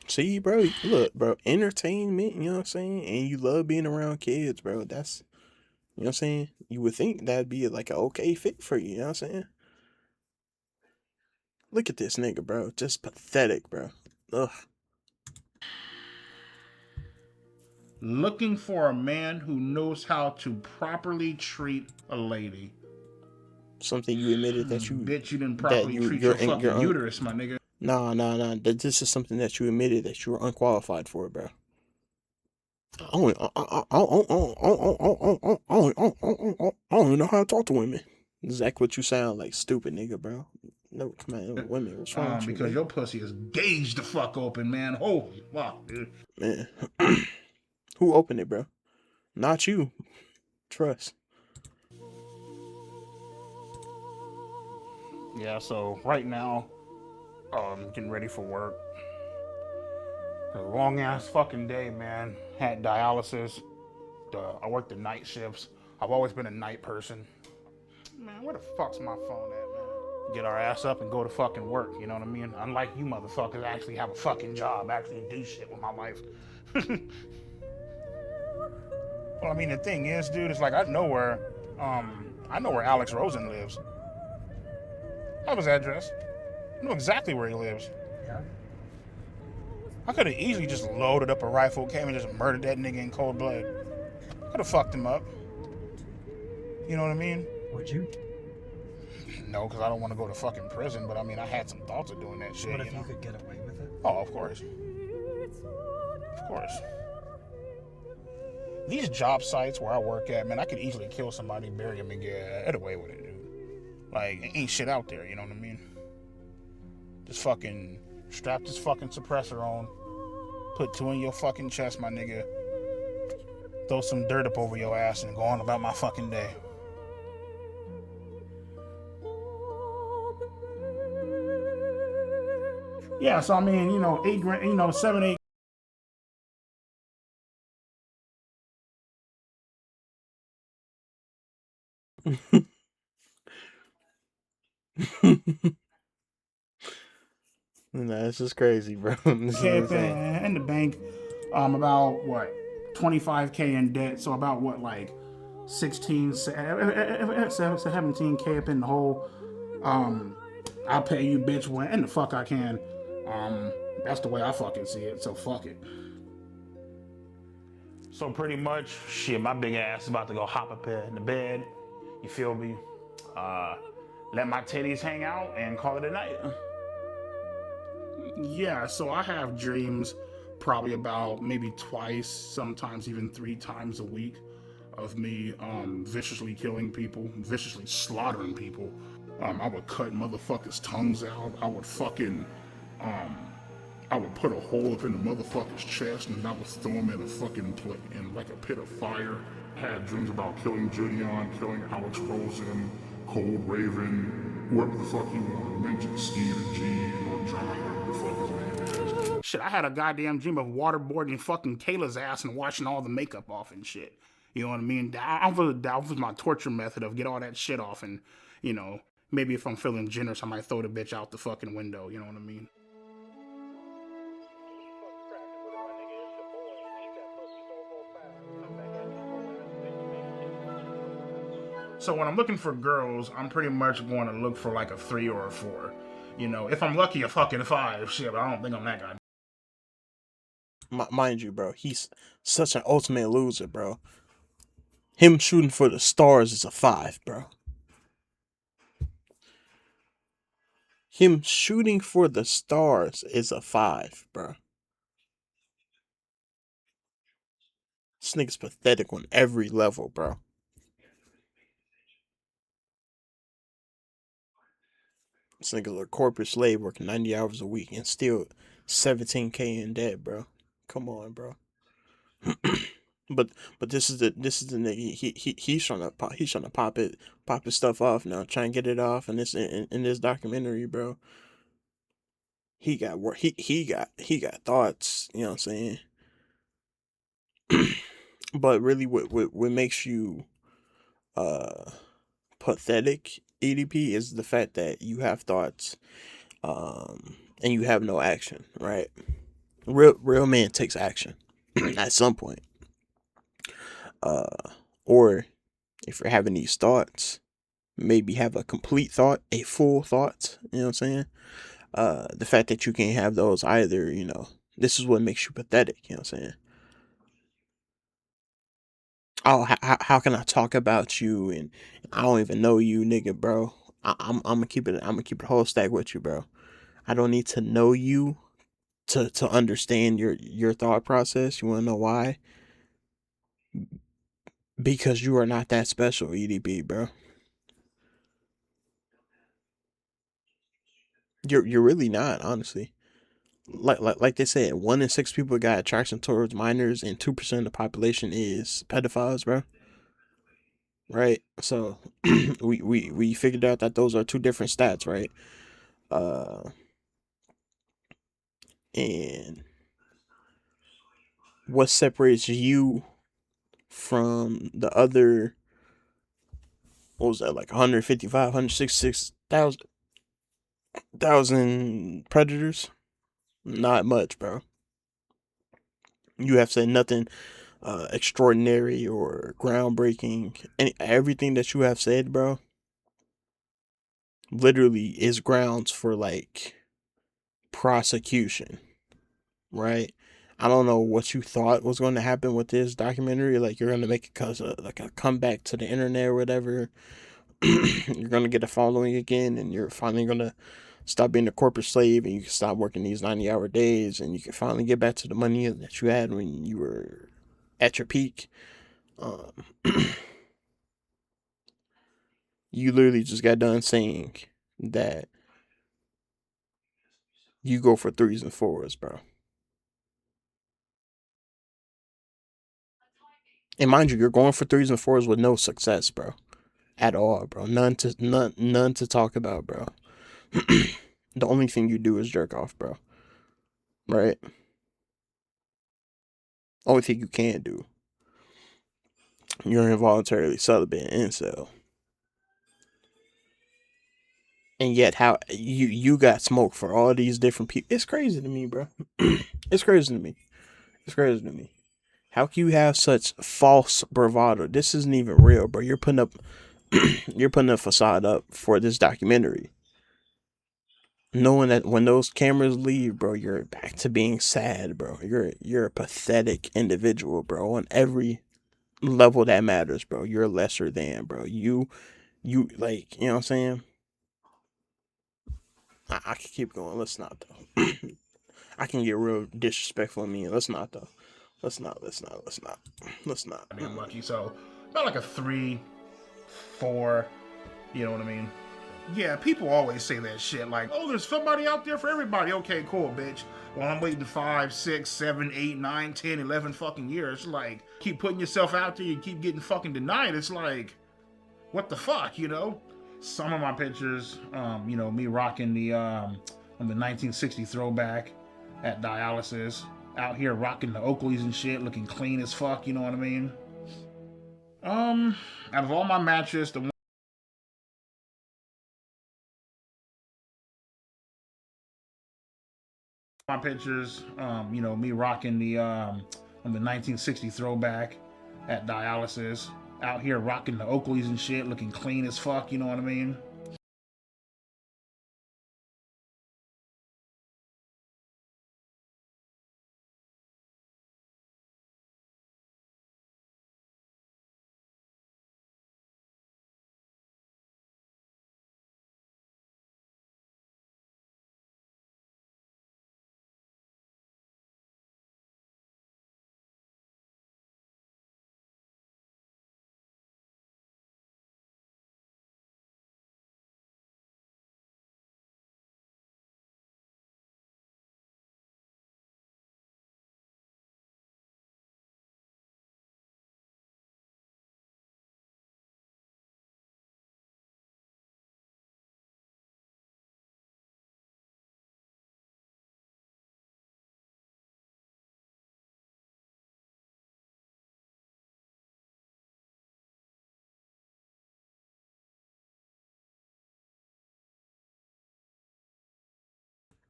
See, bro, look, bro, entertainment, you know what I'm saying? And you love being around kids, bro. That's, you know what I'm saying? You would think that'd be like an okay fit for you, you know what I'm saying? Look at this nigga, bro. Just pathetic, bro. Ugh. Looking for a man who knows how to properly treat a lady. Something you admitted that you... Bitch, you didn't properly treat your fucking uterus, my nigga. Nah. This is something that you admitted that you were unqualified for, bro. I don't even know how to talk to women. Exactly what you sound like, stupid nigga, bro. No, come on, women. What's wrong with you? Because your pussy is gauged the fuck open, man. Holy fuck, dude. Man. Who opened it, bro? Not you. Trust. Yeah, so right now, getting ready for work. A long ass fucking day, man. Had dialysis. I worked the night shifts. I've always been a night person. Man, where the fuck's my phone at, man? Get our ass up and go to fucking work, you know what I mean? Unlike you motherfuckers, I actually have a fucking job, actually do shit with my life. Well, I mean, the thing is, dude, it's like I know where Alex Rosen lives. I have his address. I know exactly where he lives. Yeah. I could have easily just loaded up a rifle, came and just murdered that nigga in cold blood. Could have fucked him up. You know what I mean? Would you? No, because I don't want to go to fucking prison, but I mean, I had some thoughts of doing that shit. What if you could get away with it? Oh, of course. Of course. These job sites where I work at, man, I could easily kill somebody, bury him, and get away with it, dude. Like, ain't shit out there, you know what I mean? Just fucking strap this fucking suppressor on, put 2 in your fucking chest, my nigga, throw some dirt up over your ass, and go on about my fucking day. Yeah, so I mean, you know, 8 grand, you know, 7, 8. Nah, it's just crazy, bro. In the bank, about what, 25K in debt. So about what, like 17K up in the hole. I'll pay you, bitch, when the fuck I can. That's the way I fucking see it. So fuck it. So pretty much, shit, my big ass is about to go hop up in the bed. You feel me? Let my titties hang out and call it a night. Yeah, so I have dreams probably about maybe twice, sometimes even 3 times a week of me viciously killing people, viciously slaughtering people. I would cut motherfuckers' tongues out. I would fucking, I would put a hole up in the motherfucker's chest and I would throw him in a fucking in like a pit of fire. I had dreams about killing Julian, killing Alex Rosen, Cold Raven, whoever the fuck you want to mention, Steve G or John, whatever the fuck his name is. Shit, I had a goddamn dream of waterboarding fucking Kayla's ass and washing all the makeup off and shit. You know what I mean? That was my torture method of get all that shit off and, you know, maybe if I'm feeling generous, I might throw the bitch out the fucking window. You know what I mean? So when I'm looking for girls, I'm pretty much going to look for like a 3 or a 4. You know, if I'm lucky, a fucking 5. Shit, but I don't think I'm that guy. Mind you, bro, he's such an ultimate loser, bro. Him shooting for the stars is a 5, bro. Him shooting for the stars is a 5, bro. This nigga's pathetic on every level, bro. This nigga's a corporate slave working 90 hours a week and still $17K in debt, bro. Come on, bro. but this is the nigga. He's trying to pop his stuff off now, try and get it off in this documentary, bro. He got work. He got thoughts. You know what I'm saying? But really, what makes you pathetic, EDP, is the fact that you have thoughts, and you have no action. Right? Real man takes action at some point. Or if you're having these thoughts, maybe have a complete thought, a full thought. You know what I'm saying? The fact that you can't have those either, this is what makes you pathetic. You know what I'm saying? Oh, how can I talk about you and I don't even know you, nigga, bro? I'm gonna keep it. I'm gonna keep the whole stack with you, bro. I don't need to know you to understand your thought process. You wanna know why? Because you are not that special, EDP, bro. You're really not, honestly. Like they said, 1 in 6 people got attraction towards minors, and 2% of the population is pedophiles, bro. Right? So we figured out that those are two different stats, right? And what separates you from the other, what was that, like 155, 166,000 predators? Not much, bro. You have said nothing extraordinary or groundbreaking. Everything that you have said, bro, literally is grounds for like prosecution, right? I don't know what you thought was going to happen with this documentary. Like, you're going to make it cause like a comeback to the internet or whatever. You're going to get a following again, and you're finally going to stop being a corporate slave, and you can stop working these 90-hour days, and you can finally get back to the money that you had when you were at your peak. You literally just got done saying that you go for 3s and 4s, bro. And mind you, you're going for 3s and 4s with no success, bro. At all, bro. None to talk about, bro. The only thing you do is jerk off, bro. Right? Only thing you can do. You're involuntarily celibate incel. And yet how you got smoke for all these different people. It's crazy to me, bro. It's crazy to me. It's crazy to me. How can you have such false bravado? This isn't even real, bro. You're putting a facade up for this documentary. Knowing that when those cameras leave, bro, you're back to being sad, bro. You're a pathetic individual, bro. On every level that matters, bro. You're lesser than, bro. You like, you know what I'm saying? I can keep going. Let's not though. I can get real disrespectful of me. Let's not though. Let's not. I'm lucky, so about like a 3, 4. You know what I mean? Yeah, people always say that shit like, oh, there's somebody out there for everybody. Okay, cool, bitch. Well, I'm waiting 5, 6, 7, 8, 9, 10, 11 fucking years. Like, keep putting yourself out there, you keep getting fucking denied. It's like, what the fuck, you know? Some of my pictures, me rocking the 1960 throwback at dialysis, out here rocking the Oakleys and shit, looking clean as fuck, you know what I mean? Out of all my matches, the my pictures, me rocking the 1960 throwback at dialysis, out here rocking the Oakleys and shit, looking clean as fuck, you know what I mean?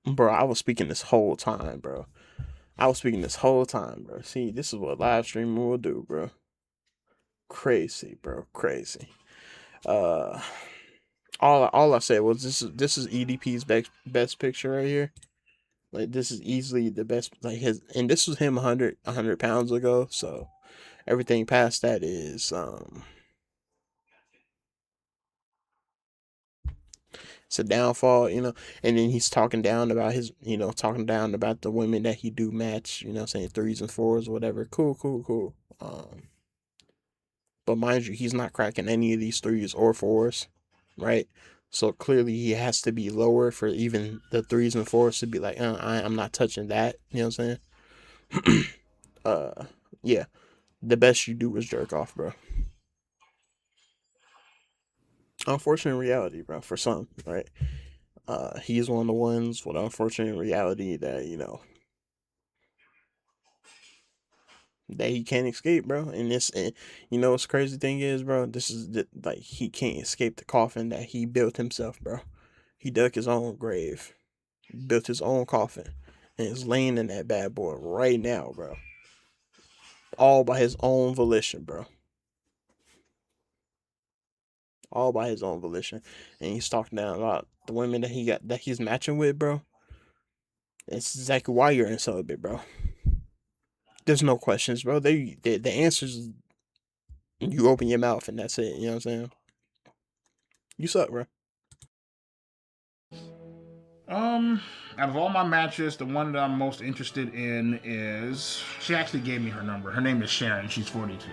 Bro, I was speaking this whole time, bro. See, this is what live streaming will do, bro. Crazy, bro. Crazy. All I said was this is EDP's best picture right here. Like, this is easily the best, like, and this was him 100 pounds ago, so everything past that is it's a downfall, you know. And then he's talking down about the women that he do match, saying 3s and 4s or whatever. Cool. But mind you, he's not cracking any of these 3s or 4s, right? So clearly he has to be lower for even the 3s and 4s to be like, I'm not touching that. You know what I'm saying? Yeah. The best you do is jerk off, bro. Unfortunate reality, bro, for some, right? He's one of the ones with unfortunate reality that, that he can't escape, bro. And what's crazy thing is, bro, this is like, he can't escape the coffin that he built himself, bro. He dug his own grave, built his own coffin, and is laying in that bad boy right now, bro. All by his own volition, bro. All by his own volition. And he's talking down about the women that he's matching with, bro. It's exactly why you're in celibate, bro. There's no questions, bro. The answers, you open your mouth and that's it. You know what I'm saying? You suck, bro. Out of all my matches, the one that I'm most interested in is, she actually gave me her number. Her name is Sharon. She's 42.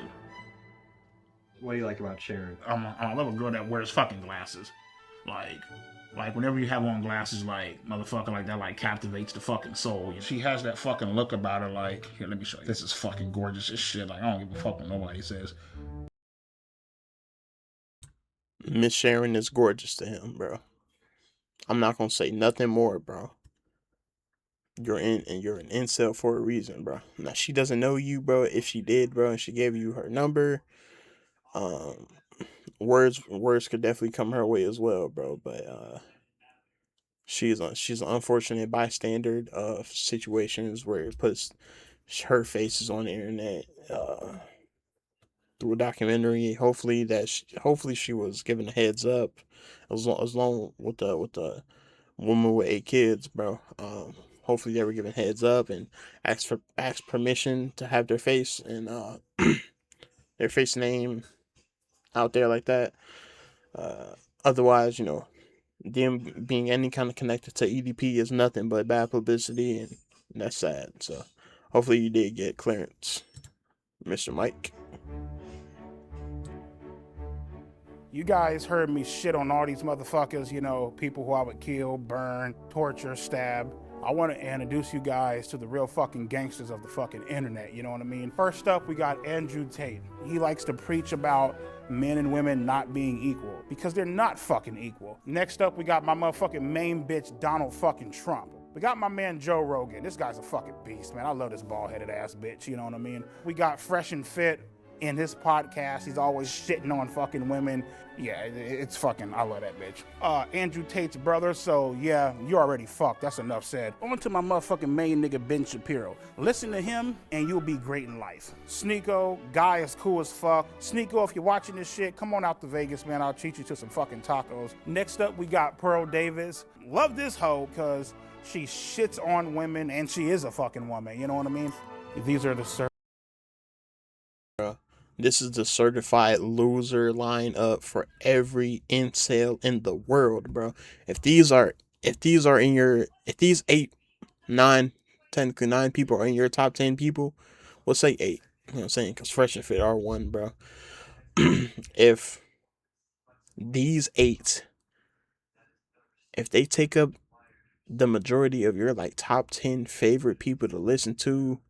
What do you like about Sharon? I love a girl that wears fucking glasses. Like whenever you have on glasses, like, motherfucker, like that, like, captivates the fucking soul. She has that fucking look about her, like, here, let me show you. This is fucking gorgeous as shit. Like, I don't give a fuck what nobody says. Miss Sharon is gorgeous to him, bro. I'm not gonna say nothing more, bro. You're an incel for a reason, bro. Now, she doesn't know you, bro. If she did, bro, and she gave you her number, words could definitely come her way as well, bro. But she's an unfortunate bystander of situations where it puts her faces on the internet through a documentary. Hopefully she was given a heads up, as long with the woman with 8 kids, bro. Hopefully they were given heads up and asked permission to have their face and their face name out there like that. Otherwise, them being any kind of connected to EDP is nothing but bad publicity, and that's sad. So hopefully you did get clearance, Mr. Mike. You guys heard me shit on all these motherfuckers, people who I would kill, burn, torture, stab. I want to introduce you guys to the real fucking gangsters of the fucking internet, you know what I mean? First up, we got Andrew Tate. He likes to preach about men and women not being equal, because they're not fucking equal. Next up, we got my motherfucking main bitch, Donald fucking Trump. We got my man Joe Rogan. This guy's a fucking beast, man. I love this bald-headed ass bitch, you know what I mean? We got Fresh and Fit. In his podcast, he's always shitting on fucking women. Yeah, it's fucking, I love that bitch. Andrew Tate's brother, so yeah, you already fucked. That's enough said. On to my motherfucking main nigga, Ben Shapiro. Listen to him, and you'll be great in life. Sneeko, guy is cool as fuck. Sneeko, if you're watching this shit, come on out to Vegas, man. I'll treat you to some fucking tacos. Next up, we got Pearl Davis. Love this hoe, because she shits on women, and she is a fucking woman, you know what I mean? These are the This is the certified loser lineup for every incel in the world, bro. If these 8, 9, technically 9 people are in your top 10 people, we'll say 8. You know what I'm saying? Because Fresh and Fit are 1, bro. If these 8, if they take up the majority of your like top 10 favorite people to listen to,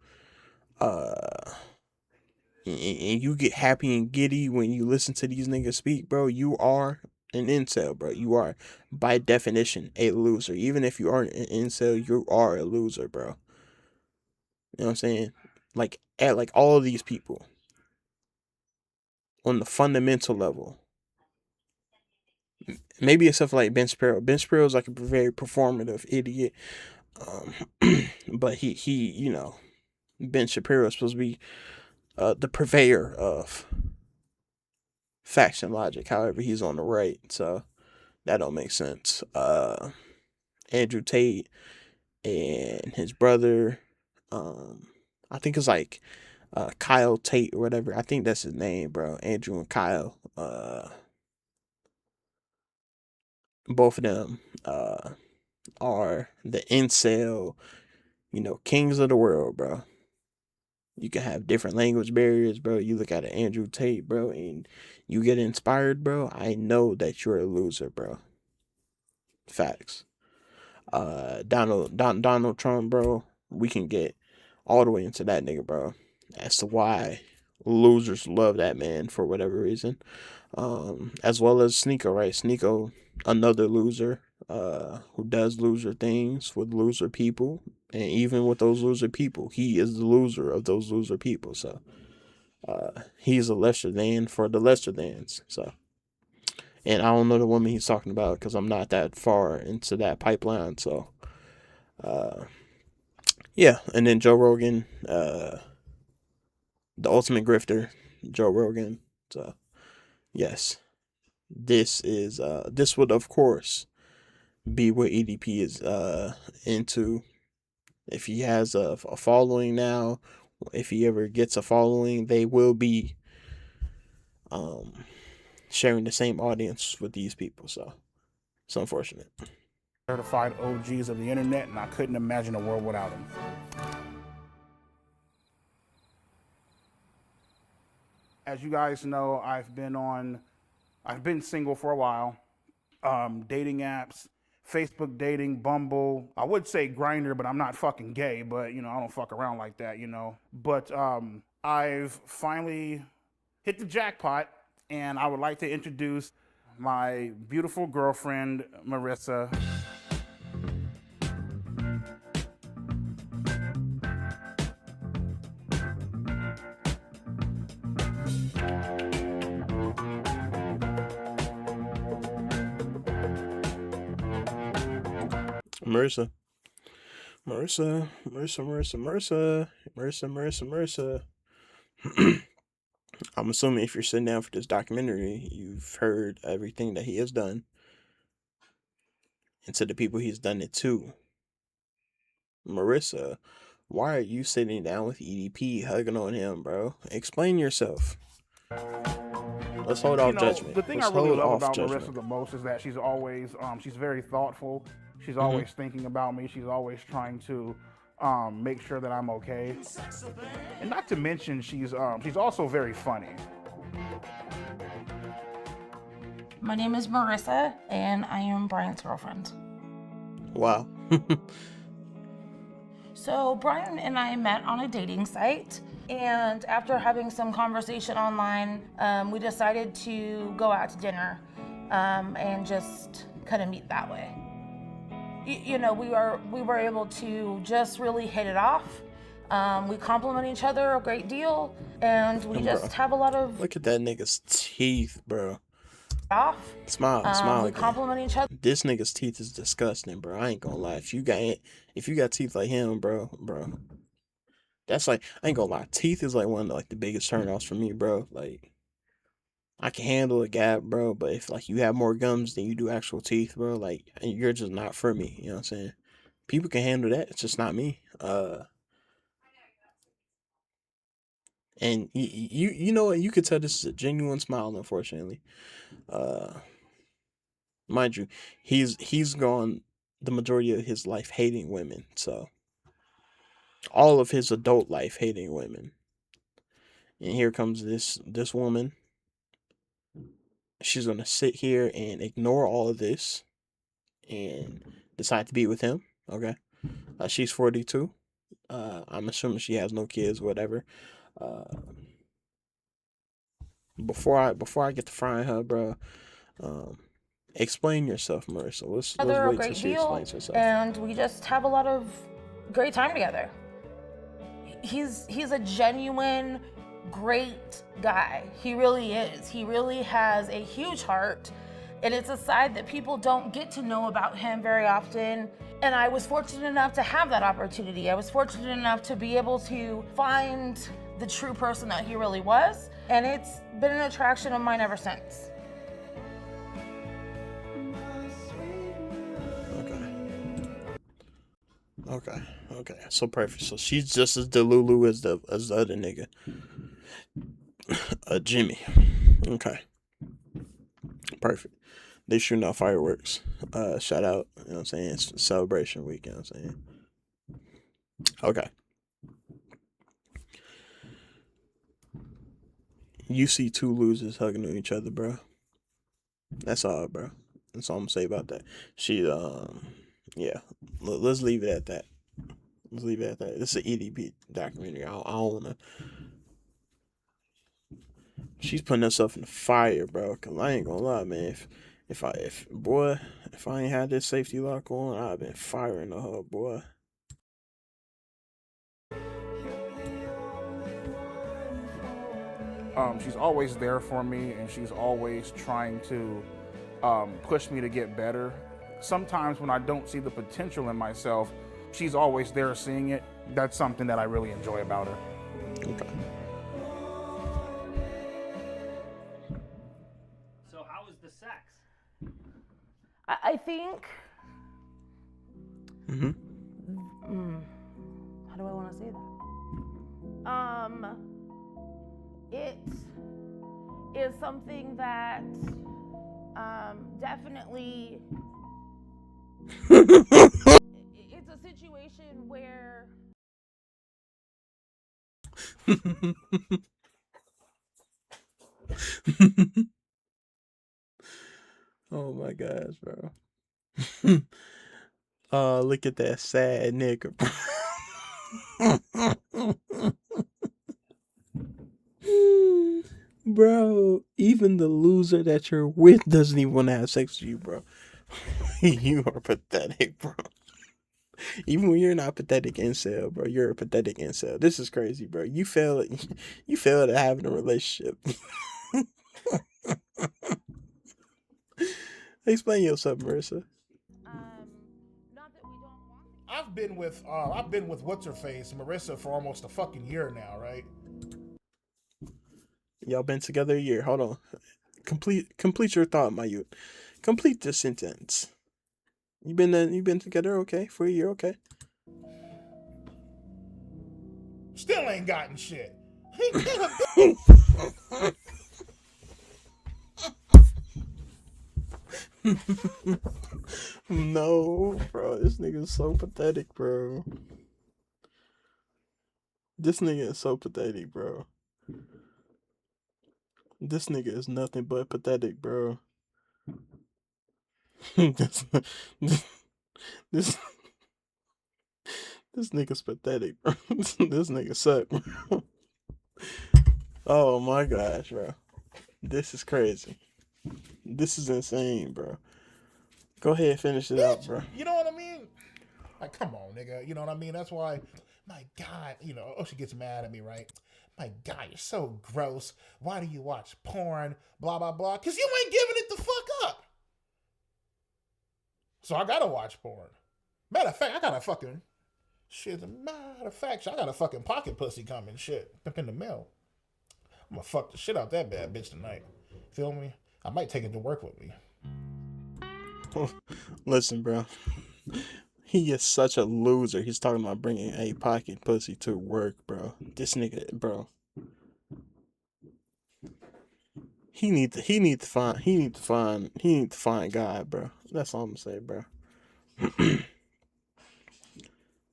and you get happy and giddy when you listen to these niggas speak, bro, you are an incel, bro. You are, by definition, a loser. Even if you aren't an incel, you are a loser, bro. You know what I'm saying? Like, all of these people, on the fundamental level, Maybe except for like Ben Shapiro. Ben Shapiro is like a very performative idiot. But he you know, Ben Shapiro is supposed to be the purveyor of facts and logic. However, he's on the right, so that don't make sense. Andrew Tate and his brother, I think it's like Kyle Tate or whatever. I think that's his name, bro. Andrew and Kyle. Both of them are the incel, you know, kings of the world, bro. You can have different language barriers, bro. You look at an Andrew Tate, bro, and you get inspired, bro. I know that you're a loser, bro. Facts. Donald Trump, bro. We can get all the way into that nigga, bro. As to why losers love that man for whatever reason. As well as Sneeko, right? Sneeko, another loser, who does loser things with loser people. And even with those loser people, he is the loser of those loser people. So, he's a lesser than for the lesser thans. So, and I don't know the woman he's talking about because I'm not that far into that pipeline. So, yeah. And then Joe Rogan, the ultimate grifter, Joe Rogan. So, yes, this would of course be what EDP is into. If he has a following now, if he ever gets a following, they will be sharing the same audience with these people. So it's unfortunate. Certified OGs of the internet, and I couldn't imagine a world without them. As you guys know, I've been single for a while. Dating apps, Facebook dating, Bumble. I would say Grindr, but I'm not fucking gay, but you know, I don't fuck around like that, you know. But I've finally hit the jackpot, and I would like to introduce my beautiful girlfriend, Marissa. Marissa. I'm assuming if you're sitting down for this documentary, you've heard everything that he has done and to the people he's done it to. Marissa, why are you sitting down with EDP hugging on him, bro? Explain yourself. Let's hold off judgment. The thing I really love about Marissa the most is that she's always, she's very thoughtful. She's always thinking about me. She's always trying to make sure that I'm okay. And not to mention, she's also very funny. My name is Marissa, and I am Brian's girlfriend. Wow. So Brian and I met on a dating site, and after having some conversation online, we decided to go out to dinner and just kind of meet that way. You know, we were able to just really hit it off. We compliment each other a great deal, and we just have a lot of. Look at that nigga's teeth, bro. Off. Smile. We compliment each other. This nigga's teeth is disgusting, bro. I ain't gonna lie. If you got teeth like him, bro, that's like, I ain't gonna lie. Teeth is like one of like the biggest turnoffs for me, bro. Like, I can handle a gap, bro, but if like you have more gums than you do actual teeth, bro, like you're just not for me. You know what I'm saying? People can handle that. It's just not me. And you know what? You could tell this is a genuine smile. Unfortunately, mind you, he's gone the majority of his life hating women. So all of his adult life hating women. And here comes this woman. She's gonna sit here and ignore all of this and decide to be with him. Okay, she's 42. I'm assuming she has no kids, whatever. Before I get to frying her, bro, explain yourself, Marissa. Let's wait till she explains herself. And we just have a lot of great time together. He's a genuine, great guy. He really is. He really has a huge heart, And it's a side that people don't get to know about him very often. And I was fortunate enough to have that opportunity. I was fortunate enough to be able to find the true person that he really was. And it's been an attraction of mine ever since. Okay. So perfect. So she's just as delulu as the other nigga. Jimmy. Okay. Perfect. They shooting out fireworks. Shout out. You know what I'm saying? It's celebration week. You know what I'm saying? Okay. You see two losers hugging each other, bro. That's all, bro. That's all I'm gonna say about that. She, yeah. Let's leave it at that. Let's leave it at that. This is an EDP documentary. I don't wanna. She's putting herself in the fire, bro. Cause I ain't gonna lie, man. If I ain't had this safety lock on, I've been firing the her, boy. She's always there for me, and she's always trying to push me to get better. Sometimes when I don't see the potential in myself, she's always there seeing it. That's something that I really enjoy about her. Okay. So how was the sex? I think. Mm-hmm. How do I want to say that? It is something that definitely. It's a situation where. Oh my gosh, bro. Look at that sad nigga, bro. Bro, even the loser that you're with doesn't even want to have sex with you, bro. You are pathetic, bro. Even when you're not pathetic incel, bro, you're a pathetic incel. This is crazy, bro. You fail at having a relationship. Explain yourself, Marissa. I've been with what's her face, Marissa, for almost a fucking year now, right? Y'all been together a year. Hold on. Complete your thought, my youth. Complete the sentence. You been together, okay, for a year, okay. Still ain't gotten shit. No, bro. This nigga is so pathetic, bro. This nigga is so pathetic, bro. This nigga is nothing but pathetic, bro. this nigga's pathetic, bro. This nigga suck, bro. Oh my gosh, bro. This is crazy. This is insane, bro. Go ahead, finish it up, bro. You know what I mean? Like, come on, nigga. You know what I mean? That's why, my God, you know, she gets mad at me, right? My God, you're so gross. Why do you watch porn? Blah, blah, blah. Because you ain't giving it the fuck up. So I gotta watch porn. Matter of fact, I got a fucking pocket pussy coming, shit, up in the mail. I'm gonna fuck the shit out that bad bitch tonight. Feel me? I might take it to work with me. Listen, bro. He is such a loser. He's talking about bringing a pocket pussy to work, bro. This nigga, bro. He need to find God, bro. That's all I'm gonna say, bro.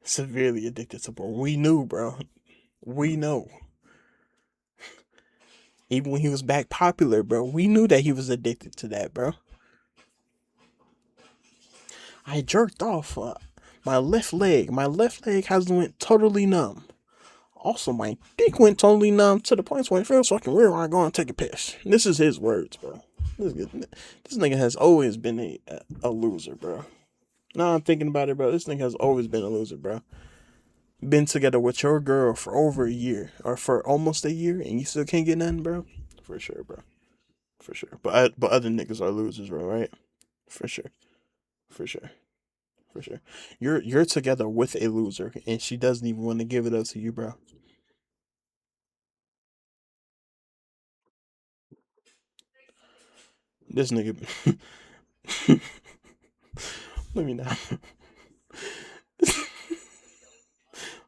Severely addicted to porn. We knew, bro. We know. Even when he was back popular, bro, we knew that he was addicted to that, bro. I jerked off my left leg. My left leg has went totally numb. Also, my dick went totally numb to the point where it feels fucking weird when I go and take a piss. This is his words, bro. This nigga has always been a loser, bro. Now I'm thinking about it, bro. This nigga has always been a loser, bro. Been together with your girl for over a year, or for almost a year, and you still can't get nothing, bro? For sure, bro. For sure. But other niggas are losers, bro, right? For sure. For sure. For sure. You're together with a loser, and she doesn't even want to give it up to you, bro. This nigga. Let me not.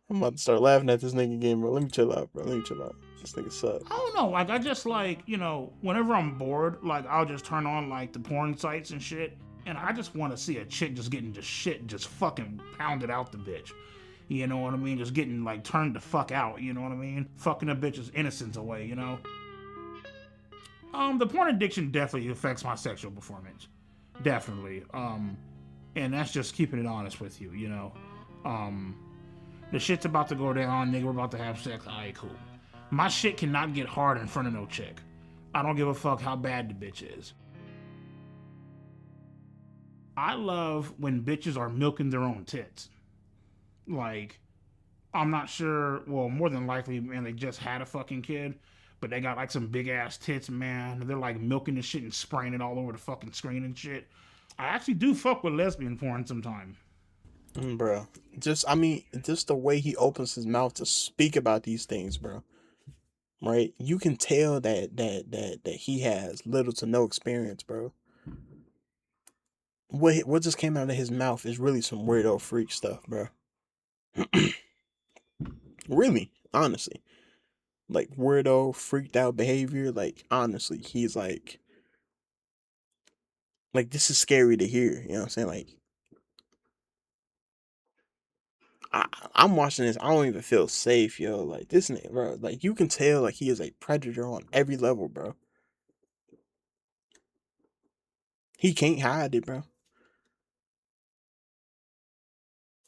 I'm about to start laughing at this nigga again, bro. Let me chill out, bro. Let me chill out. This nigga sucks. I don't know. Like, I just like, you know, whenever I'm bored, like, I'll just turn on like the porn sites and shit, and I just want to see a chick just getting just shit just fucking pounded out the bitch. You know what I mean? Just getting like turned the fuck out. You know what I mean? Fucking a bitch's innocence away. You know. The porn addiction definitely affects my sexual performance. Definitely. And that's just keeping it honest with you. You know. The shit's about to go down, nigga, we're about to have sex, alright, cool. My shit cannot get hard in front of no chick. I don't give a fuck how bad the bitch is. I love when bitches are milking their own tits. Like, I'm not sure, well, more than likely, man, they just had a fucking kid, but they got like some big ass tits, man. They're like milking the shit and spraying it all over the fucking screen and shit. I actually do fuck with lesbian porn sometimes. Bro, just the way he opens his mouth to speak about these things, bro. Right? You can tell that he has little to no experience, bro. What just came out of his mouth is really some weirdo freak stuff, bro. Really, honestly. Like weirdo, freaked out behavior, like honestly, he's like this is scary to hear, you know what I'm saying? Like I'm watching this. I don't even feel safe, yo. Like this nigga, bro. Like you can tell, like he is a predator on every level, bro. He can't hide it, bro.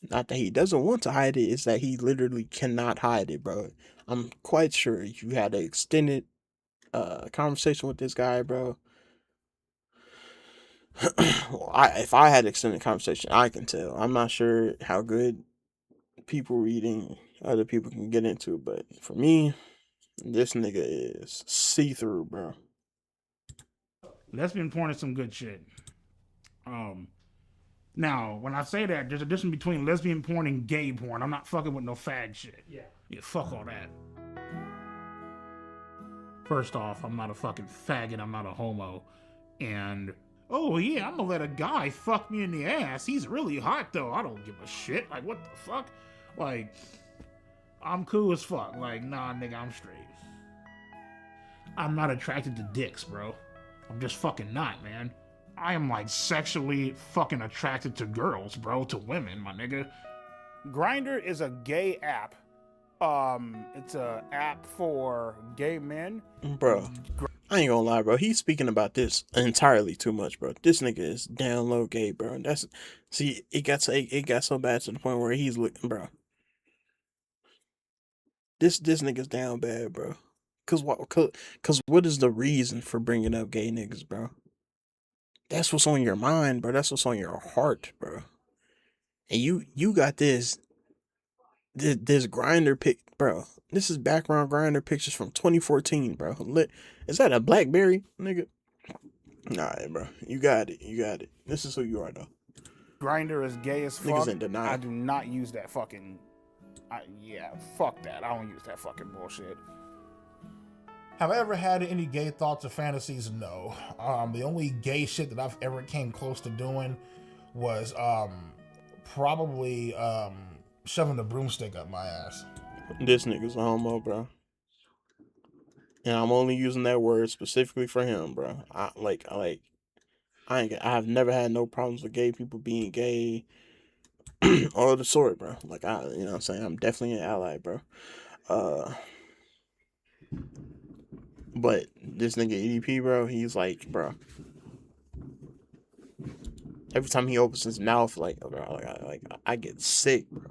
Not that he doesn't want to hide it. It's that he literally cannot hide it, bro. I'm quite sure if you had an extended conversation with this guy, bro. If I had an extended conversation, I can tell. I'm not sure how good people reading other people can get into, but for me, this nigga is see-through, bro. Lesbian porn is some good shit. Now, when I say that, there's a difference between lesbian porn and gay porn. I'm not fucking with no fag shit. Yeah, fuck all that. First off, I'm not a fucking faggot. I'm not a homo. And, oh yeah, I'm gonna let a guy fuck me in the ass. He's really hot though. I don't give a shit. Like, what the fuck? Like, I'm cool as fuck. Like, nah, nigga, I'm straight. I'm not attracted to dicks, bro. I'm just fucking not, man. I am like sexually fucking attracted to girls, bro, to women, my nigga. Grindr is a gay app. It's a app for gay men. Bro, I ain't gonna lie, bro. He's speaking about this entirely too much, bro. This nigga is down low gay, bro. It got so bad to the point where he's looking, bro. This nigga's down bad, bro. Cause what is the reason for bringing up gay niggas, bro? That's what's on your mind, bro. That's what's on your heart, bro. And you got this Grindr pic, bro. This is background Grindr pictures from 2014, bro. Is that a BlackBerry, nigga? Nah, bro. You got it. This is who you are, though. Grindr is gay as fuck. Niggas in denial. I do not use that fucking. Fuck that. I don't use that fucking bullshit. Have I ever had any gay thoughts or fantasies? No. The only gay shit that I've ever came close to doing was probably shoving the broomstick up my ass. This nigga's a homo, bro. And I'm only using that word specifically for him, bro. I have never had no problems with gay people being gay or the sort, bro. Like, you know what I'm saying? I'm definitely an ally, bro. But this nigga EDP, bro, he's like, bro. Every time he opens his mouth, like, bro, I get sick, bro.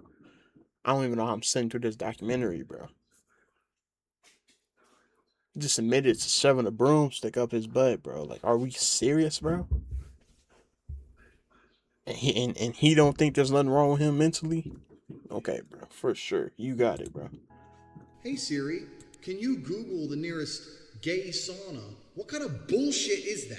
I don't even know how I'm sitting through this documentary, bro. He just admitted to shoving a broomstick up his butt, bro. Like, are we serious, bro? And he don't think there's nothing wrong with him mentally? Okay, bro, for sure. You got it, bro. Hey Siri, can you Google the nearest gay sauna? What kind of bullshit is that?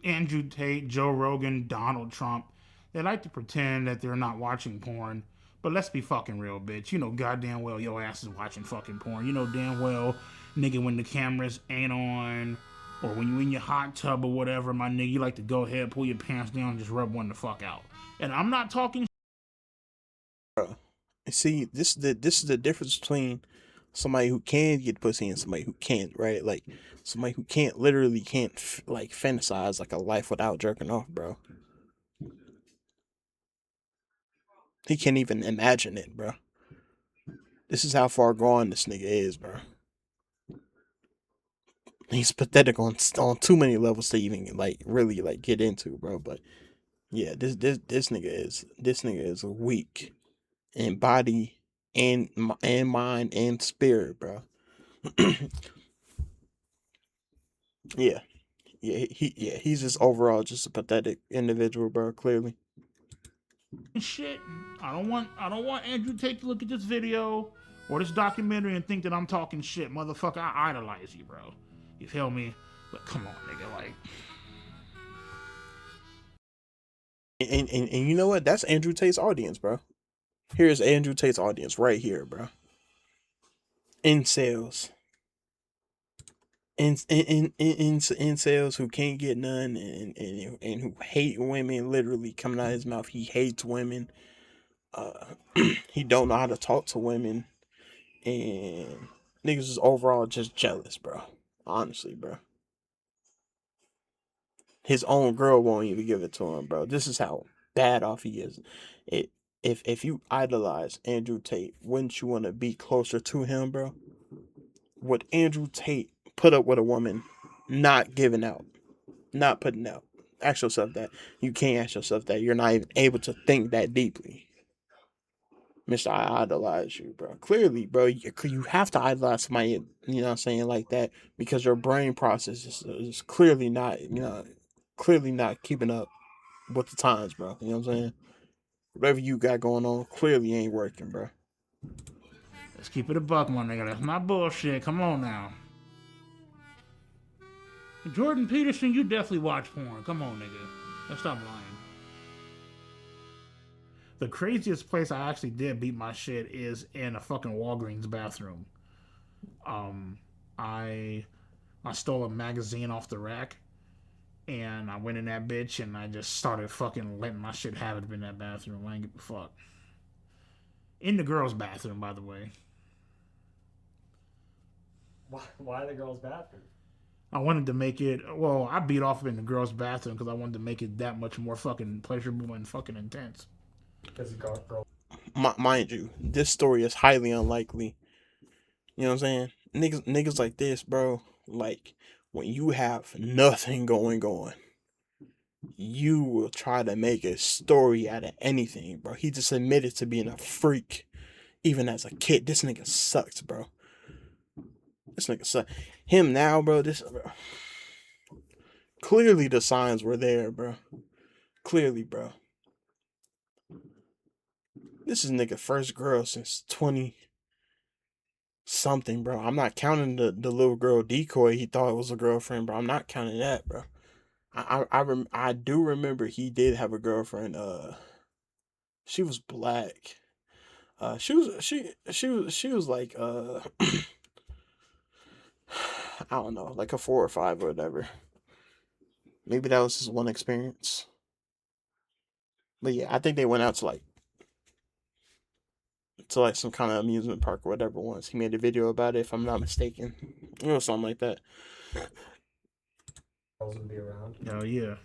Andrew Tate, Joe Rogan, Donald Trump, they like to pretend that they're not watching porn. But let's be fucking real, bitch. You know goddamn well your ass is watching fucking porn. You know damn well, nigga, when the cameras ain't on, or when you in your hot tub or whatever, my nigga, you like to go ahead, pull your pants down, and just rub one the fuck out. And I'm not talking. See, this is the difference between somebody who can get pussy and somebody who can't, right? Like somebody who literally can't like fantasize like a life without jerking off, bro. He can't even imagine it, bro. This is how far gone this nigga is, bro. He's pathetic on too many levels to even like really like get into, bro. But yeah, this nigga is weak in body and mind and spirit, bro. yeah, he's just overall just a pathetic individual, bro. Clearly. Shit, I don't want Andrew Tate to look at this video or this documentary and think that I'm talking shit, motherfucker. I idolize you, bro. You feel me? But come on, nigga, like. And you know what? That's Andrew Tate's audience, bro. Here's Andrew Tate's audience right here, bro. Incels. Incels who can't get none and who hate women. Literally coming out of his mouth, he hates women. He don't know how to talk to women, and niggas is overall just jealous, bro. Honestly, bro. His own girl won't even give it to him, bro. This is how bad off he is. If you idolize Andrew Tate, wouldn't you want to be closer to him, bro? Would Andrew Tate put up with a woman not giving out, not putting out? Ask yourself that. You can't ask yourself that. You're not even able to think that deeply. Mr. I idolize you, bro. Clearly, bro, you have to idolize somebody, you know what I'm saying, like that, because your brain process is clearly not, clearly not keeping up with the times, bro. You know what I'm saying? Whatever you got going on clearly ain't working, bro. Let's keep it a buck, my nigga. That's not bullshit. Come on now. Jordan Peterson, you definitely watch porn. Come on, nigga. Let's stop lying. The craziest place I actually did beat my shit is in a fucking Walgreens bathroom. I stole a magazine off the rack, and I went in that bitch, and I just started fucking letting my shit have it in that bathroom. I ain't give a fuck. In the girls' bathroom, by the way. Why the girls' bathroom? I wanted to make it, well, I beat off in the girls' bathroom because I wanted to make it that much more fucking pleasurable and fucking intense. Mind you, this story is highly unlikely. You know what I'm saying? Niggas like this, bro, like, when you have nothing going on, you will try to make a story out of anything, bro. He just admitted to being a freak, even as a kid. This nigga sucks, bro. This nigga sucks. Him now, bro, bro. Clearly the signs were there, bro. Clearly, bro. This is nigga first girl since 20-something, bro. I'm not counting the little girl decoy he thought was a girlfriend, bro. I'm not counting that, bro. I do remember he did have a girlfriend. She was black. She was like I don't know, like a 4 or 5 or whatever. Maybe that was his one experience. But yeah, I think they went out to like some kind of amusement park or whatever once. He made a video about it, if I'm not mistaken. Something like that. Would be around. Oh yeah.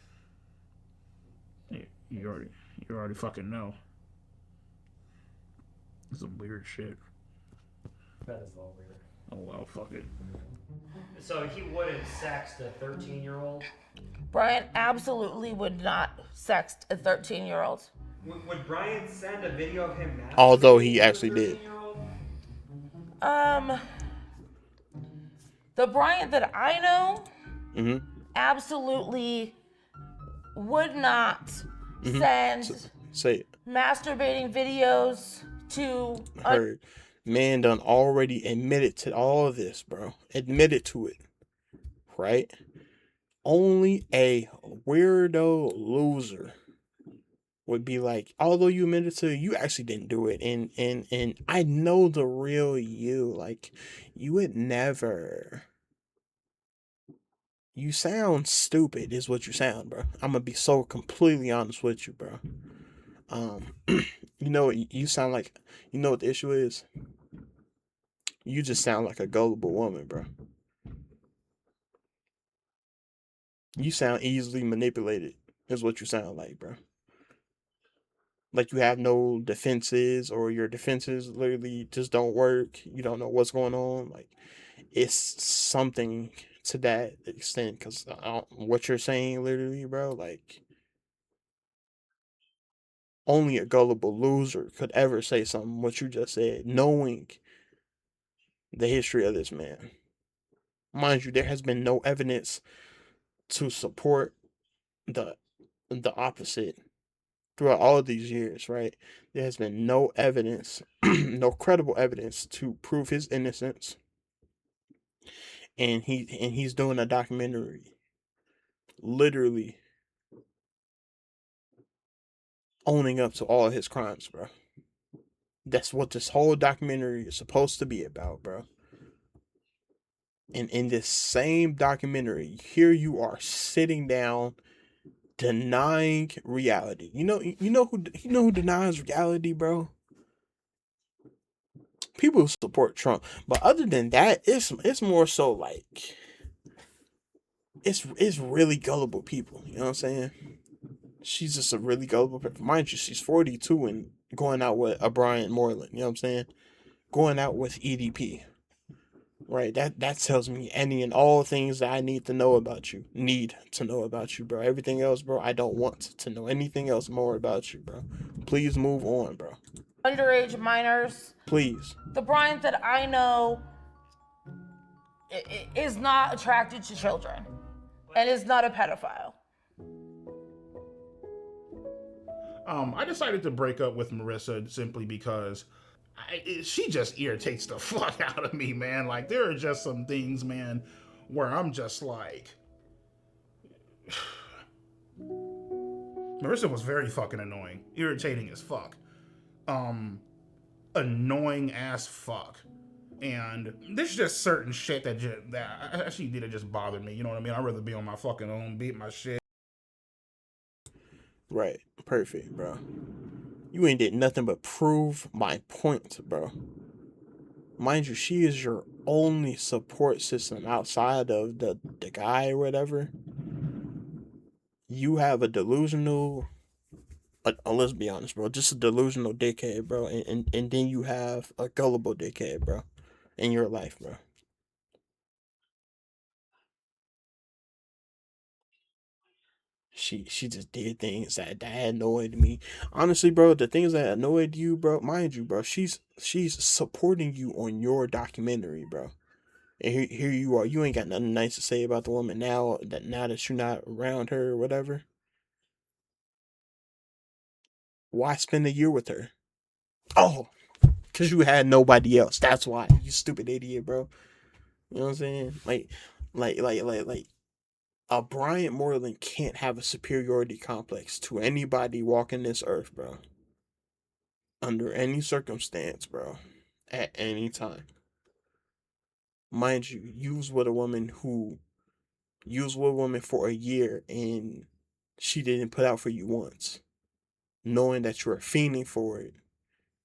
You already fucking know. Some weird shit. That is all weird. Oh well, fuck it. So he wouldn't sext a 13-year-old? Brian absolutely would not sext a 13-year-old. Would Brian send a video of him masturbating? Although he actually did. The Brian that I know Mm-hmm. absolutely would not send Say it. masturbating videos to Heard. Man done already admitted to all of this, bro. Admitted to it. right? Only a weirdo loser would be like, although you admitted to, you actually didn't do it, and I know the real you. Like, you would never. You sound stupid, is what you sound, bro. I'm gonna be so completely honest with you, bro. You know what you sound like? You know what the issue is? You just sound like a gullible woman, bro. You sound easily manipulated, is what you sound like, bro. Like you have no defenses, or your defenses literally just don't work. You don't know what's going on. Like, it's something to that extent, because what you're saying, literally, bro, like, only a gullible loser could ever say something what you just said, knowing the history of this man. Mind you, there has been no evidence to support the opposite throughout all of these years, right? There has been no evidence, no credible evidence to prove his innocence. And he's doing a documentary literally owning up to all of his crimes, bro. That's what this whole documentary is supposed to be about, bro. And in this same documentary, here you are sitting down denying reality. You know who denies reality, bro? People who support Trump. But other than that, it's more so like it's really gullible people. You know what I'm saying? She's just a really gullible person. Mind you, she's 42 and going out with a Brian Moreland. You know what I'm saying? Going out with EDP. Right, that tells me any and all things that I need to know about you. Need to know about you, bro. Everything else, bro, I don't want to know anything else more about you, bro. Please move on, bro. Underage minors. Please. The Brian that I know is not attracted to children and is not a pedophile. I decided to break up with Marissa simply because she just irritates the fuck out of me, man. Like, there are just some things, man, where I'm just like... Marissa was very fucking annoying. Irritating as fuck. Annoying as fuck. And there's just certain shit that she did, it just bothered me. You know what I mean? I'd rather be on my fucking own, beat my shit. Right. Perfect, bro. You ain't did nothing but prove my point, bro. Mind you, she is your only support system outside of the guy or whatever. You have a delusional... let's be honest, bro. Just a delusional dickhead, bro. And then you have a gullible dickhead, bro, in your life, bro. She just did things that annoyed me. Honestly, bro, the things that annoyed you, bro, mind you, bro, she's supporting you on your documentary, bro. And here you are. You ain't got nothing nice to say about the woman now that you're not around her or whatever. Why spend a year with her? Oh, because you had nobody else. That's why. You stupid idiot, bro. You know what I'm saying? Like a Bryant Moreland can't have a superiority complex to anybody walking this earth, bro. Under any circumstance, bro. At any time. Mind you, you was with a woman for a year and she didn't put out for you once. Knowing that you're fiending for it.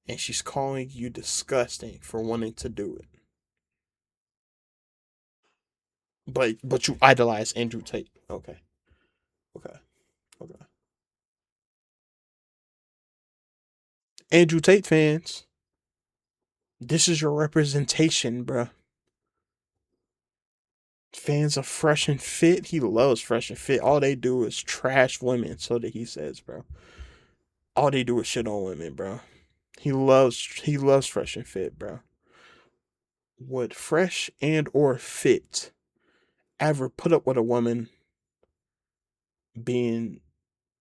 And she's calling you disgusting for wanting to do it. But you idolize Andrew Tate. Okay. Andrew Tate fans, this is your representation, bruh. Fans of Fresh and Fit, he loves Fresh and Fit. All they do is trash women, so that he says, bro. All they do is shit on women, bro. He loves Fresh and Fit, bro. Would Fresh and or Fit ever put up with a woman being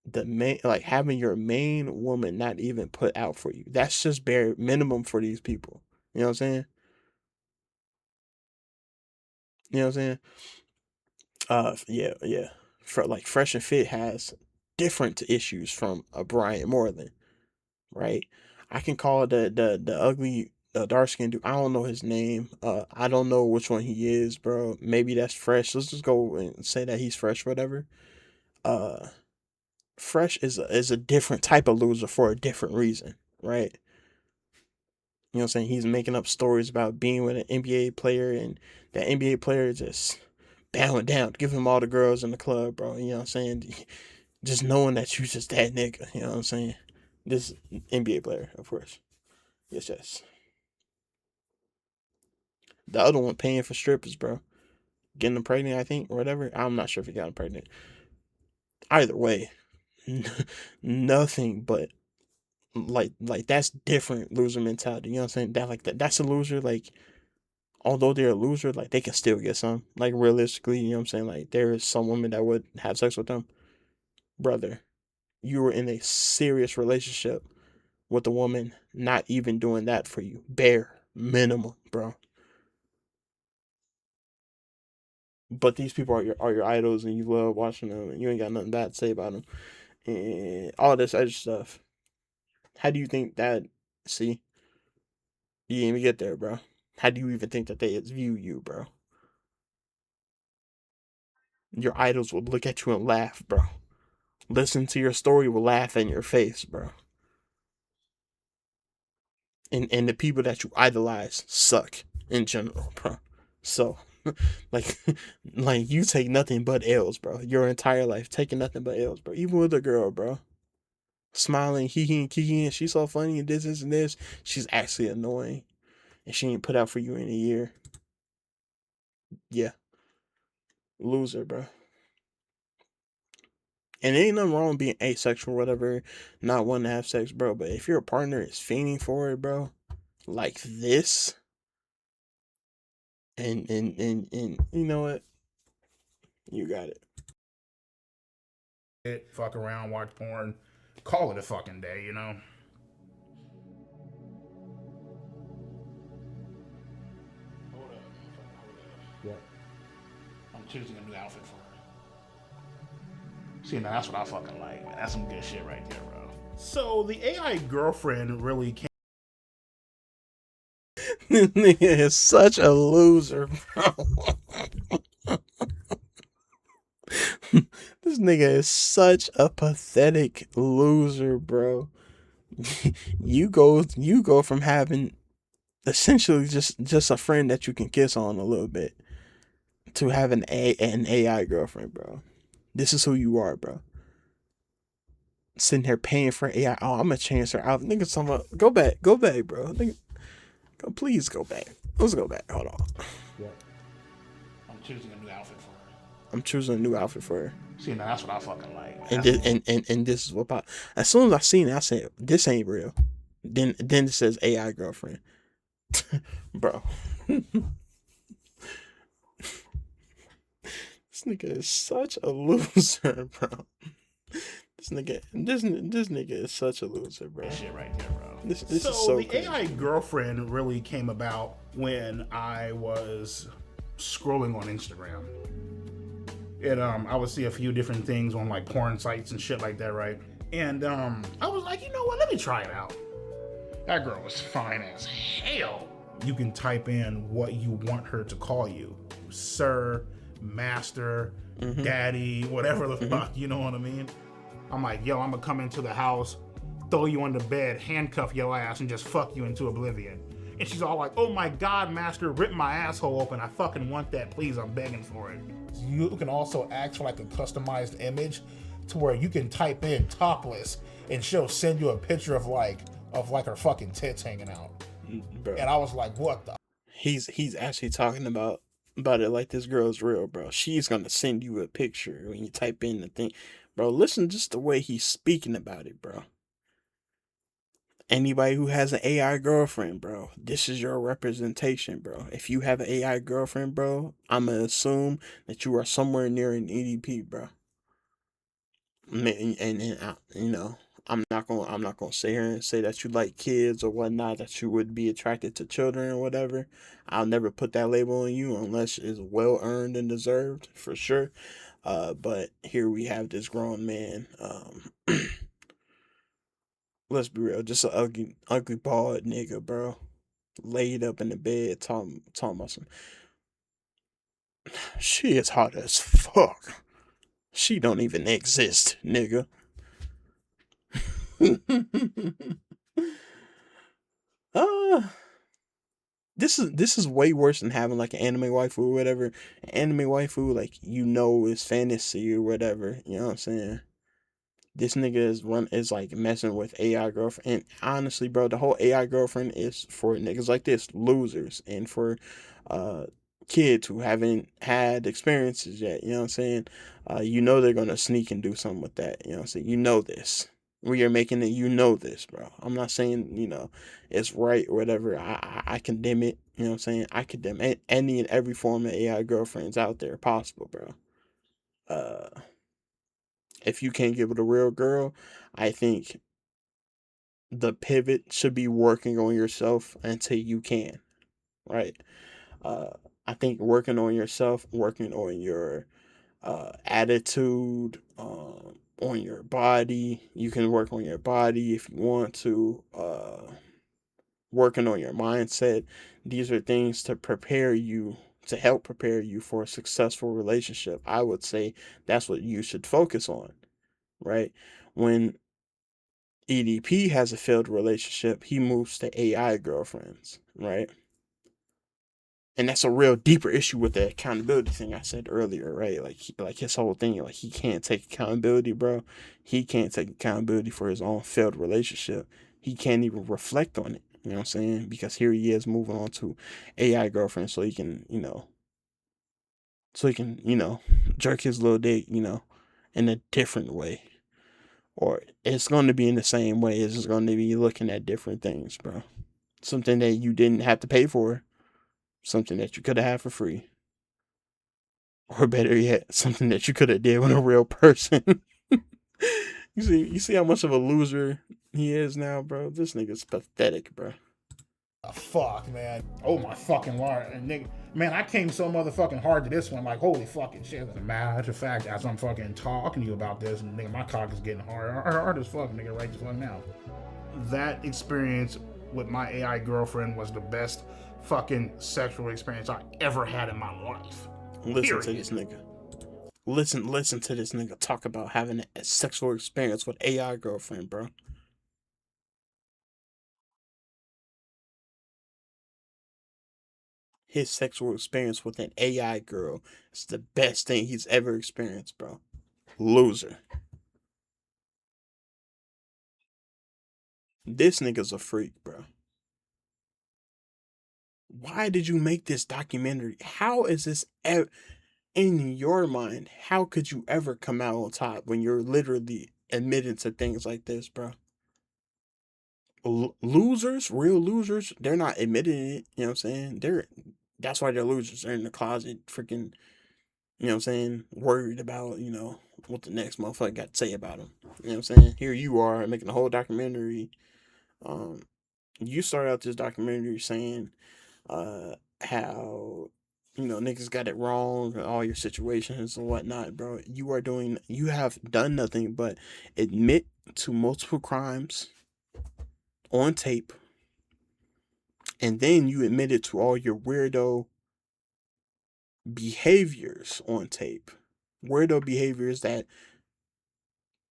the main, like having your main woman not even put out for you? That's just bare minimum for these people. You know what I'm saying? You know what I'm saying? Yeah. Like Fresh and Fit has different issues from a Brian Moreland, right? I can call it the ugly dark skinned dude. I don't know his name. I don't know which one he is, bro. Maybe that's Fresh. Let's just go and say that he's Fresh, whatever. Uh, Fresh is a different type of loser for a different reason, right? You know what I'm saying? He's making up stories about being with an NBA player, and that NBA player just bowing down, giving him all the girls in the club, bro. You know what I'm saying? Just knowing that you just that nigga. You know what I'm saying? This NBA player, of course. Yes. The other one paying for strippers, bro. Getting them pregnant, I think, or whatever. I'm not sure if he got them pregnant. Either way, nothing but like that's different loser mentality. You know what I'm saying? That's a loser. Like, although they're a loser, like they can still get some. Like realistically, you know what I'm saying? Like there is some women that would have sex with them. Brother, you were in a serious relationship with a woman not even doing that for you. Bare minimum, bro. But these people are your idols, and you love watching them, and you ain't got nothing bad to say about them, and all this other stuff. How do you think that? See, you didn't even get there, bro. How do you even think that they view you, bro? Your idols will look at you and laugh, bro. Listen to your story, will laugh in your face, bro. And the people that you idolize suck in general, bro. So, like, like you take nothing but L's, bro. Your entire life taking nothing but L's, bro. Even with a girl, bro. Smiling, hee and kiki, and she's so funny and this and this. She's actually annoying, and she ain't put out for you in a year. Yeah, loser, bro. And there ain't nothing wrong with being asexual, or whatever, not wanting to have sex, bro. But if your partner is fiending for it, bro, like this, and you know what, you got it. Fuck around, watch porn, call it a fucking day, you know? Hold up. Yeah. I'm choosing a new outfit for her. See, now that's what I fucking like, man. That's some good shit right there, bro. So the AI girlfriend really came. This nigga is such a loser, bro. This nigga is such a pathetic loser, bro. You go from having essentially just a friend that you can kiss on a little bit to having an AI girlfriend, bro. This is who you are, bro. Sitting here paying for AI. Oh, I'm gonna change her out. Nigga, talking about go back, bro. Nigga, please go back. Let's go back. Hold on. Yeah. I'm choosing a new outfit for her. I'm choosing a new outfit for her. See, now that's what I fucking like. And this is what pop. As soon as I seen it, I said, "This ain't real." Then it says AI girlfriend, bro. This nigga is such a loser, bro. This nigga is such a loser, bro. Shit right there, bro. This is so the crazy. AI girlfriend really came about when I was scrolling on Instagram. And I would see a few different things on like porn sites and shit like that, right? And I was like, you know what? Let me try it out. That girl was fine as hell. You can type in what you want her to call you. Sir, master, daddy, whatever the fuck, you know what I mean? I'm like, yo, I'm gonna come into the house, throw you on the bed, handcuff your ass, and just fuck you into oblivion. And she's all like, oh my God, master, rip my asshole open. I fucking want that, please, I'm begging for it. You can also ask for like a customized image to where you can type in topless and she'll send you a picture of like her fucking tits hanging out. Bro. And I was like, what the? He's actually talking about it like this girl's real, bro. She's gonna send you a picture when you type in the thing. Bro, listen just the way he's speaking about it, bro. Anybody who has an AI girlfriend, bro, this is your representation, bro. If you have an AI girlfriend, bro, I'm gonna assume that you are somewhere near an EDP, bro. And you know, I'm not gonna sit here and say that you like kids or whatnot, that you would be attracted to children or whatever. I'll never put that label on you unless it's well earned and deserved, for sure. But here we have this grown man. Let's be real, just an ugly bald nigga, bro. Laid up in the bed talking about some. She is hot as fuck. She don't even exist, nigga. This is way worse than having like an anime waifu or whatever. An anime waifu, like, is fantasy or whatever. You know what I'm saying? This nigga is like messing with AI girlfriend. And honestly, bro, the whole AI girlfriend is for niggas like this, losers, and for kids who haven't had experiences yet. You know what I'm saying? They're gonna sneak and do something with that. You know what I'm saying? This. We are making it, this, bro. I'm not saying, it's right or whatever. I condemn it. You know what I'm saying? I condemn any and every form of AI girlfriends out there possible, bro. If you can't give it a real girl, I think the pivot should be working on yourself until you can, right? I think working on yourself, working on your attitude, on your body. You can work on your body if you want to. Working on your mindset. These are things to help prepare you for a successful relationship. I would say that's what you should focus on, right? When EDP has a failed relationship, he moves to AI girlfriends, right? And that's a real deeper issue with the accountability thing I said earlier, right? Like his whole thing, like, he can't take accountability, bro. He can't take accountability for his own failed relationship. He can't even reflect on it. You know what I'm saying? Because here he is moving on to AI girlfriend so he can, jerk his little dick, in a different way. Or it's going to be in the same way. It's just going to be looking at different things, bro. Something that you didn't have to pay for. Something that you could have had for free. Or better yet, something that you could have did with a real person. You see how much of a loser he is now, bro? This nigga's pathetic, bro. Fuck, man. Oh my fucking lord. And nigga, man, I came so motherfucking hard to this one, like, holy fucking shit. As a matter of fact, as I'm fucking talking to you about this, and nigga, my cock is getting hard as fuck, nigga, right the fuck now. That experience with my AI girlfriend was the best fucking sexual experience I ever had in my life. Listen to this nigga. Listen to this nigga talk about having a sexual experience with AI girlfriend, bro. His sexual experience with an AI girl is the best thing he's ever experienced, bro. Loser. This nigga's a freak, bro. Why did you make this documentary? How is this in your mind? How could you ever come out on top when you're literally admitting to things like this, bro? Losers, real losers, they're not admitting it. You know what I'm saying? That's why they're losers. They're in the closet, freaking, you know what I'm saying, worried about, what the next motherfucker got to say about them. You know what I'm saying? Here you are making a whole documentary. You start out this documentary saying how, niggas got it wrong and all your situations and whatnot, bro. You have done nothing but admit to multiple crimes on tape, and then you admitted to all your weirdo behaviors on tape. Weirdo behaviors that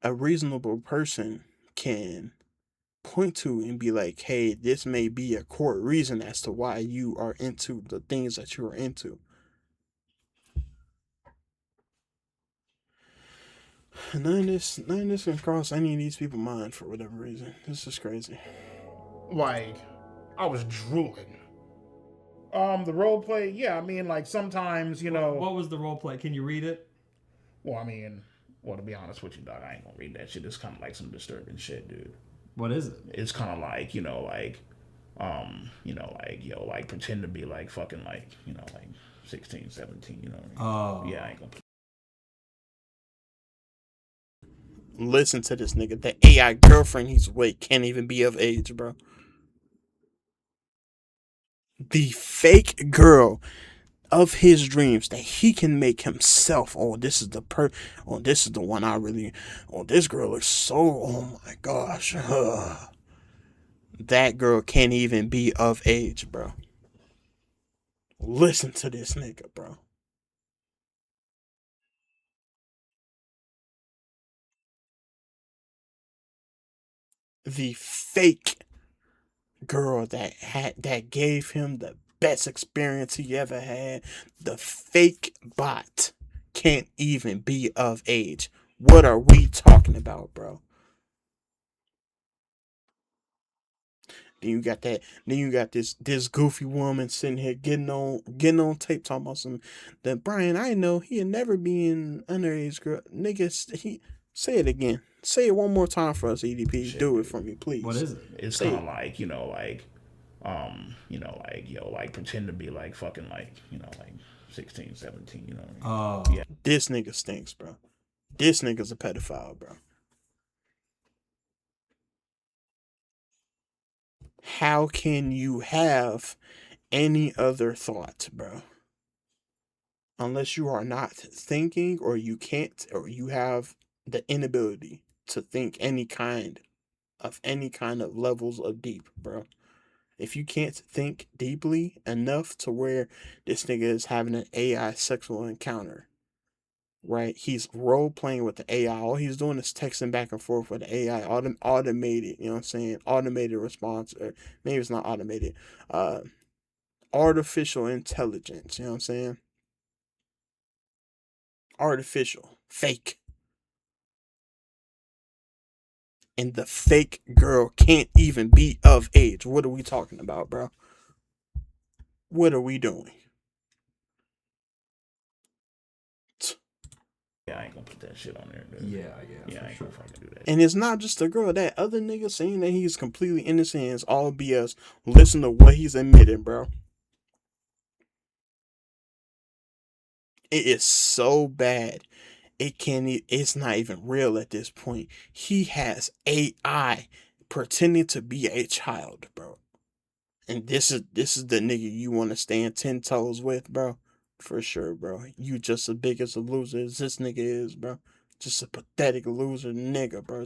a reasonable person can point to and be like, hey, this may be a core reason as to why you are into the things that you are into. None of this can cross any of these people's mind for whatever reason. This is crazy. Like, I was drooling. The role play, yeah, I mean, like, sometimes, What was the role play? Can you read it? Well, to be honest with you, dog, I ain't gonna read that shit. It's kind of like some disturbing shit, dude. What is it? It's kind of like, like pretend to be like fucking like, like 16, 17, you know what I mean? Oh. Yeah, I ain't gonna. Listen to this nigga. The AI girlfriend he's with can't even be of age, bro. The fake girl of his dreams that he can make himself. Oh, this is the this is the one I really. Oh, this girl is so. Oh my gosh. That girl can't even be of age, bro. Listen to this nigga, bro. The fake girl that gave him the best experience he ever had. The fake bot can't even be of age. What are we talking about, bro? Then you got that. Then you got this goofy woman sitting here getting on tape talking about some that Brian. I know he'll never be an underage girl. Niggas, he say it again. Say it one more time for us, EDP. Shit, do it for me, please. What is it? It's kind of like, like pretend to be like fucking like, like 16, 17, you know what I mean? Yeah. This nigga stinks, bro. This nigga's a pedophile, bro. How can you have any other thought, bro? Unless you are not thinking, or you can't, or you have the inability to think any kind of levels of deep, bro. If you can't think deeply enough to where this nigga is having an AI sexual encounter, right? He's role playing with the AI. All he's doing is texting back and forth with the AI, automated. You know what I'm saying? Automated response, or maybe it's not automated. Artificial intelligence. You know what I'm saying? Artificial, fake. And the fake girl can't even be of age. What are we talking about, bro? What are we doing? Yeah, I ain't gonna put that shit on there, dude. Yeah, I ain't gonna fucking do that. And it's not just the girl. That other nigga saying that he's completely innocent and it's all BS. Listen to what he's admitting, bro. It is so bad. It's not even real at this point. He has AI pretending to be a child, bro. And this is the nigga you want to stand 10 toes with, bro. For sure, bro. You just as big as a loser as this nigga is, bro. Just a pathetic loser nigga, bro.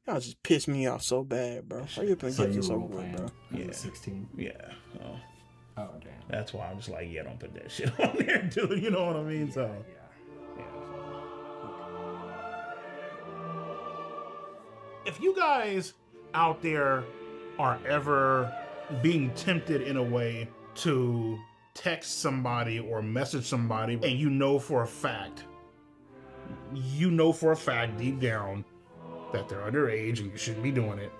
Y'all just piss me off so bad, bro. Hurry up and get this over with, bro. Yeah. 16. Yeah. Oh, damn. That's why I'm just like, yeah, don't put that shit on there, dude. You know what I mean? Yeah, So. Yeah. If you guys out there are ever being tempted in a way to text somebody or message somebody, and you know for a fact deep down that they're underage and you shouldn't be doing it,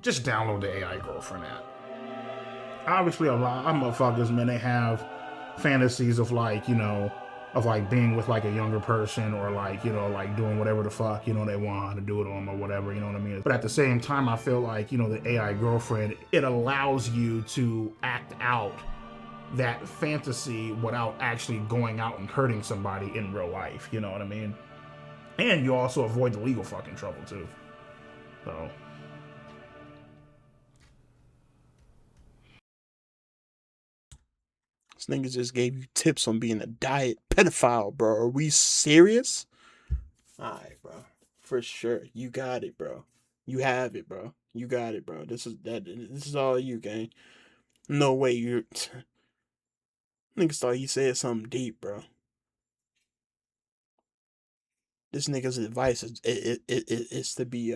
just download the AI Girlfriend app. Obviously, a lot of motherfuckers, man, they have fantasies of like being with like a younger person, or like, like doing whatever the fuck, they want to do it on, or whatever, you know what I mean? But at the same time, I feel like, the AI Girlfriend, it allows you to act out that fantasy without actually going out and hurting somebody in real life, you know what I mean? And you also avoid the legal fucking trouble too. So. This nigga just gave you tips on being a diet pedophile, bro. Are we serious? Alright, bro. For sure. You got it, bro. You have it, bro. You got it, bro. This is all you, gang. No way you're... Niggas thought he said something deep, bro. This nigga's advice is to be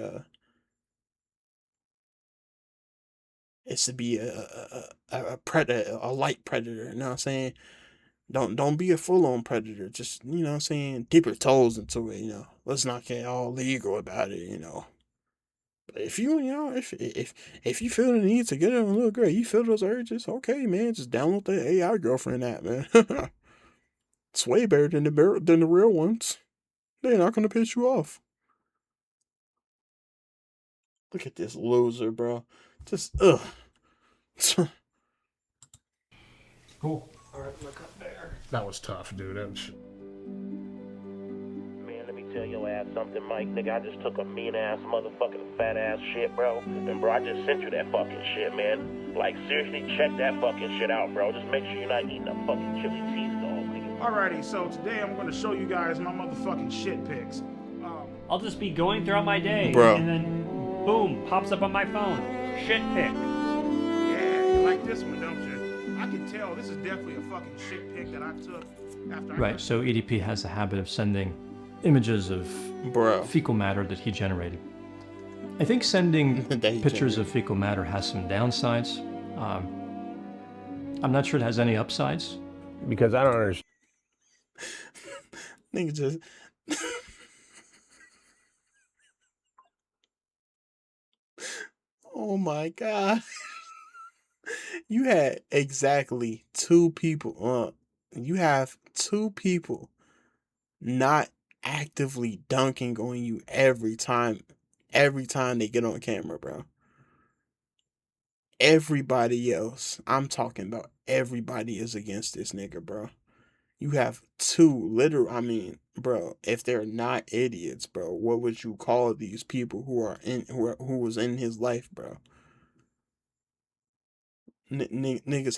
it's to be a predator, a light predator. You know what I'm saying? Don't be a full on predator. Just, you know what I'm saying, dip your toes into it. Let's not get all legal about it. But if you if you feel the need to get on a little girl, you feel those urges, okay, man, just download the AI Girlfriend app, man. It's way better than the real ones. They're not gonna piss you off. Look at this loser, bro. Just ugh. Cool. All right, look up there. That was tough, dude. Man, let me tell your ass something, Mike? Nigga, I just took a mean-ass, motherfucking fat-ass shit, bro. And, bro, I just sent you that fucking shit, man. Like, seriously, check that fucking shit out, bro. Just make sure you're not eating a fucking chili cheese dog, nigga. Alrighty, so today I'm going to show you guys my motherfucking shit pics. I'll just be going throughout my day, Bro. and then, boom, pops up on my phone. Shit pic. Yeah, you like this one, don't you? I can tell this is definitely a fucking shit pic that I took after Right, so EDP has a habit of sending images of fecal matter that he generated. I think sending pictures of fecal matter has some downsides. I'm not sure it has any upsides. Because I don't understand. Nigga just... Oh my God. You had exactly 2 people. You have 2 people not actively dunking on you every time they get on camera, bro. Everybody else, I'm talking about everybody is against this nigga, bro. You have 2 I mean, bro, if they're not idiots, bro, what would you call these people who was in his life, bro? Niggas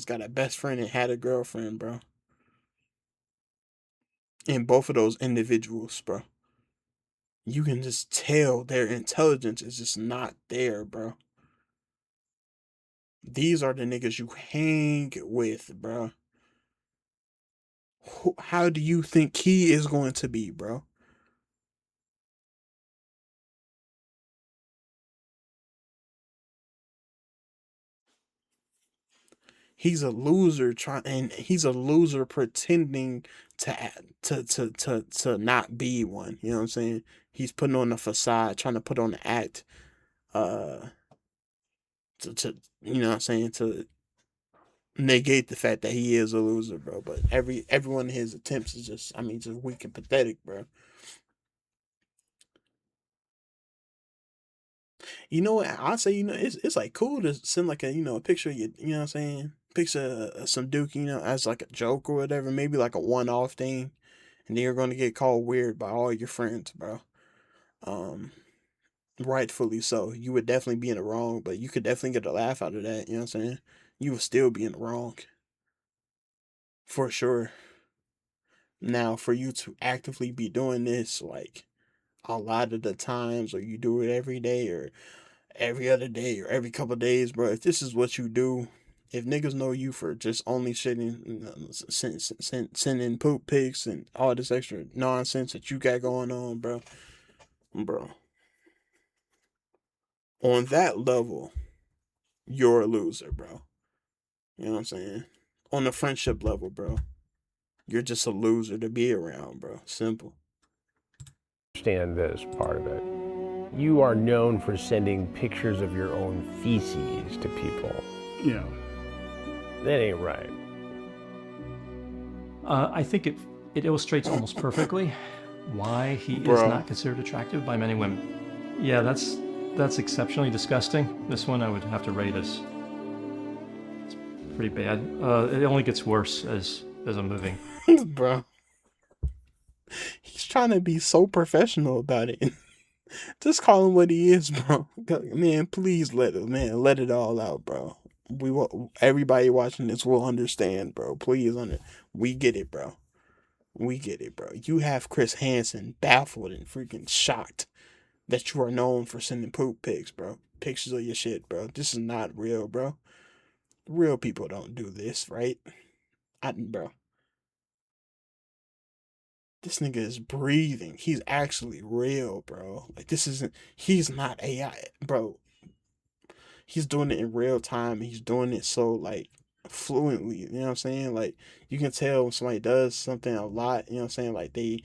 got a best friend and had a girlfriend, bro. And both of those individuals, bro, you can just tell their intelligence is just not there, bro. These are the niggas you hang with, bro. How do you think he is going to be, bro? He's a loser he's a loser pretending to not be one. You know what I'm saying? He's putting on a facade, trying to put on an act, to you know what I'm saying, to negate the fact that he is a loser, bro. But every one of his attempts is just weak and pathetic, bro. You know what? I say, it's like cool to send like a picture of you know what I'm saying? Picture of some dude, as like a joke or whatever, maybe like a one-off thing, and then you're gonna get called weird by all your friends, bro. Rightfully so. You would definitely be in the wrong, but you could definitely get a laugh out of that, you know what I'm saying? You would still be in the wrong. For sure. Now, for you to actively be doing this, like, a lot of the times, or you do it every day, or every other day, or every couple of days, bro, if this is what you do, if niggas know you for just only sending poop pics and all this extra nonsense that you got going on, bro, on that level, you're a loser, bro. You know what I'm saying? On the friendship level, bro, you're just a loser to be around, bro. Simple. Understand this part of it. You are known for sending pictures of your own feces to people. Yeah. That ain't right. I think it illustrates almost perfectly why he is not considered attractive by many women. Yeah, that's exceptionally disgusting. This one I would have to rate as it's pretty bad. It only gets worse as I'm moving. Bro. He's trying to be so professional about it. Just call him what he is, bro. Man, please let it all out, bro. Everybody watching this will understand, bro. Please we get it, bro. We get it, bro. You have Chris Hansen baffled and freaking shocked that you are known for sending poop pics, bro. Pictures of your shit, bro. This is not real, bro. Real people don't do this, right? Bro. This nigga is breathing. He's actually real, bro. Like, he's not AI, bro. He's doing it in real time. He's doing it so, like, fluently. You know what I'm saying? Like, you can tell when somebody does something a lot, you know what I'm saying? Like, they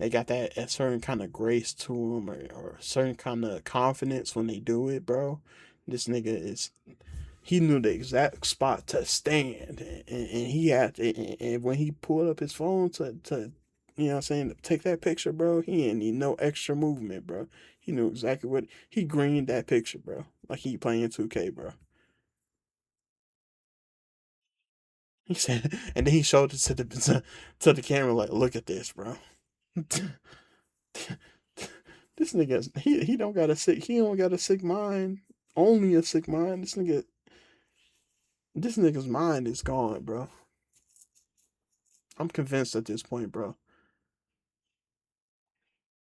got a certain kind of grace to them, or a certain kind of confidence when they do it, bro. This nigga he knew the exact spot to stand, and when he pulled up his phone to you know what I'm saying, take that picture, bro, he didn't need no extra movement, bro. He knew exactly he greened that picture, bro, like he playing 2K, bro. He said, and then he showed it to the camera, like, look at this, bro. This nigga, he don't got a sick mind. Only a sick mind. This nigga's mind is gone, bro. I'm convinced at this point, bro.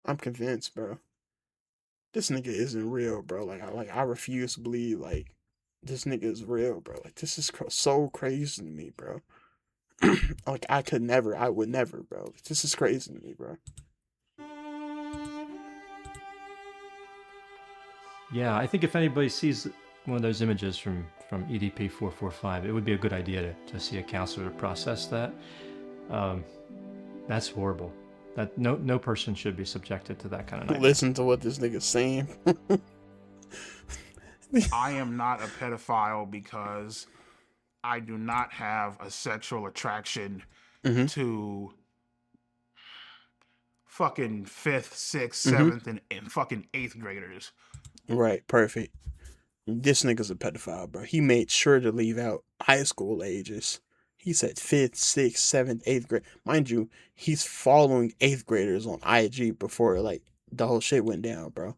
I'm convinced, bro. This nigga isn't real, bro. I refuse to believe like this nigga is real, bro. Like this is so crazy to me, bro. Like I would never, bro. This is crazy to me, bro. Yeah, I think if anybody sees one of those images from EDP445, it would be a good idea to see a counselor to process that. That's horrible. That no person should be subjected to that kind of nightmare. Listen to what this nigga's saying. I am not a pedophile because I do not have a sexual attraction to fucking 5th, 6th, 7th, and fucking 8th graders. Right, perfect. This nigga's a pedophile, bro. He made sure to leave out high school ages. He said 5th, 6th, 7th, 8th grade. Mind you, he's following 8th graders on IG before like the whole shit went down, bro.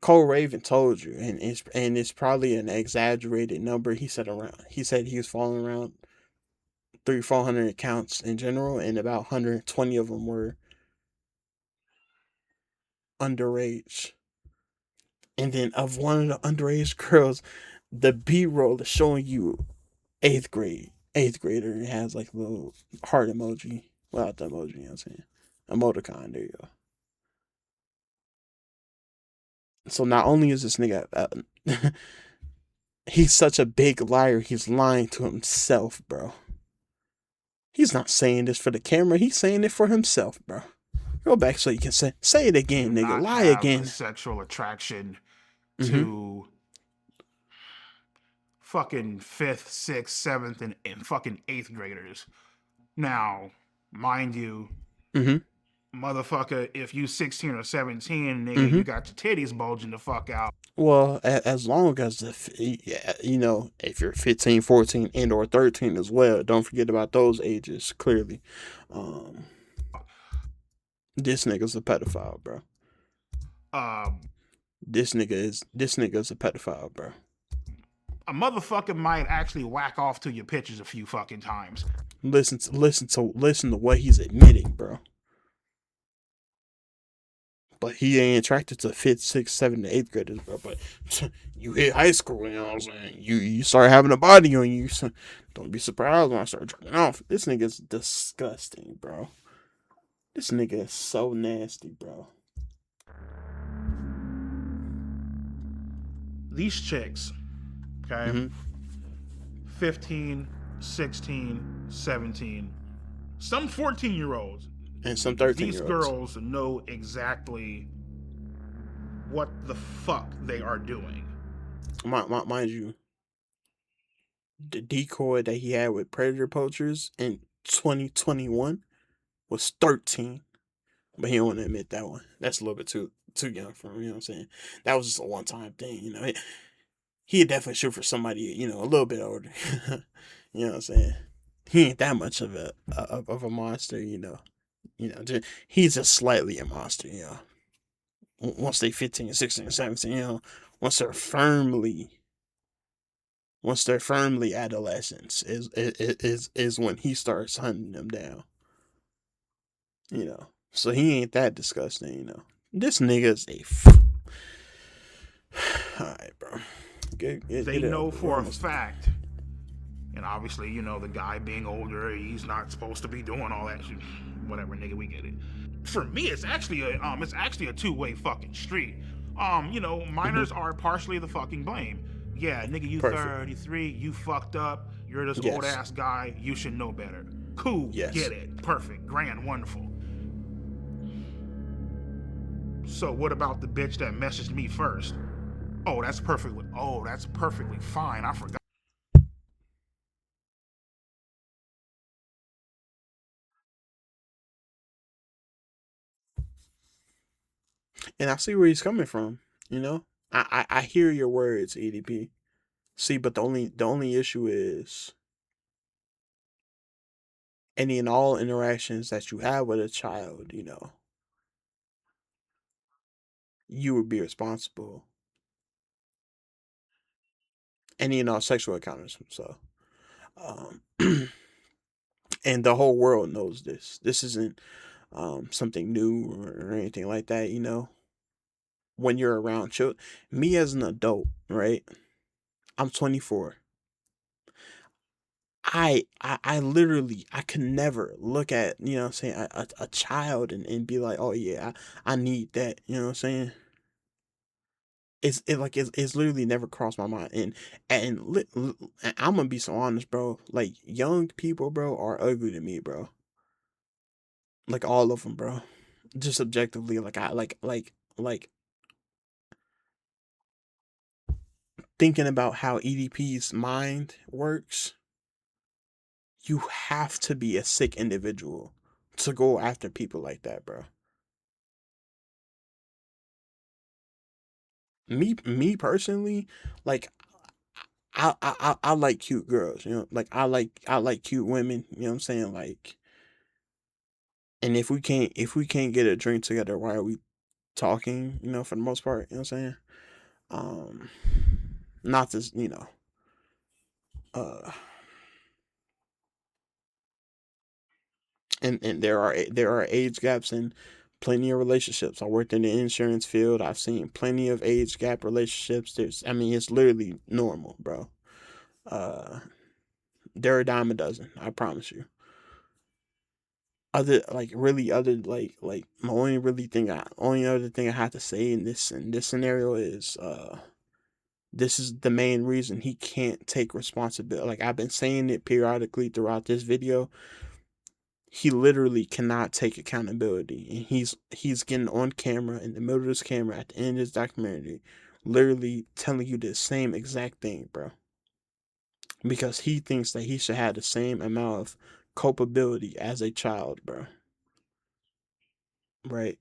Cole Raven told you, and it's probably an exaggerated number. He said he was following around 300-400 accounts in general, and about 120 of them were underage. And then of one of the underage girls, the B-roll is showing you 8th grader, and it has like a little heart emoji without the emoji, you know what I'm saying? Emoticon, there you go. So not only is this nigga, he's such a big liar, he's lying to himself, bro. He's not saying this for the camera, he's saying it for himself, bro. Go back so you can say it again, nigga. Lie again. A sexual attraction to fucking 5th, 6th, 7th, and fucking 8th graders. Now, mind you, motherfucker, if you 16 or 17, nigga, you got your titties bulging the fuck out. Well, as long as if you're 15, 14, and or 13 as well, don't forget about those ages. Clearly, this nigga's a pedophile, bro. This nigga's a pedophile, bro. A motherfucker might actually whack off to your pictures a few fucking times. Listen to what he's admitting, bro. But he ain't attracted to 5th, 6th, 7th, 8th graders, bro. But you hit high school, you know what I'm saying? You start having a body on you. So don't be surprised when I start jerking off. This nigga's disgusting, bro. This nigga is so nasty, bro. These chicks, okay? 15, 16, 17, some 14-year-olds. And some 13-year-olds. These girls know exactly what the fuck they are doing. Mind you, the decoy that he had with predator poachers in 2021 was 13. But he don't want to admit that one. That's a little bit too young for him, you know what I'm saying? That was just a one-time thing, you know. He'd definitely shoot for somebody, you know, a little bit older. You know what I'm saying? He ain't that much of a monster, you know. He's just slightly a monster, you know. Once they 15, 16, 17, you know, once they're firmly adolescents is when he starts hunting them down. You know. So he ain't that disgusting, you know. This nigga's alright, bro. They know for a fact. And obviously, you know, the guy being older, he's not supposed to be doing all that shit. Whatever, nigga, we get it. For me, it's actually a two-way fucking street. You know, minors are partially the fucking blame. Yeah, nigga, you 33, you fucked up, you're this old ass guy, you should know better. Cool, get it, perfect, grand, wonderful. So what about the bitch that messaged me first? Oh, that's perfectly fine, I forgot. And I see where he's coming from, you know? I hear your words, EDP. See, but the only issue is any and all interactions that you have with a child, you know, you would be responsible. And sexual encounters. So, and the whole world knows this. This isn't something new or anything like that. When you're around children, me as an adult, right? I'm 24. I literally, I could never look at, saying a child and be like, oh yeah, I need that, you know what I'm saying? It's literally never crossed my mind. And I'm gonna be so honest, bro. Like, young people, bro, are ugly to me, bro. Like, all of them, bro. Just objectively, like thinking about how EDP's mind works. You have to be a sick individual to go after people like that, bro. Me personally, like, I like cute girls, like I like cute women, you know what I'm saying? Like, and if we can't get a drink together, why are we talking, for the most part, you know what I'm saying? Not this, uh and there are age gaps in plenty of relationships. I worked in the insurance field. I've seen plenty of age gap relationships. It's literally normal, bro. They're a dime a dozen, I promise you. My only other thing I have to say in this scenario is this is the main reason he can't take responsibility. Like, I've been saying it periodically throughout this video. He literally cannot take accountability, and he's getting on camera in the middle of this camera at the end of this documentary, literally telling you the same exact thing, bro. Because he thinks that he should have the same amount of culpability as a child, bro. Right?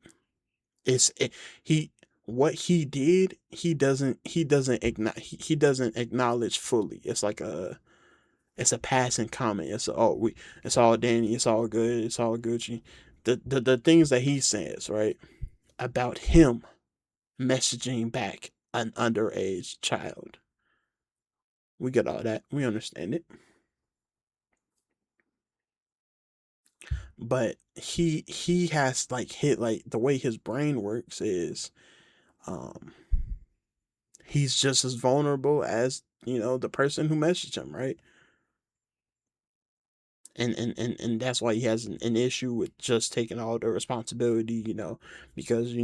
He what he did, he doesn't acknowledge fully. It's like it's a passing comment. It's all Danny, it's all good, it's all Gucci. The things that he says, right, about him messaging back an underage child. We get all that. We understand it. But he has hit, like, the way his brain works is he's just as vulnerable as, the person who messaged him, right? And that's why he has an issue with just taking all the responsibility, because,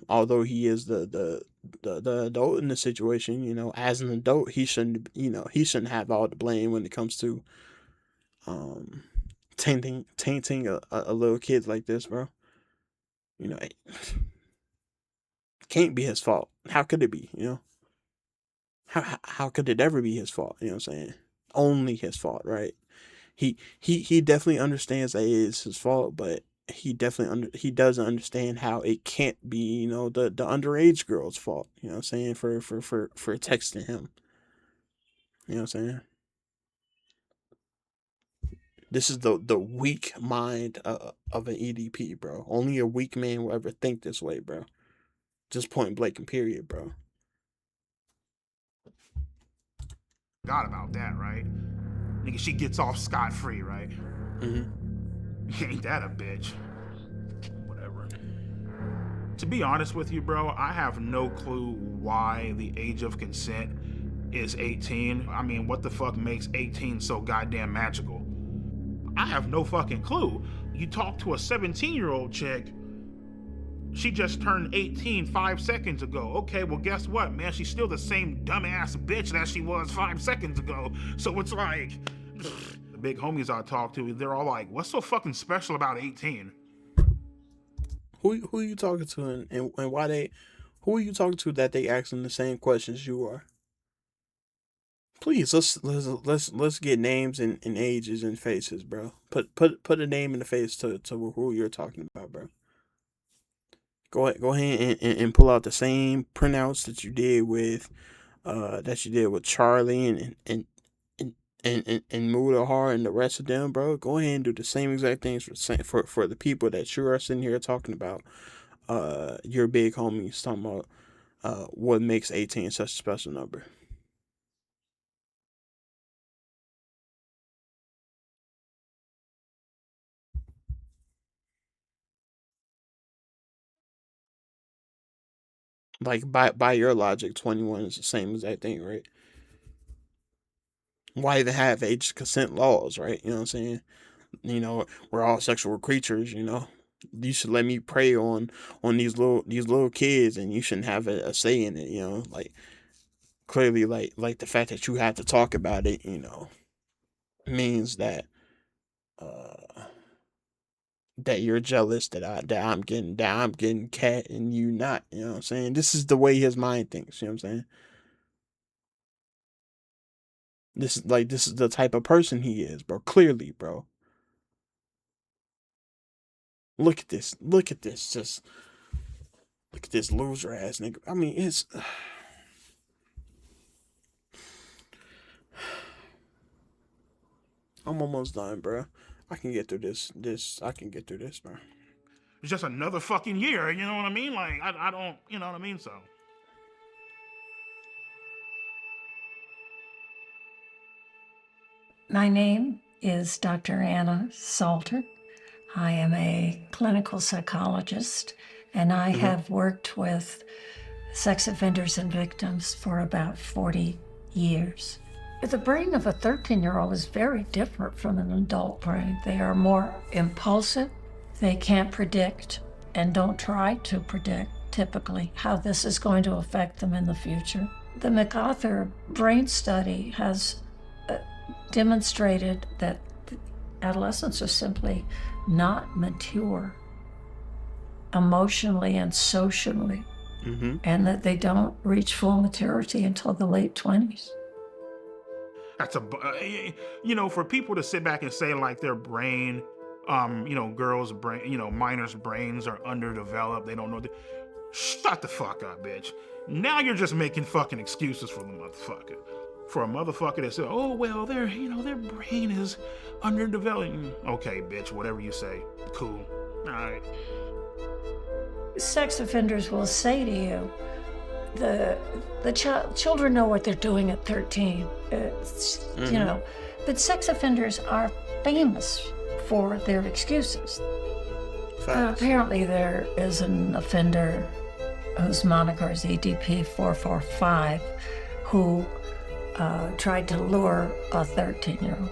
although he is the adult in the situation, as an adult, he shouldn't have all the blame when it comes to tainting a little kid like this, bro. It can't be his fault. How could it be? How could it ever be his fault? You know what I'm saying? Only his fault, right? He definitely understands that it is his fault, but he doesn't understand how it can't be, the underage girl's fault. You know what I'm saying? For texting him. You know what I'm saying? This is the weak mind of an EDP, bro. Only a weak man will ever think this way, bro. Just point blank and period, bro. Forgot about that, right? Nigga, she gets off scot-free, right? Ain't that a bitch? Whatever. To be honest with you, bro, I have no clue why the age of consent is 18. I mean, what the fuck makes 18 so goddamn magical? I have no fucking clue. You talk to a 17-year-old chick, she just turned 18 5 seconds ago. Okay, well, guess what, man? She's still the same dumbass bitch that she was 5 seconds ago. So it's like, the big homies I talk to, they're all like, what's so fucking special about 18? Who are you talking to, and why who are you talking to that they asking the same questions you are? Please, let's get names and ages and faces, bro. Put a name in the face to who you're talking about, bro. Go ahead and pull out the same printouts that you did with Charlie and Mudahar and the rest of them, bro. Go ahead and do the same exact things for the people that you are sitting here talking about. your big homies talking about what makes 18 such a special number. Like by your logic, 21 is the same exact thing, right? Why even have age consent laws, right? You know what I'm saying? You know, we're all sexual creatures, you know. You should let me prey on these little kids, and you shouldn't have a say in it, you know. Like clearly, like the fact that you have to talk about it, you know, means that that you're jealous that I'm getting cat and you not. You know what I'm saying? This is the way his mind thinks. You know what I'm saying? This is the type of person he is, bro. Clearly, bro. Look at this. Look at this. Just look at this loser ass nigga. I mean, it's. I'm almost done, bro. I can get through this. I can get through this, bro. It's just another fucking year, you know what I mean? Like, I don't, you know what I mean? So. My name is Dr. Anna Salter. I am a clinical psychologist, and I have worked with sex offenders and victims for about 40 years. The brain of a 13-year-old is very different from an adult brain. They are more impulsive. They can't predict and don't try to predict, typically, how this is going to affect them in the future. The MacArthur brain study has demonstrated that adolescents are simply not mature emotionally and socially, and that they don't reach full maturity until the late 20s. That's you know, for people to sit back and say like their brain, you know, girls' brain, you know, minors' brains are underdeveloped, they don't know. Shut the fuck up, bitch. Now you're just making fucking excuses for the motherfucker. For a motherfucker that said, oh, well, their brain is underdeveloped. Okay, bitch, whatever you say. Cool. All right. Sex offenders will say to you, children know what they're doing at 13. You know, but sex offenders are famous for their excuses. Apparently there is an offender whose moniker is EDP445 who tried to lure a 13-year-old.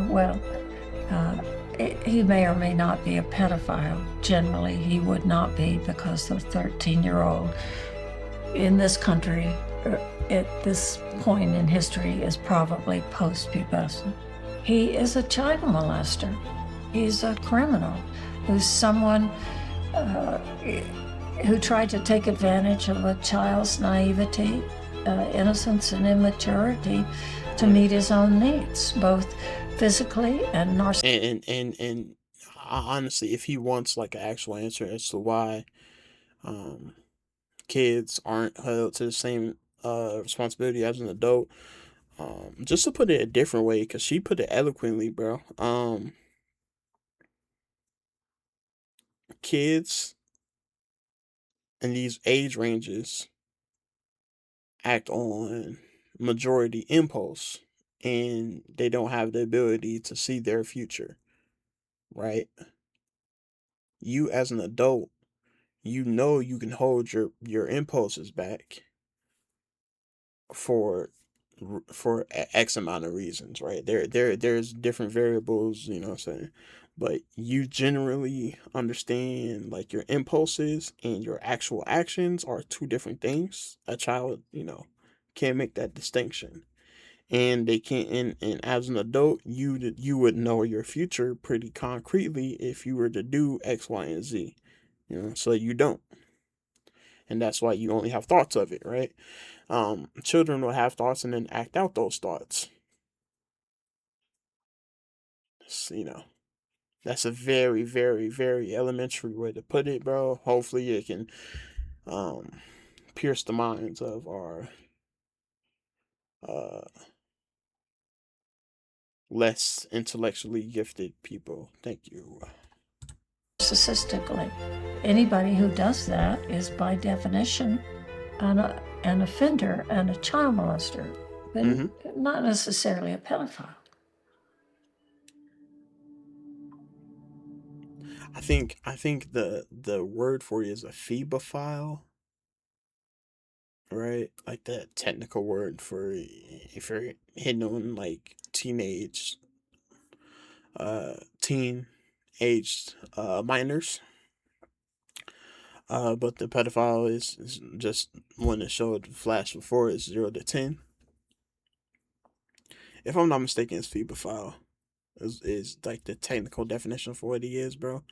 Well, he may or may not be a pedophile. Generally, he would not be, because the 13-year-old in this country at this point in history is probably post-pubescent. He is a child molester. He's a criminal who's someone who tried to take advantage of a child's naivety, innocence, and immaturity to meet his own needs, both physically and narcissistically. And honestly, if he wants like an actual answer as to why kids aren't held to the same responsibility as an adult, just to put it a different way, because she put it eloquently, bro. Kids in these age ranges act on majority impulse, and they don't have the ability to see their future, right? You as an adult, you know you can hold your impulses back for X amount of reasons, right? There's different variables, you know what I'm saying? But you generally understand like your impulses and your actual actions are two different things. A child, you know, can't make that distinction. And they can't, and as an adult, you would know your future pretty concretely if you were to do X, Y, and Z. You know, so you don't. And that's why you only have thoughts of it, right? Children will have thoughts and then act out those thoughts. So, you know, that's a very, very, very elementary way to put it, bro. Hopefully it can pierce the minds of our less intellectually gifted people. Thank you. narcissistically. Anybody who does that is by definition an offender and a child molester, but not necessarily a pedophile. I think the word for it is a phebophile, right? Like that technical word for if you're hitting on like teen-aged minors. But the pedophile is just one that showed flash before is 0 to 10. If I'm not mistaken, it's phebophile. Is like the technical definition for what he is, bro.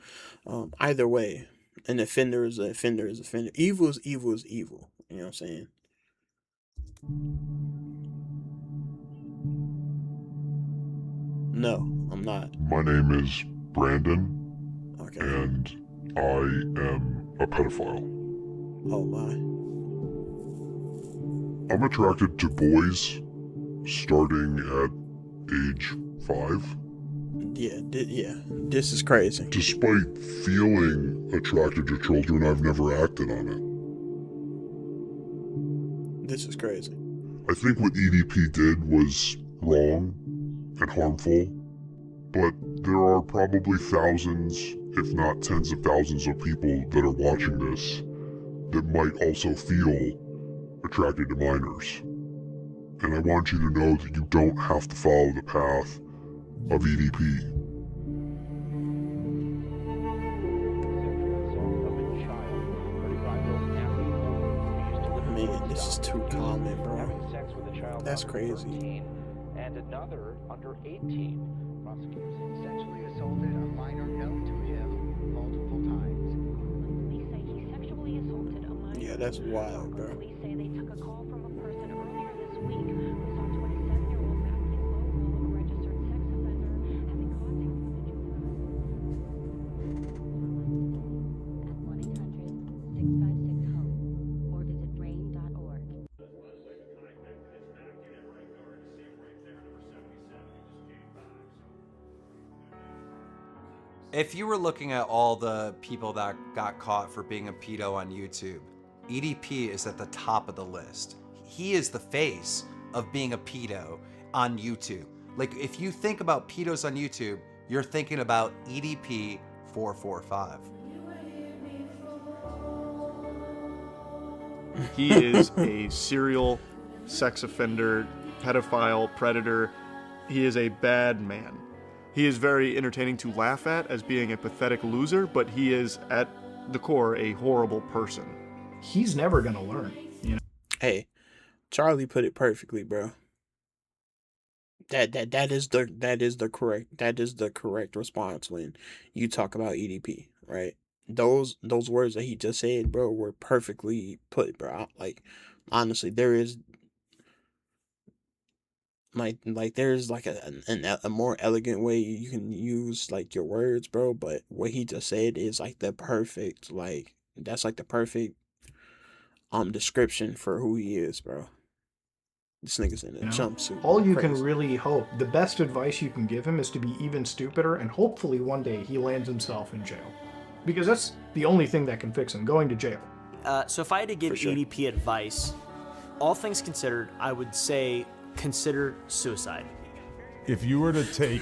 Either way, an offender is an offender is offender. Evil is evil is evil. You know what I'm saying? No, I'm not. My name is Brandon. Okay. And I am a pedophile. Oh my. I'm attracted to boys starting at age 5. Yeah, this is crazy. Despite feeling attracted to children, I've never acted on it. This is crazy. I think what EDP did was wrong and harmful, but there are probably thousands, if not tens of thousands of people that are watching this that might also feel attracted to minors. And I want you to know that you don't have to follow the path of EDP. Man, this is too common, bro. That's crazy. And another under 18. Prosecutors sexually assaulted a minor known to him multiple times. Police say he sexually assaulted a minor. Yeah, that's wild, bro. Police say they took a call from a person earlier this week who saw a 27-year-old Matthew Local, a registered sex offender, having contact with a juvenile. At 1-800-656-HOPE or visit brain.org. If you were looking at all the people that got caught for being a pedo on YouTube, EDP is at the top of the list. He is the face of being a pedo on YouTube. Like, if you think about pedos on YouTube, you're thinking about EDP445. He is a serial sex offender, pedophile, predator. He is a bad man. He is very entertaining to laugh at as being a pathetic loser, but he is, at the core, a horrible person. He's never gonna learn, you know? Hey, Charlie put it perfectly, bro. That is the correct response when you talk about EDP, right? Those words that he just said, bro, were perfectly put, bro. Like, honestly, there is like there's like a more elegant way you can use like your words, bro. But what he just said is like the perfect, like that's like the perfect description for who he is, bro. This nigga's in a jumpsuit. All you can really hope, the best advice you can give him is to be even stupider, and hopefully one day he lands himself in jail. Because that's the only thing that can fix him, going to jail. So if I had to give EDP advice, all things considered, I would say consider suicide. If you were to take...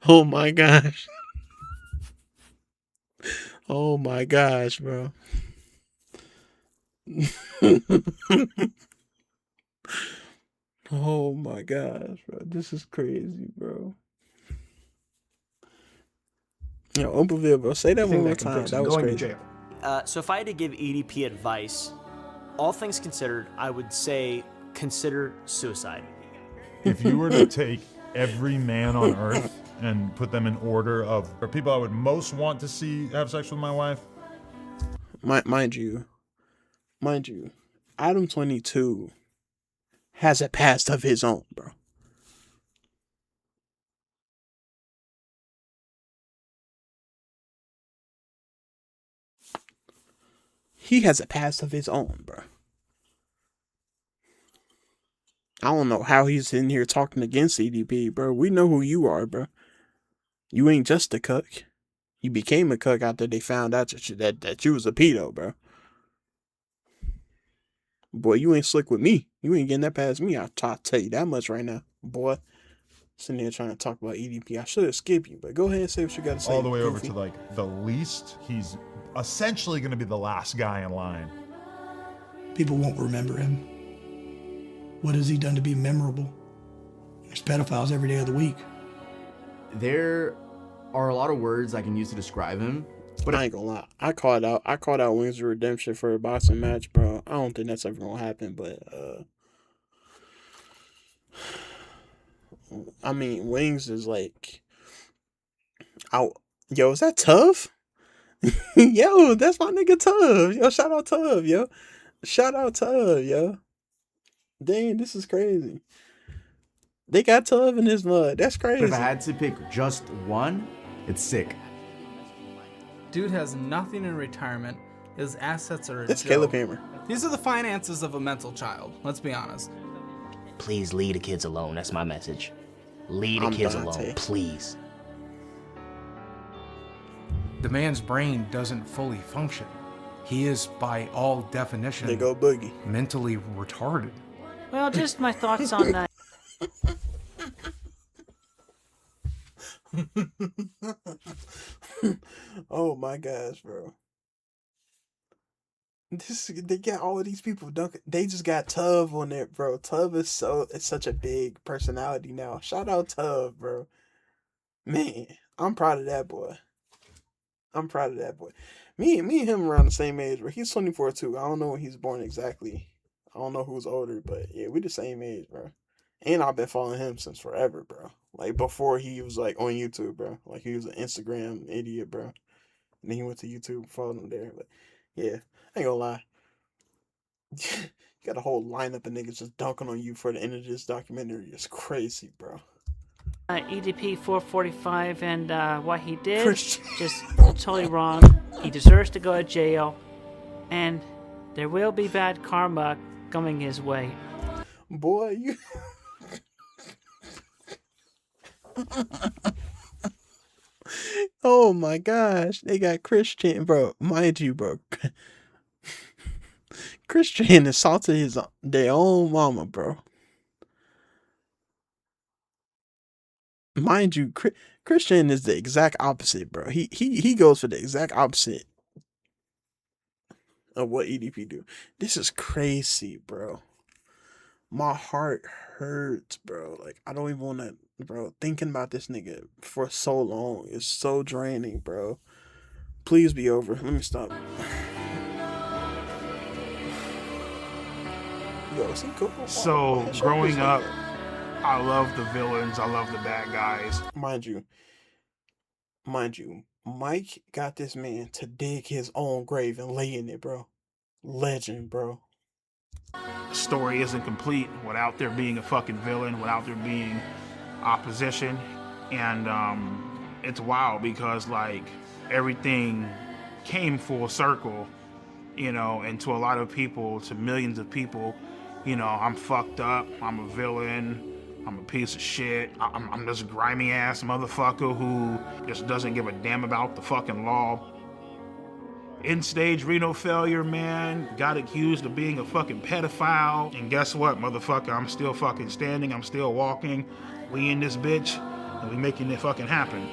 Oh my gosh. Oh my gosh, bro. Oh my gosh, bro. This is crazy, bro. Yo, Umberville, bro. Say that one more time. That was crazy. So if I had to give EDP advice, all things considered, I would say consider suicide. If you were to take every man on earth and put them in order of people I would most want to see have sex with my wife. Mind you, Adam 22 has a past of his own, bro. He has a past of his own, bro. I don't know how he's in here talking against EDP, bro. We know who you are, bro. You ain't just a cuck. You became a cuck after they found out that you was a pedo, bro. Boy, you ain't slick with me. You ain't getting that past me. I'll tell you that much right now. Boy, sitting there trying to talk about EDP. I should have skipped you, but go ahead and say what you got to say. All the way over Goofy. to like the least. He's essentially going to be the last guy in line. People won't remember him. What has he done to be memorable? There's pedophiles every day of the week. There are a lot of words I can use to describe him. But I ain't gonna lie. I called out Wings of Redemption for a boxing match, bro. I don't think that's ever gonna happen, but I mean, Wings is like out. Yo, is that Tuv? Yo, that's my nigga Tuv. Yo, shout out Tuv, yo. Shout out Tuv, yo. Dang, this is crazy. They got Tuv in his mud. That's crazy. If I had to pick just one, it's Sick. Dude has nothing in retirement. His assets are a That's joke. Caleb Hammer. These are the finances of a mental child. Let's be honest. Please leave the kids alone. That's my message. Leave the kids alone, please. The man's brain doesn't fully function. He is, by all definition, They go Boogie. mentally retarded. Well, just my thoughts on that. Oh my gosh, bro. They got all of these people dunking. They just got Tuv on there, bro. Tuv is such a big personality now. Shout out Tuv, bro. Man, I'm proud of that boy. Me and him around the same age, bro. He's 24 too. I don't know when he's born exactly. I don't know who's older, but yeah, we the same age, bro. And I've been following him since forever, bro. Like before he was like on YouTube, bro. Like he was an Instagram idiot, bro. And then he went to YouTube, followed him there. But yeah, I ain't gonna lie. You got a whole lineup of niggas just dunking on you for the end of this documentary. It's crazy, bro. EDP445 and what he did, Christian. just totally wrong. He deserves to go to jail, and there will be bad karma coming his way. Boy, you... Oh my gosh, they got Christian, bro. Mind you, bro. Christian assaulted their own mama, bro. Mind you, Christian is the exact opposite, bro. He goes for the exact opposite of what EDP do. This is crazy, bro. My heart hurts, bro. Like, I don't even want to, bro. Thinking about this nigga for so long is so draining, bro. Please be over. Let me stop. Yo, is he cool? So, growing up, I love the villains. I love the bad guys. Mind you, Mike got this man to dig his own grave and lay in it, bro. Legend, bro. The story isn't complete without there being a fucking villain, without there being opposition. And it's wild because, like, everything came full circle, you know, and to a lot of people, to millions of people, you know, I'm fucked up, I'm a villain, I'm a piece of shit, I'm this grimy ass motherfucker who just doesn't give a damn about the fucking law. End-stage renal failure, man, got accused of being a fucking pedophile, and guess what, motherfucker, I'm still fucking standing, I'm still walking, we in this bitch, and we making it fucking happen.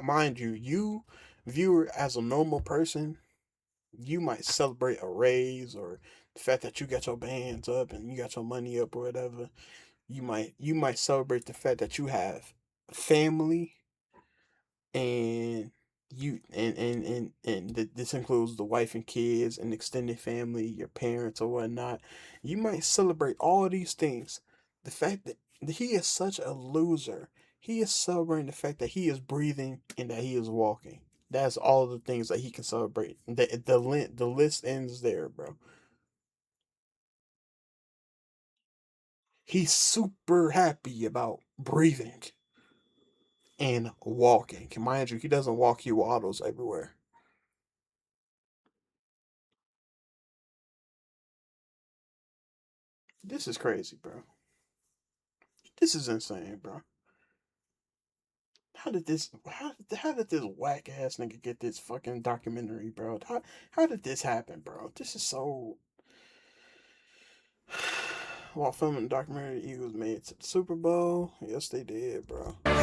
Mind you, you viewer as a normal person, you might celebrate a raise or the fact that you got your bands up and you got your money up or whatever. You might celebrate the fact that you have family and this includes the wife and kids and extended family, your parents or whatnot. You might celebrate all these things. The fact that he is such a loser, he is celebrating the fact that he is breathing and that he is walking. That's all the things that he can celebrate. The list ends there, bro. He's super happy about breathing and walking. Mind you, he doesn't walk you autos everywhere. This is crazy, bro. This is insane, bro. How did this whack ass nigga get this fucking documentary, bro? How did this happen, bro? This is so. While filming the documentary, the Eagles made it to the Super Bowl. Yes, they did, bro. And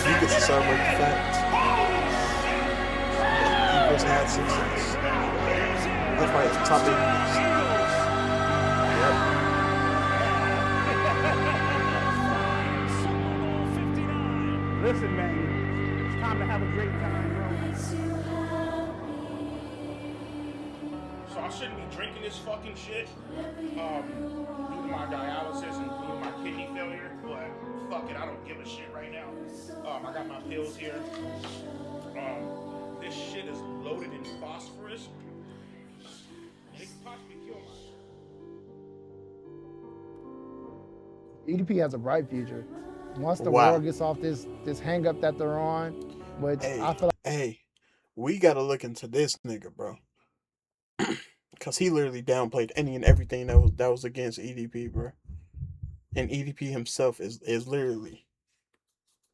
you get to celebrate the fact that Eagles had success. That's why it's top 8 list. Yep. Listen, man, it's time to have a great time, bro. So I shouldn't be drinking this fucking shit due to my dialysis and due to my kidney failure, but fuck it, I don't give a shit right now. I got my pills here. This shit is loaded in phosphorus. It could possibly kill my... EDP has a bright future. Once the world gets off this hang up that they're on, which I feel like we gotta look into this nigga, bro. Cause he literally downplayed any and everything that was against EDP, bro. And EDP himself is literally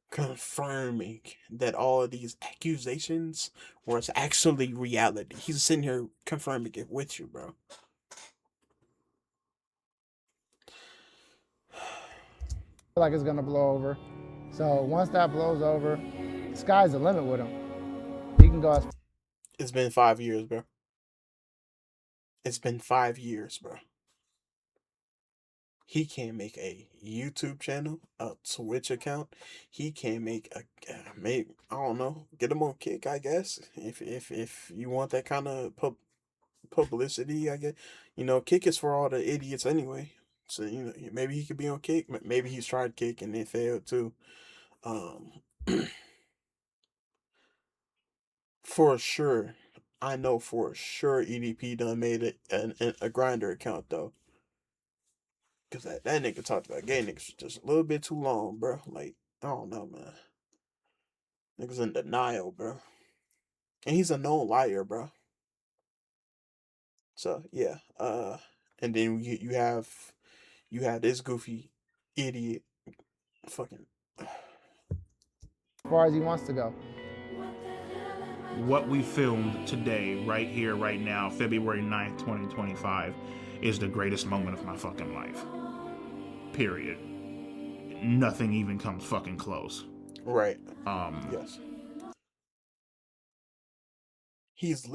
confirming that all of these accusations was actually reality. He's sitting here confirming it with you, bro. like it's gonna blow over. So once that blows over, the sky's the limit with him. He can go as... It's been 5 years, bro. It's been 5 years, bro. He can't make a YouTube channel, a Twitch account. He can't make a maybe, I don't know, get him on Kick, I guess. If you want that kind of publicity, I guess. You know, Kick is for all the idiots anyway. So, you know, maybe he could be on Kick. Maybe he's tried Kick and it failed too. For sure, I know for sure EDP done made a Grindr account though. Cause that nigga talked about gay niggas just a little bit too long, bro. Like, I don't know, man. Niggas in denial, bro. And he's a known liar, bro. So yeah, and then you have this goofy idiot, fucking. As far as he wants to go. What we filmed today, right here, right now, February 9th, 2025, is the greatest moment of my fucking life. Period. Nothing even comes fucking close. Right. Yes. He's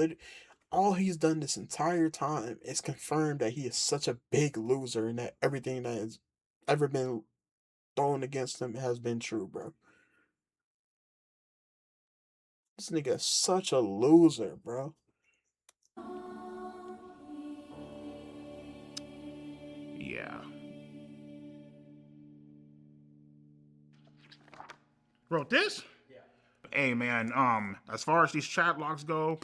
all he's done this entire time is confirm that he is such a big loser and that everything that has ever been thrown against him has been true, bro. This nigga is such a loser, bro. Yeah. Wrote this? Yeah. Hey man, as far as these chat logs go,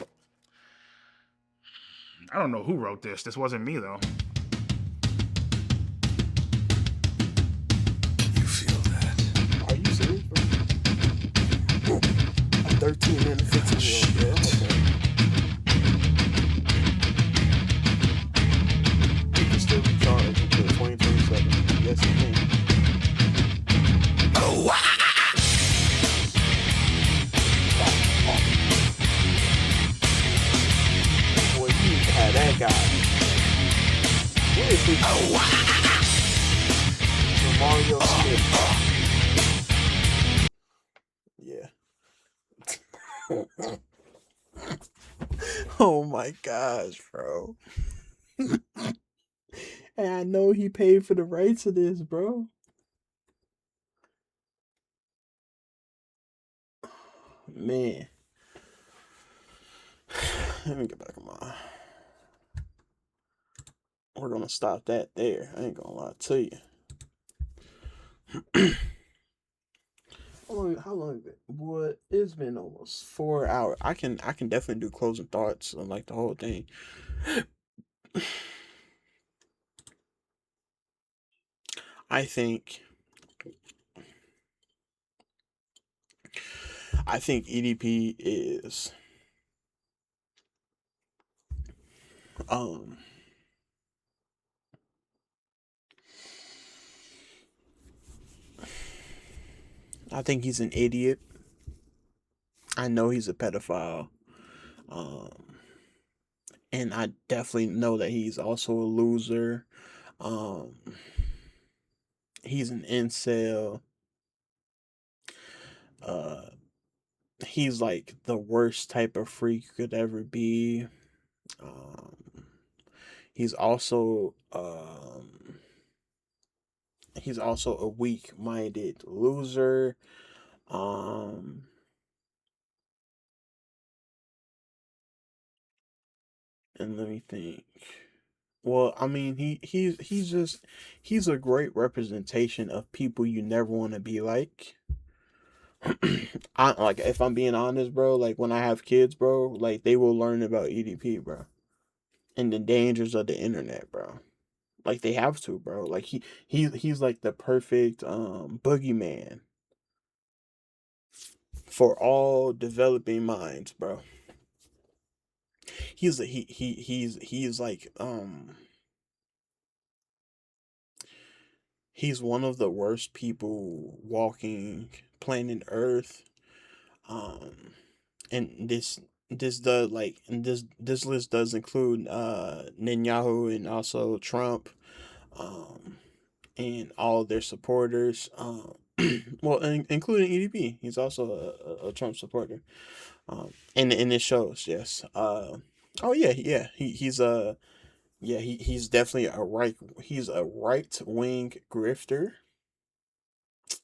I don't know who wrote this. This wasn't me though. You feel that? Are you serious, bro? A 13 and a 15-year-old girl. Okay. You can still be charged until 2027. Yes, you can. Oh, wow. Boy, you need to have that guy. Where is he? Oh, wow. Mario Smith. Yeah. Oh my gosh, bro. And I know he paid for the rights of this, bro. Man. Let me get back on my... We're gonna stop that there. I ain't gonna lie to you. How long has it been? Boy, it's been almost 4 hours. I can definitely do closing thoughts on like the whole thing. I think EDP is I think he's an idiot. I know he's a pedophile. Um, and I definitely know that he's also a loser. Um, he's an incel. Uh, he's like the worst type of freak you could ever be. Um, he's also a weak-minded loser. Um, and let me think. Well, I mean, he's a great representation of people you never want to be like. I like if I'm being honest, bro. Like when I have kids, bro, like they will learn about EDP, bro, and the dangers of the internet, bro. Like they have to, bro. Like he's like the perfect boogeyman for all developing minds, bro. He's like he's one of the worst people walking planet Earth. Um, and this does like and this list does include Netanyahu and also Trump, um, and all their supporters. Well, including EDP, he's also a Trump supporter. And it shows, yes. Oh yeah, yeah. He's definitely he's a right wing grifter.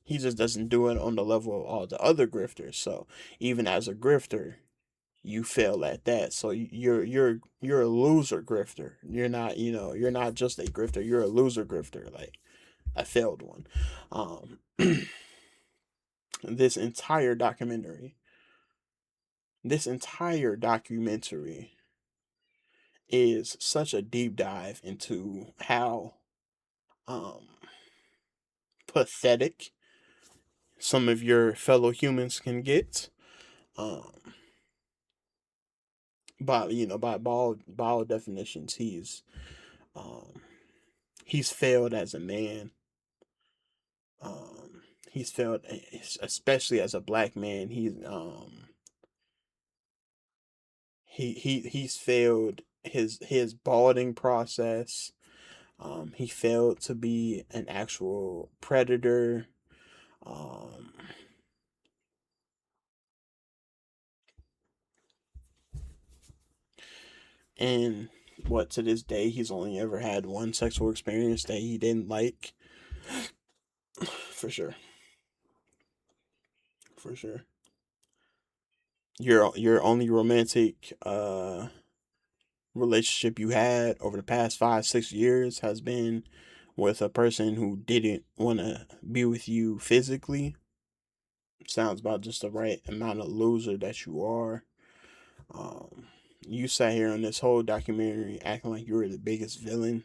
He just doesn't do it on the level of all the other grifters. So even as a grifter, you fail at that. So you're a loser grifter. You're not just a grifter. You're a loser grifter, like a failed one. Um, this entire documentary, this entire documentary is such a deep dive into how um pathetic some of your fellow humans can get. Um, by all definitions, um he's failed as a man. He's failed, especially as a black man. He's failed his balding process. He failed to be an actual predator. Um, and what to this day he's only ever had one sexual experience that he didn't like. For sure. For sure. Your only romantic relationship you had over the past 5-6 years has been with a person who didn't want to be with you physically. Sounds about just the right amount of loser that you are. You sat here on this whole documentary acting like you were the biggest villain.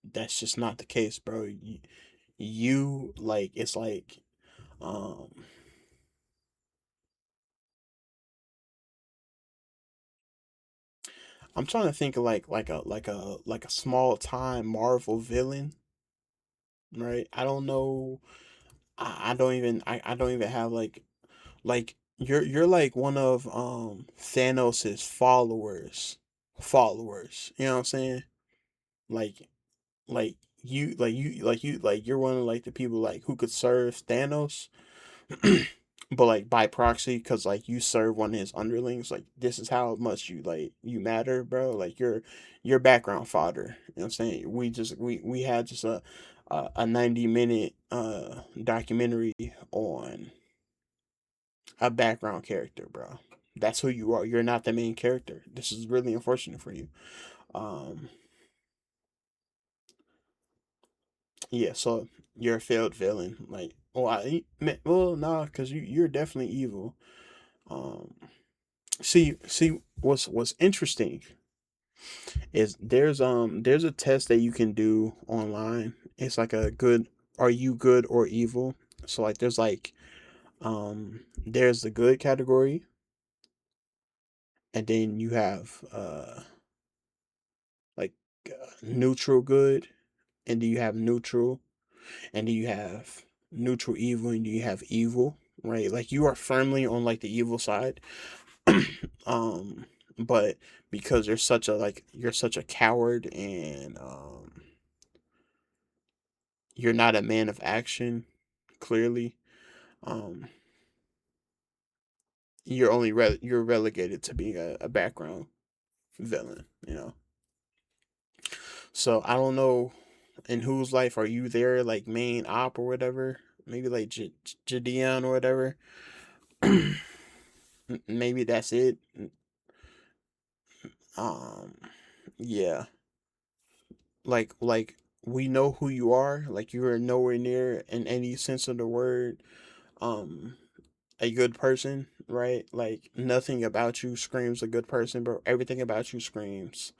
That's just not the case, bro. You like it's like um I'm trying to think of like a small time Marvel villain, right? I don't know. I don't even have like you're like one of Thanos's followers. You know what I'm saying? Like you're one of like the people like who could serve Thanos, but like by proxy, because like you serve one of his underlings. Like this is how much you matter, bro. Like you're background fodder. You know what I'm saying? We had just a 90-minute documentary on a background character, bro. That's who you are. You're not the main character. This is really unfortunate for you. Um, yeah, so you're a failed villain. Like, well, nah, because you're definitely evil. Um, see, what's interesting is there's a test that you can do online. It's like are you good or evil? So like there's the good category, and then you have like neutral good, and then you have neutral, and then you have neutral evil, and then you have evil. right? Like you are firmly on like the evil side. But because you're such a coward, and you're not a man of action, clearly, um you're relegated to being a background villain, you know. So I don't know in whose life are you there, like main op or whatever. Maybe like Jadian or whatever. Maybe that's it. Um, yeah. Like we know who you are. Like you are nowhere near, in any sense of the word, um a good person, right? Like nothing about you screams a good person, but everything about you screams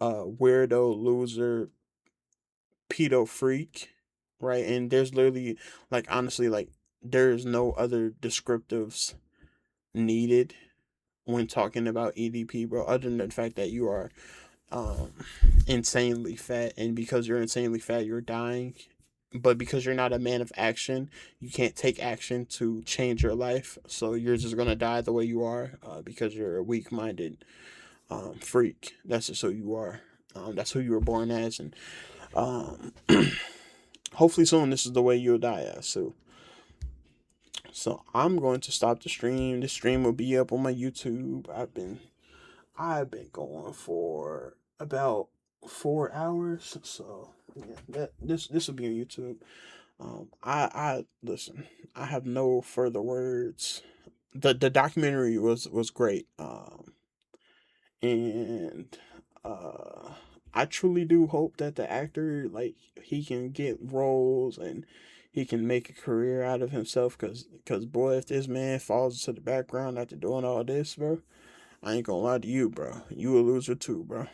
weirdo, loser, pedo freak, right? And there's literally, like, honestly, like there's no other descriptives needed when talking about EDP, bro, other than the fact that you are um insanely fat, and because you're insanely fat, you're dying. But because you're not a man of action, you can't take action to change your life. So you're just gonna die the way you are, because you're a weak-minded freak. That's just who you are. That's who you were born as, and um, hopefully soon this is the way you'll die as. So I'm going to stop the stream. The stream will be up on my YouTube. I've been going for about 4 hours. So yeah, this will be on YouTube. I listen. I have no further words. The documentary was great. And I truly do hope that the actor, like, he can get roles and he can make a career out of himself. Cause boy, if this man falls into the background after doing all this, bro, I ain't gonna lie to you, bro. You a loser too, bro.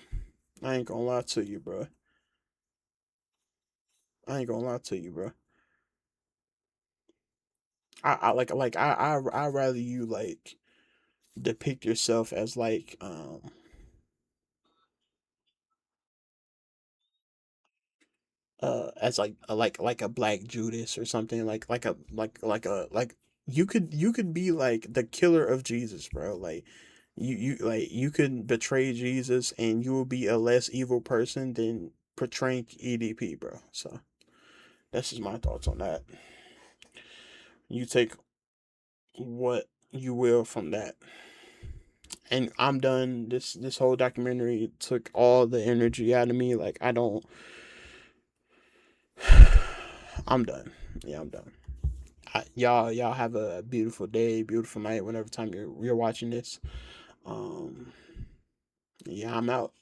I ain't gonna lie to you, bro. I ain't gonna lie to you, bro. I rather you like depict yourself as like as like a black Judas or something, like you could be like the killer of Jesus, bro. Like you could betray Jesus and you will be a less evil person than portraying EDP, bro. So that's just my thoughts on that. You take what you will from that. And I'm done. This whole documentary took all the energy out of me. Like I don't I'm done. Yeah, I'm done. Y'all have a beautiful day, beautiful night, whenever time you're watching this. Um, yeah, I'm out.